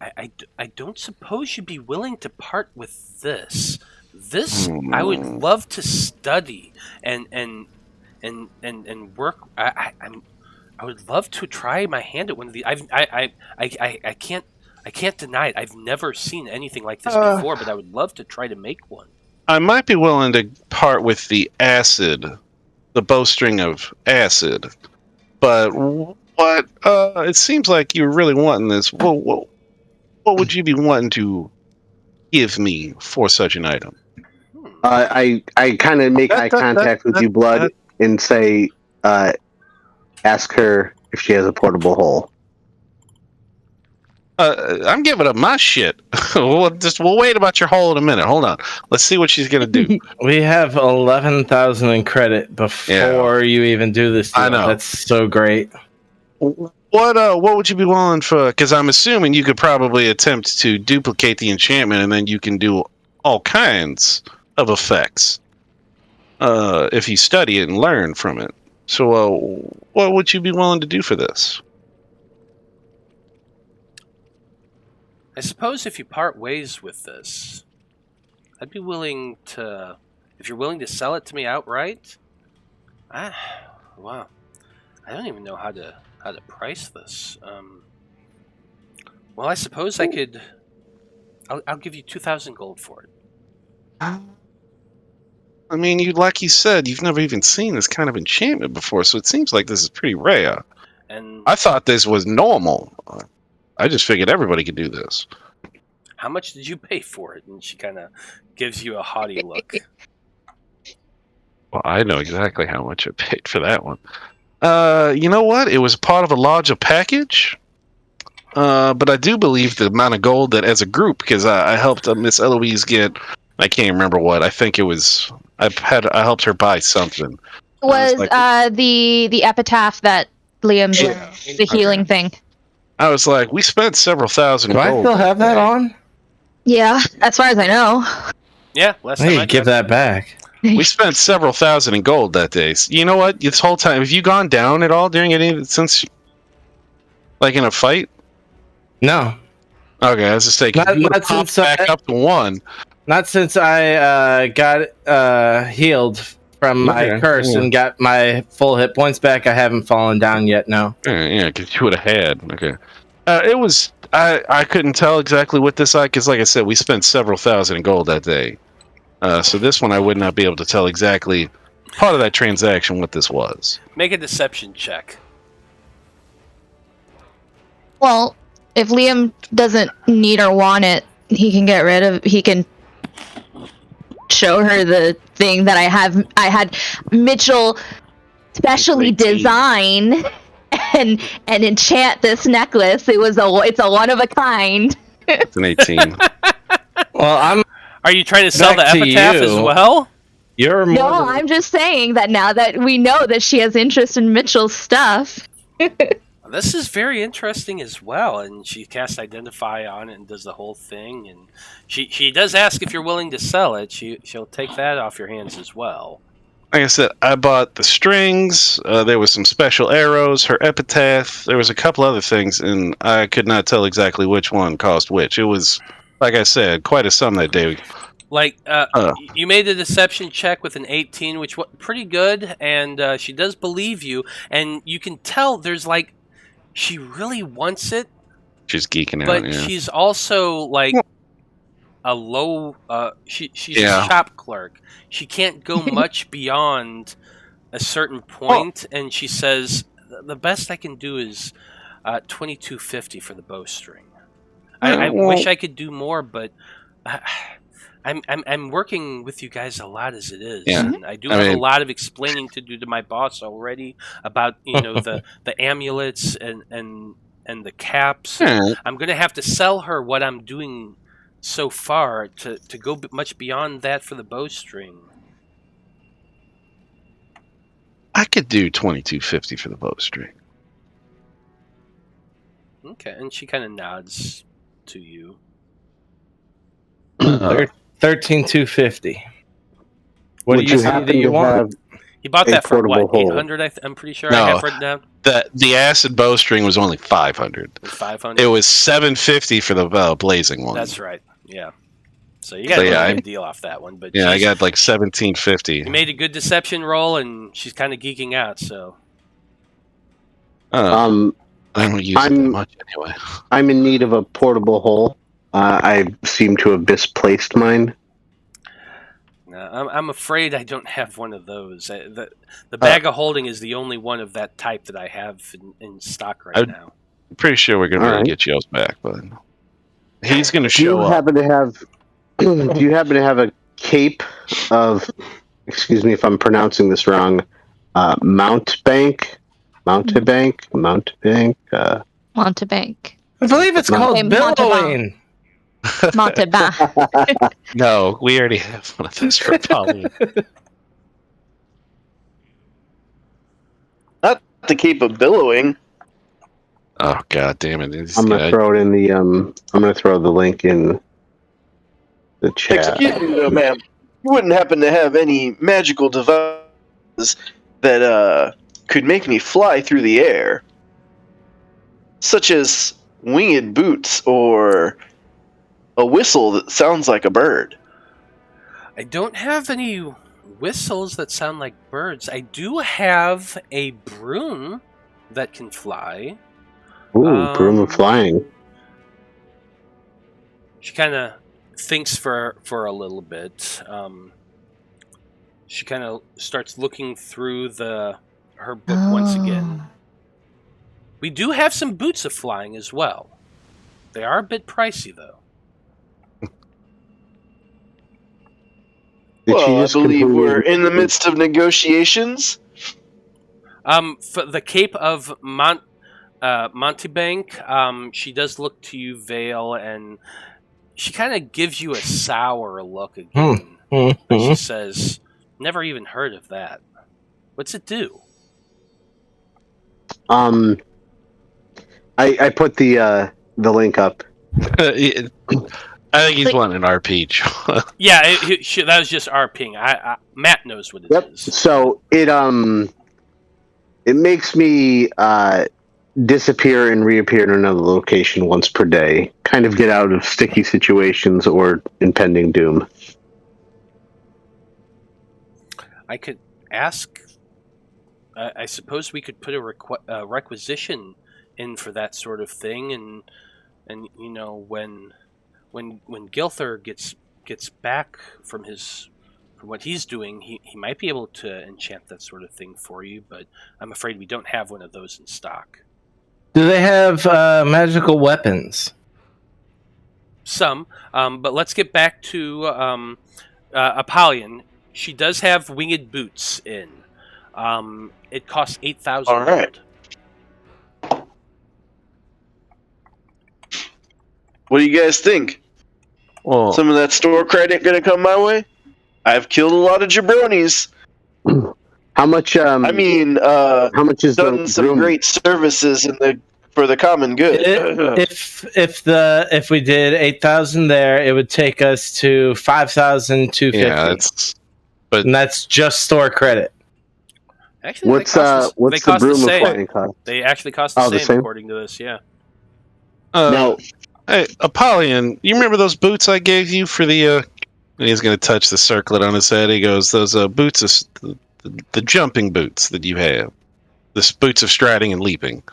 I don't suppose you'd be willing to part with this. This I would love to study and work. I would love to try my hand at one of these. I can't deny it. I've never seen anything like this before, but I would love to try to make one. I might be willing to part with the acid, the bowstring of acid, but what? It seems like you're really wanting this. What would you be wanting to give me for such an item? I kind of make eye contact with you, Blood, and say, ask her if she has a portable hole. I'm giving up my shit. We'll wait about your hole in a minute. Hold on. Let's see what she's gonna do. We have 11,000 in credit before you even do this deal. I know. That's so great. What would you be willing for? Because I'm assuming you could probably attempt to duplicate the enchantment, and then you can do all kinds of effects if you study it and learn from it. So, what would you be willing to do for this? I suppose if you part ways with this, I'd be willing to. If you're willing to sell it to me outright, wow, I don't even know how to price this. Well, I suppose I could. I'll give you 2,000 gold for it. I mean, like you said, you've never even seen this kind of enchantment before, so it seems like this is pretty rare. And I thought this was normal. I just figured everybody could do this. how much did you pay for it? And she kind of gives you a haughty look. Well, I know exactly how much I paid for that one. You know what? It was part of a larger package. But I do believe the amount of gold that, as a group, because I helped Miss Eloise get, I can't remember what. I think it was. I helped her buy something. Was the epitaph that Liam did, the healing thing. I was like, we spent several thousand Do I gold. still have that on? Yeah, as far as I know. Yeah, last I time need to give that back. We spent several thousand in gold that day. So, you know what? This whole time, have you gone down at all during any since, like in a fight? No. Okay, I was just saying, Not since back up to 1. Not since I got healed from my curse and got my full hit points back. I haven't fallen down yet. No. Yeah, because you would have had. Okay, it was. I couldn't tell exactly what this because, like I said, we spent several thousand in gold that day. So this one, I would not be able to tell exactly part of that transaction what this was. Make a deception check. Well, if Liam doesn't need or want it, he can get rid of. He can show her the thing that I had Mitchell specially design and enchant this necklace. It's a one of a kind. It's an 18. Well, Are you trying to sell the Back to epitaph you. as well? you're more. No, I'm just saying that now that we know that she has interest in Mitchell's stuff. This is very interesting as well, and she casts Identify on it and does the whole thing, and she does ask if you're willing to sell it. She'll take that off your hands as well. Like I said, I bought the strings. There was some special arrows, her epitaph. There was a couple other things, and I could not tell exactly which one cost which. It was, like I said, quite a sum that day. Like, you made a deception check with an 18, which was pretty good, and she does believe you, and you can tell there's like, she really wants it, She's geeking out, but yeah. she's also like a low. She's a shop clerk. She can't go much beyond a certain point, and she says the best I can do is $22.50 for the bowstring. I wish I could do more, but I'm working with you guys a lot as it is, Yeah. and I have a lot of explaining to do to my boss already about the amulets and the caps. And I'm gonna have to sell her what I'm doing so far to go much beyond that for the bowstring. I could do $22.50 for the bowstring. Okay, and she kind of nods to you. 13,250. What do Would you you say happen that you to want? have He bought a that for what? portable hole? 800. I'm pretty sure. No. I have written down The acid bowstring was only 500. 500. It was $750 for the blazing one. That's right. Yeah. So you got a good deal off that one, but I got like $17.50. You made a good deception roll, and she's kind of geeking out. So I don't use it that much anyway. I'm in need of a portable hole. I seem to have misplaced mine. no, I'm afraid I don't have one of those. The bag of holding is the only one of that type that I have in stock right now. I'm pretty sure we're going to get yours back, but he's going to show up. Do you happen to have a cape of, excuse me if I'm pronouncing this wrong, Mountebank? Montebank. I believe it's called billowing. Montebank. No, we already have one of those for Apollyon. Not the cape of billowing. Oh god damn it! I'm gonna throw it in the I'm gonna throw the link in the chat. Excuse me, though, ma'am. You wouldn't happen to have any magical devices that could make me fly through the air, such as winged boots or a whistle that sounds like a bird? I don't have any whistles that sound like birds. I do have a broom that can fly. Ooh, broom of flying. She kind of thinks for a little bit. She kind of starts looking through her book once again. We do have some boots of flying as well. They are a bit pricey, though. Well, I believe we're in the midst of negotiations. For the Cape of Montebank, she does look to you, Veil, and she kind of gives you a sour look again. But she says, "Never even heard of that. What's it do?" I put the link up. I think he's wanting an RP. Yeah, that was just RPing. Matt knows what it is. So it makes me disappear and reappear in another location once per day. Kind of get out of sticky situations or impending doom. I could ask. I suppose we could put a requisition in for that sort of thing, and when Gilther gets back from what he's doing, he might be able to enchant that sort of thing for you, but I'm afraid we don't have one of those in stock. Do they have magical weapons? Some, but let's get back to Apollyon. She does have winged boots in. It costs 8,000. All right. What do you guys think? Well, Some of that store credit gonna come my way? I've killed a lot of jabronis. How much? How much is done some great services for the common good. If we did 8,000 there, it would take us to 5,250. yeah, and that's just store credit. Actually, what's the broom of flying cost? They actually cost the same according to this. Yeah. No. Hey, Apollyon, you remember those boots I gave you for the? And he's going to touch the circlet on his head. He goes, "Those boots, the jumping boots that you have, the boots of striding and leaping."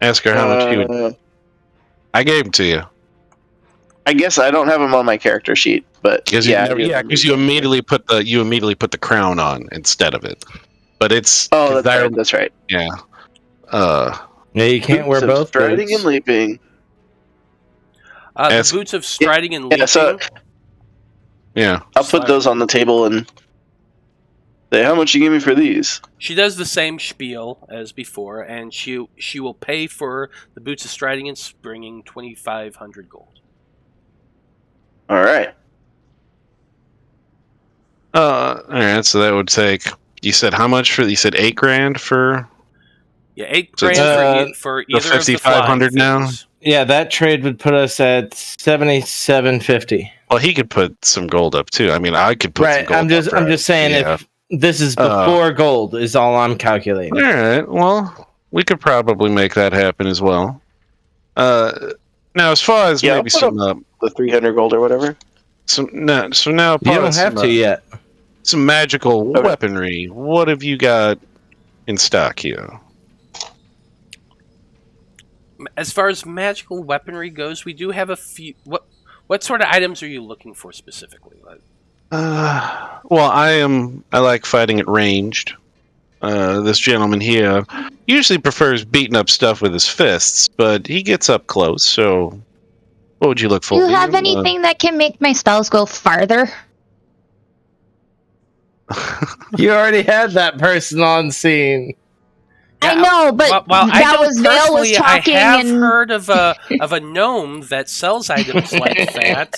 Ask her how much you would. I gave them to you. I guess I don't have them on my character sheet, but Because you immediately put the crown on instead of it. But it's that's right. Yeah. Yeah, you can't wear both. Striding and leaping. The boots of striding and leaping. I'll put those on the table and say, how much you give me for these? She does the same spiel as before, and she will pay for the boots of striding and springing 2,500 gold. All right. All right. So that would take. You said how much for? You said $8,000 for. Yeah, $8,000 for either of the 5,500 now. things. Yeah, that trade would put us at 7750. Well, he could put some gold up too. I mean, I could put some gold up. I'm just saying if this is before gold is all I'm calculating. All right. Well, we could probably make that happen as well. Now, as far as maybe some the 300 gold or whatever. So now you don't have to yet. Some magical weaponry. What have you got in stock here? As far as magical weaponry goes, we do have a few. What sort of items are you looking for specifically? Well, I like fighting at ranged. This gentleman here usually prefers beating up stuff with his fists, but he gets up close. So, what would you look for? Do you have anything that can make my spells go farther? You already had that person on scene. I know, but that was Veil was talking. I have heard of a gnome that sells items like that.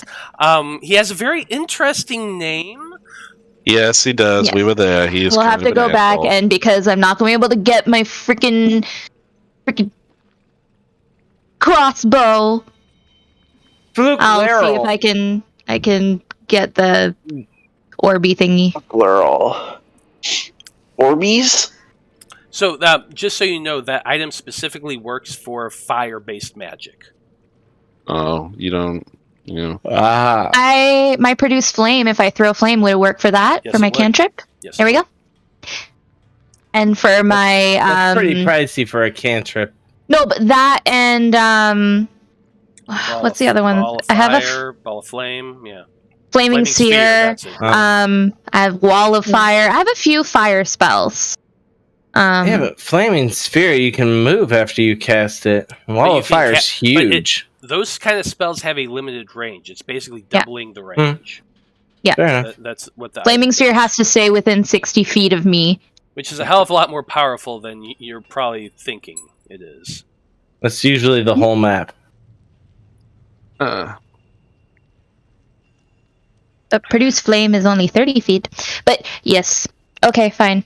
He has a very interesting name. Yes, he does. Yes. We were there. We'll have to go back, and because I'm not going to be able to get my freaking crossbow, I'll see if I can get the Orby thingy. Orbeez? So, just so you know, that item specifically works for fire-based magic. Oh, you don't, My produce flame. If I throw flame, would it work for that? Yes, for my cantrip? Yes. There we go. And for my that's pretty pricey for a cantrip. No, but that and what's the other one? I have a ball of flame. Yeah. Flaming Sphere. I have Wall of Fire. I have a few fire spells. Yeah, but Flaming Sphere you can move after you cast it. Wall of Fire is huge. Those kind of spells have a limited range. It's basically doubling the range. Yeah, fair enough. That's what the Flaming Sphere has to stay within 60 feet of me, which is a hell of a lot more powerful than you're probably thinking it is. That's usually the whole map. But produce flame is only 30 feet. But yes, okay, fine.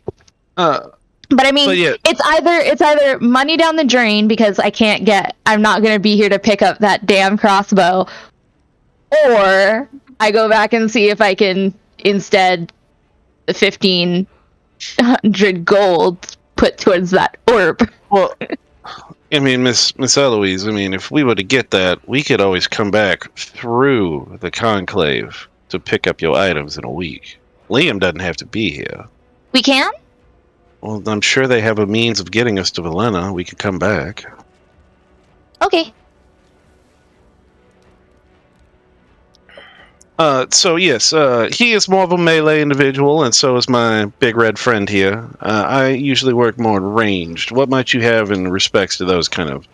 But I mean, it's either money down the drain because I'm not going to be here to pick up that damn crossbow, or I go back and see if I can instead 1,500 gold put towards that orb. Well, I mean, Miss Eloise, I mean, if we were to get that, we could always come back through the conclave to pick up your items in a week. Liam doesn't have to be here. We can? Well, I'm sure they have a means of getting us to Valena. We could come back. Okay. So yes, he is more of a melee individual, and so is my big red friend here. I usually work more ranged. What might you have in respects to those kind of?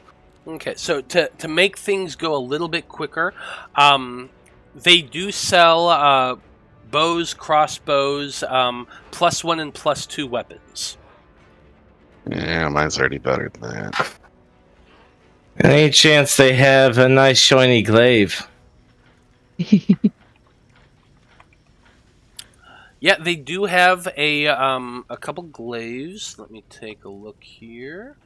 Okay, so to make things go a little bit quicker, they do sell bows, crossbows, +1 and +2 weapons. Yeah, mine's already better than that. Any chance they have a nice shiny glaive? Yeah, they do have a couple glaives. Let me take a look here.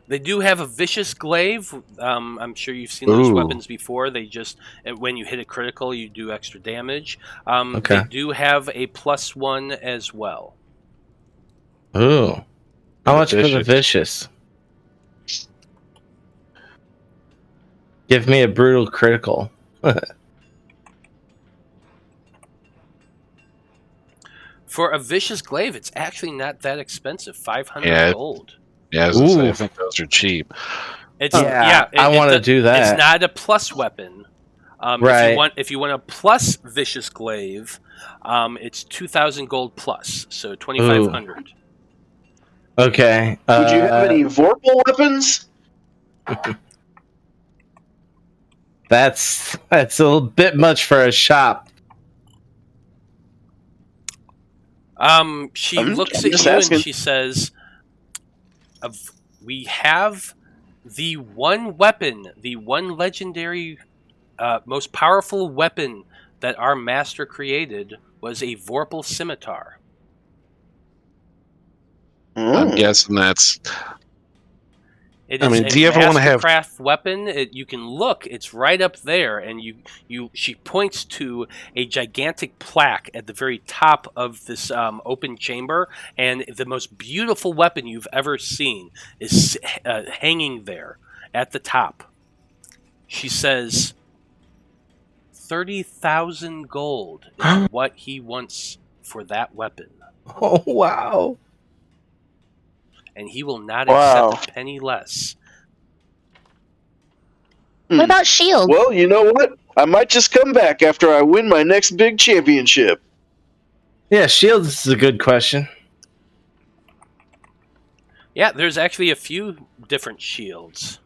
They do have a vicious glaive. I'm sure you've seen those weapons before. They just, when you hit a critical, you do extra damage. They do have a +1 as well. Ooh. How much for the vicious? Give me a brutal critical. For a vicious glaive, it's actually not that expensive. 500 gold. Yeah, I was gonna say, I think those are cheap. I want to do that. It's not a plus weapon. Right. If you want a plus vicious glaive, it's 2,000 gold plus, so 2,500. Okay. Would you have any Vorpal weapons? That's a little bit much for a shop. She I'm looks at just you asking. and she says, "We have the one weapon, the one legendary, most powerful weapon that our master created was a Vorpal scimitar." I'm guessing that's. It I is mean, a do you ever want to have? mastercraft weapon. You can look; it's right up there, and She points to a gigantic plaque at the very top of this open chamber, and the most beautiful weapon you've ever seen is hanging there at the top. She says, 30,000 gold is what he wants for that weapon, Oh wow! and he will not Wow. accept a penny less. What about shield? Well, you know what? I might just come back after I win my next big championship. Yeah, shield is a good question. Yeah, there's actually a few different shields.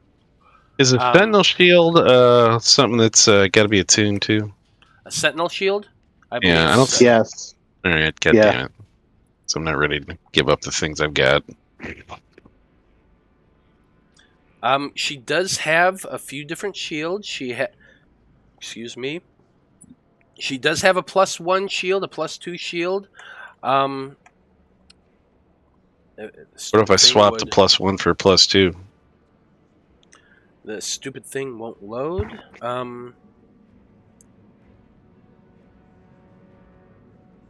Is a Sentinel shield something that's got to be attuned to? A sentinel shield? I Yeah, I don't so. Yes. All right, God damn it. So I'm not ready to give up the things I've got. She does have a few different shields. Excuse me. She does have a +1 shield, a +2 shield. What if I swap the +1 for +2? The stupid thing won't load.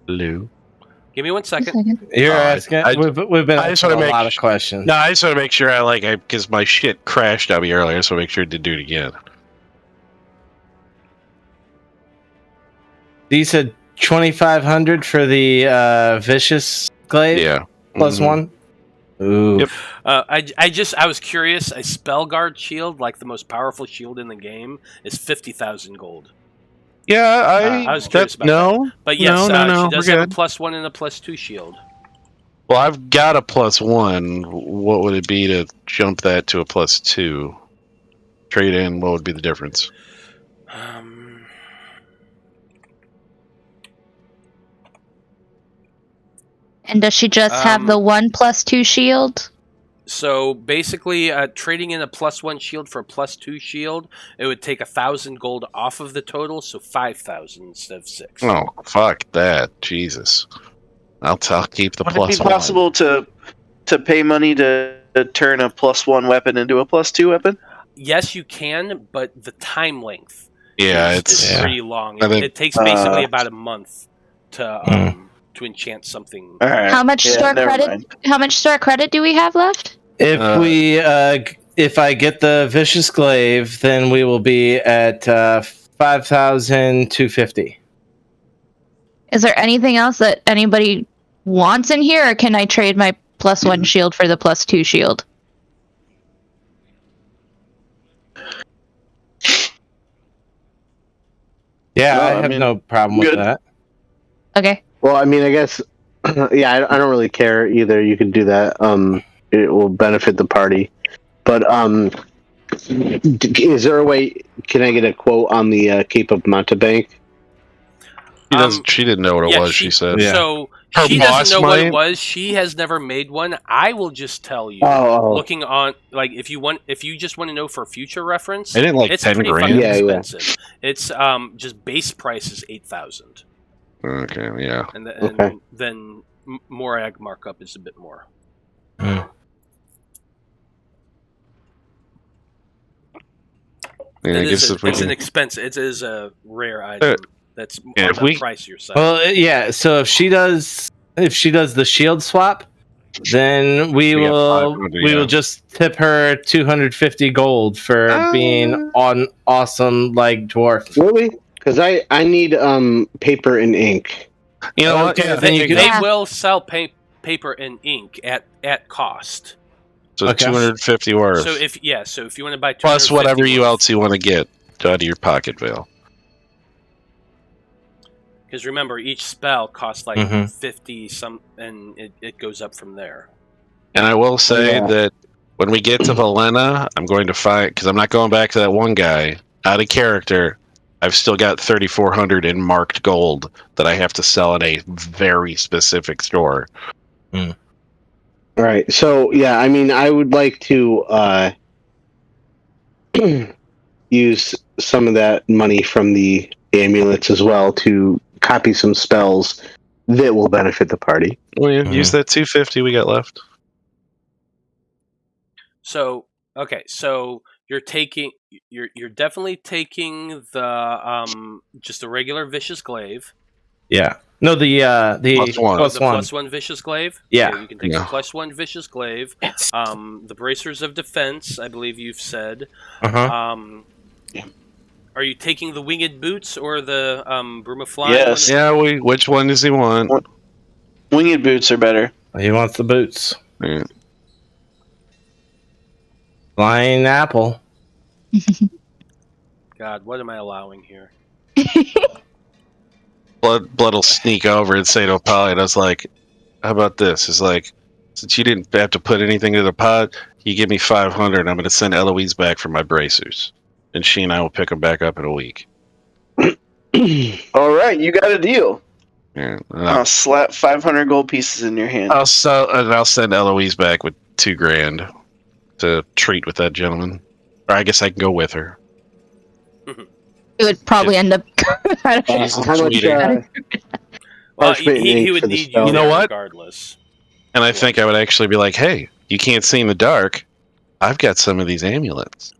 Lou. Give me 1 second. You're asking. We've been asking a lot of questions. No, I just want to make sure because my shit crashed on me earlier, so I make sure to do it again. You said 2,500 for the vicious glaive. Yeah, +1. Ooh. Yep. I was curious. A spell guard shield, like the most powerful shield in the game, is 50,000 gold. Yeah, I was curious about that. But yes, no, she does have a good. +1 and a +2 shield. Well, I've got a +1. What would it be to jump that to a +2? Trade in. What would be the difference? And does she just have the 1 +2 shield? So basically, trading in a +1 shield for a +2 shield, it would take 1,000 gold off of the total, so 5,000 instead of 6. Oh, fuck that! Jesus, I'll keep the Would +1. it be possible to pay money to turn a +1 weapon into a +2 weapon? Yes, you can, but the time length it's pretty long. It takes basically about a month to enchant something. Right. How much store credit? Mind. How much store credit do we have left? If I get the vicious glaive, then we will be at 5,250. Is there anything else that anybody wants in here, or can I trade my +1 shield for the +2 shield? Yeah, I have no problem with that. Okay. Well, I mean, I guess, yeah, I don't really care either. You can do that. It will benefit the party. But is there a way? Can I get a quote on the Cape of Montebank? She didn't know what it was. She said. So Her she boss doesn't know what it might. was. She has never made one. I will just tell you. Looking on, like, if you just want to know for future reference, I didn't like it's 10 pretty grand. fucking expensive. It's just base price is 8,000. Okay, yeah. And Okay. then Morag markup is a bit more. Yeah, I guess It's an expense. It is a rare item. That's on the pricier side. Well, yeah. So if she does the shield swap, then we will just tip her 250 gold for being on awesome like dwarf. Really? Because I need paper and ink. You know what? Okay, They will sell paper and ink at cost. So 250 worth. So if you want to buy 250 plus whatever else you want to get out of your pocket veil. Because remember, each spell costs like 50 some, and it goes up from there. And I will say that when we get to Valena, I'm going to find, because I'm not going back to that one guy, out of character, I've still got 3,400 in marked gold that I have to sell at a very specific store. All right. So, yeah, I mean, I would like to use some of that money from the amulets as well to copy some spells that will benefit the party. Well, yeah, use that 250 we got left. So okay, so you're definitely taking the just the regular vicious glaive. Yeah. No, the Plus one. plus The one. +1 vicious glaive. Yeah. Okay, you can take Yeah. the +1 vicious glaive. Yes. The bracers of defense, I believe you've said. Uh-huh. Are you taking the winged boots or the broom of flying? Yes. Yeah, which one does he want? Winged boots are better. He wants the boots. Yeah. Flying apple. God, what am I allowing here? Blood will sneak over and say to Apollyon, I was like, how about this? It's like, since you didn't have to put anything in the pot, you give me 500 and I'm going to send Eloise back for my bracers. And she and I will pick them back up in a week. All right, you got a deal. Yeah. I'll slap 500 gold pieces in your hand. I'll send Eloise back with $2,000 to treat with that gentleman. Or I guess I can go with her. It would probably end up. How much? Well, Parchment he ink would for the need spell. you You know there what? regardless. And I think I would actually be like, hey, you can't see in the dark. I've got some of these amulets.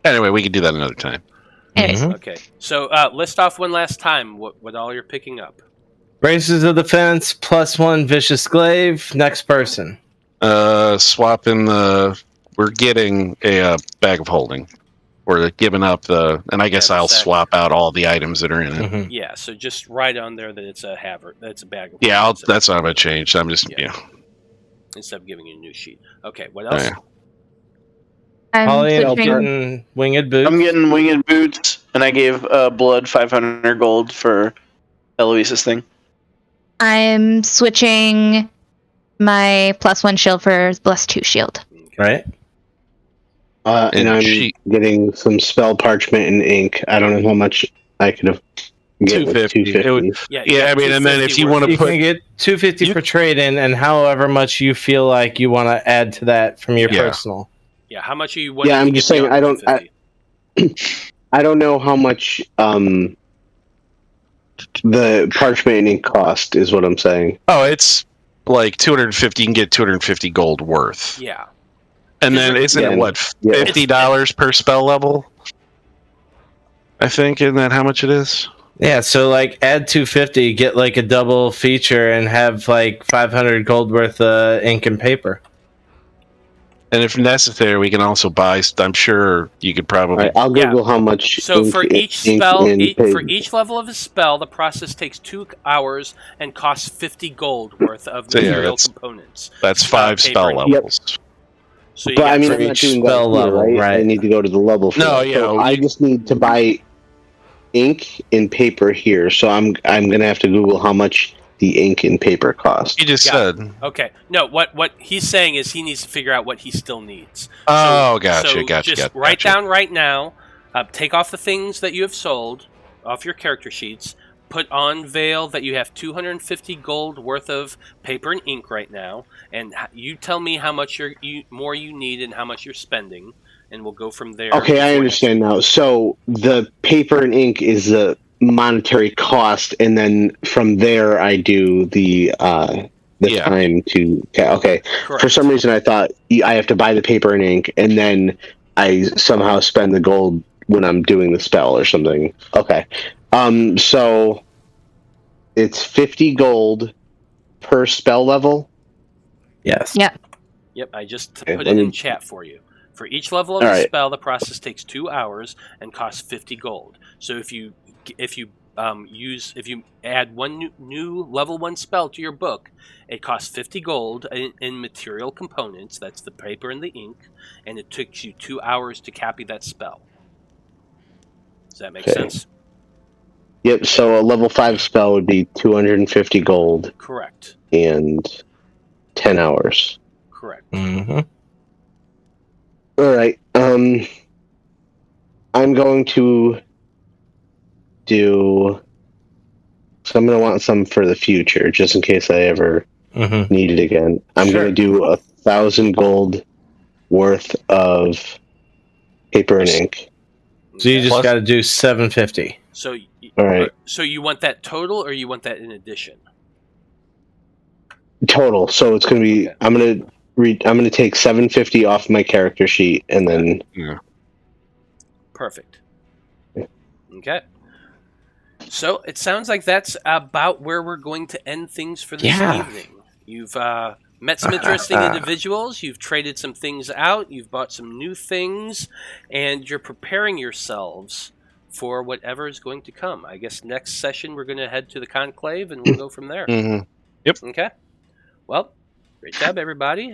Anyway, we can do that another time. Anyways, Okay, so list off one last time what all you're picking up. Braces of defense, +1 vicious glaive. Next person. Swapping we're getting a bag of holding. We're giving up and I guess the I'll sack. swap out all the items that are in it. Mhm. Yeah, so just write on there that it's a havert. That's a bag of. Yeah, holding, that's what I'm gonna change. I'm just instead of giving you a new sheet. Okay, what Oh, else? yeah. I'm Polly, switching. getting winged boots. I'm getting winged boots, and I gave Blood 500 gold for Eloise's thing. I'm switching my +1 shield for +2 shield. Right? And And I'm she- getting some spell parchment and ink. I don't know how much I could have get with 250. It would- 250. Yeah, Yeah, I mean, and then if you want to You put can get 250 You- per trade in, and however much you feel like you want to add to that from your Yeah. personal. Yeah, how much are you? Yeah, I'm just saying, I don't- 250? I don't know how much the parchment and ink cost is what I'm saying. oh, it's like 250. You can get 250 gold worth. Yeah. And then isn't Yeah. it what Yeah. $50 per spell level? I think isn't that how much it is? Yeah, so like add 250, get like a double feature, and have like 500 gold worth of ink and paper. And if necessary, we can also buy. I'm sure you could All probably. right, I'll Yeah. Google how much. So ink for and- each ink spell, and for paper. each level of a spell, the process takes 2 hours and costs 50 gold worth of So, yeah, material that's- components. That's 5 paper. spell Yep. levels. So you But got I mean, for I'm not each doing that spell here, level, right? I need to go to the level. For No, that. yeah, So I you- just need to buy ink and paper here. So I'm gonna have to Google how much the ink and paper cost. You just Got said. Okay. No, what he's saying is he needs to figure out what he still needs. Oh, gotcha, So gotcha, just gotcha. write down right now. Take off the things that you have sold off your character sheets. Put on Veil that you have 250 gold worth of paper and ink right now, and you tell me how much more you need and how much you're spending, and we'll go from there. Okay, I before understand now. So the paper and ink is the monetary cost, and then from there I do the Yeah. time to. Okay. Correct. For some reason, I thought I have to buy the paper and ink, and then I somehow spend the gold when I'm doing the spell or something. Okay. So it's 50 gold per spell level. Yes. Yeah. Yep, I just Okay, put let it me- in chat for you. For each level of All the right. spell, the process takes 2 hours and costs 50 gold. So if you add one new level 1 spell to your book, it costs 50 gold in material components. That's the paper and the ink, and it takes you 2 hours to copy that spell. Does that make Okay. sense? Yep. So a level 5 spell would be 250 gold Correct. and 10 hours. Correct. Mm-hmm. All right. I'm going to do. So I'm going to want some for the future, just in case I ever Mm-hmm. need it again. I'm Sure. going to do 1,000 gold worth of paper and ink. So you Okay. just got to do 750. So, All right. so you want that total, or you want that in addition? Total. So it's going to be. Okay. I'm going to take 750 off my character sheet, and then Yeah. Perfect. Okay. So it sounds like that's about where we're going to end things for this evening. You've met some interesting individuals. You've traded some things out. You've bought some new things, and you're preparing yourselves for whatever is going to come. I guess next session we're going to head to the conclave, and we'll go from there. Mm-hmm. Okay. Well, great job, everybody.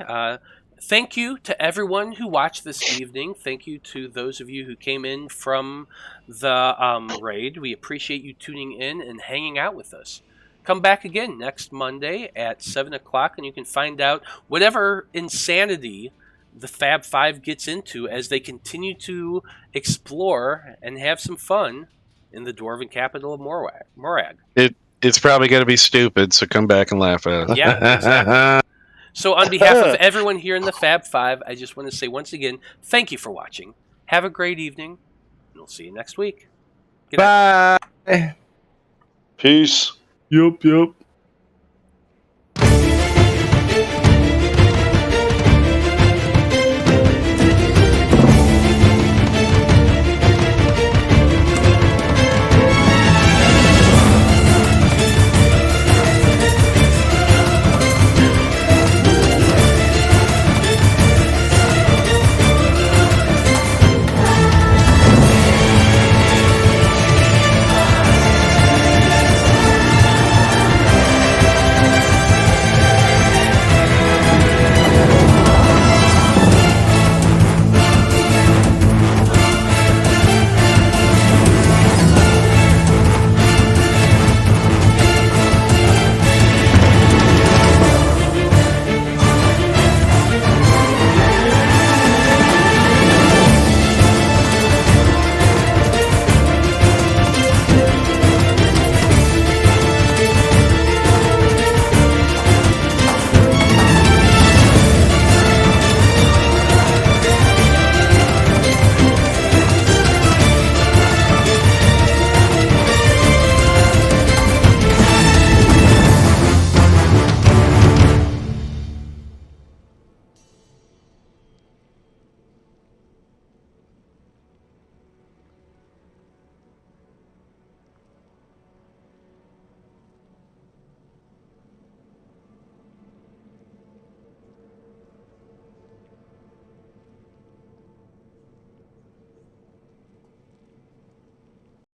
Thank you to everyone who watched this evening. Thank you to those of you who came in from the raid. We appreciate you tuning in and hanging out with us. Come back again next Monday at 7 o'clock, and you can find out whatever insanity the Faab Five gets into as they continue to explore and have some fun in the dwarven capital of Morag. It's probably going to be stupid, so come back and laugh at it. Yeah, exactly. So on behalf of everyone here in the Faab Five, I just want to say once again, thank you for watching. Have a great evening, and we'll see you next week. Good night. Bye. Peace. Yup.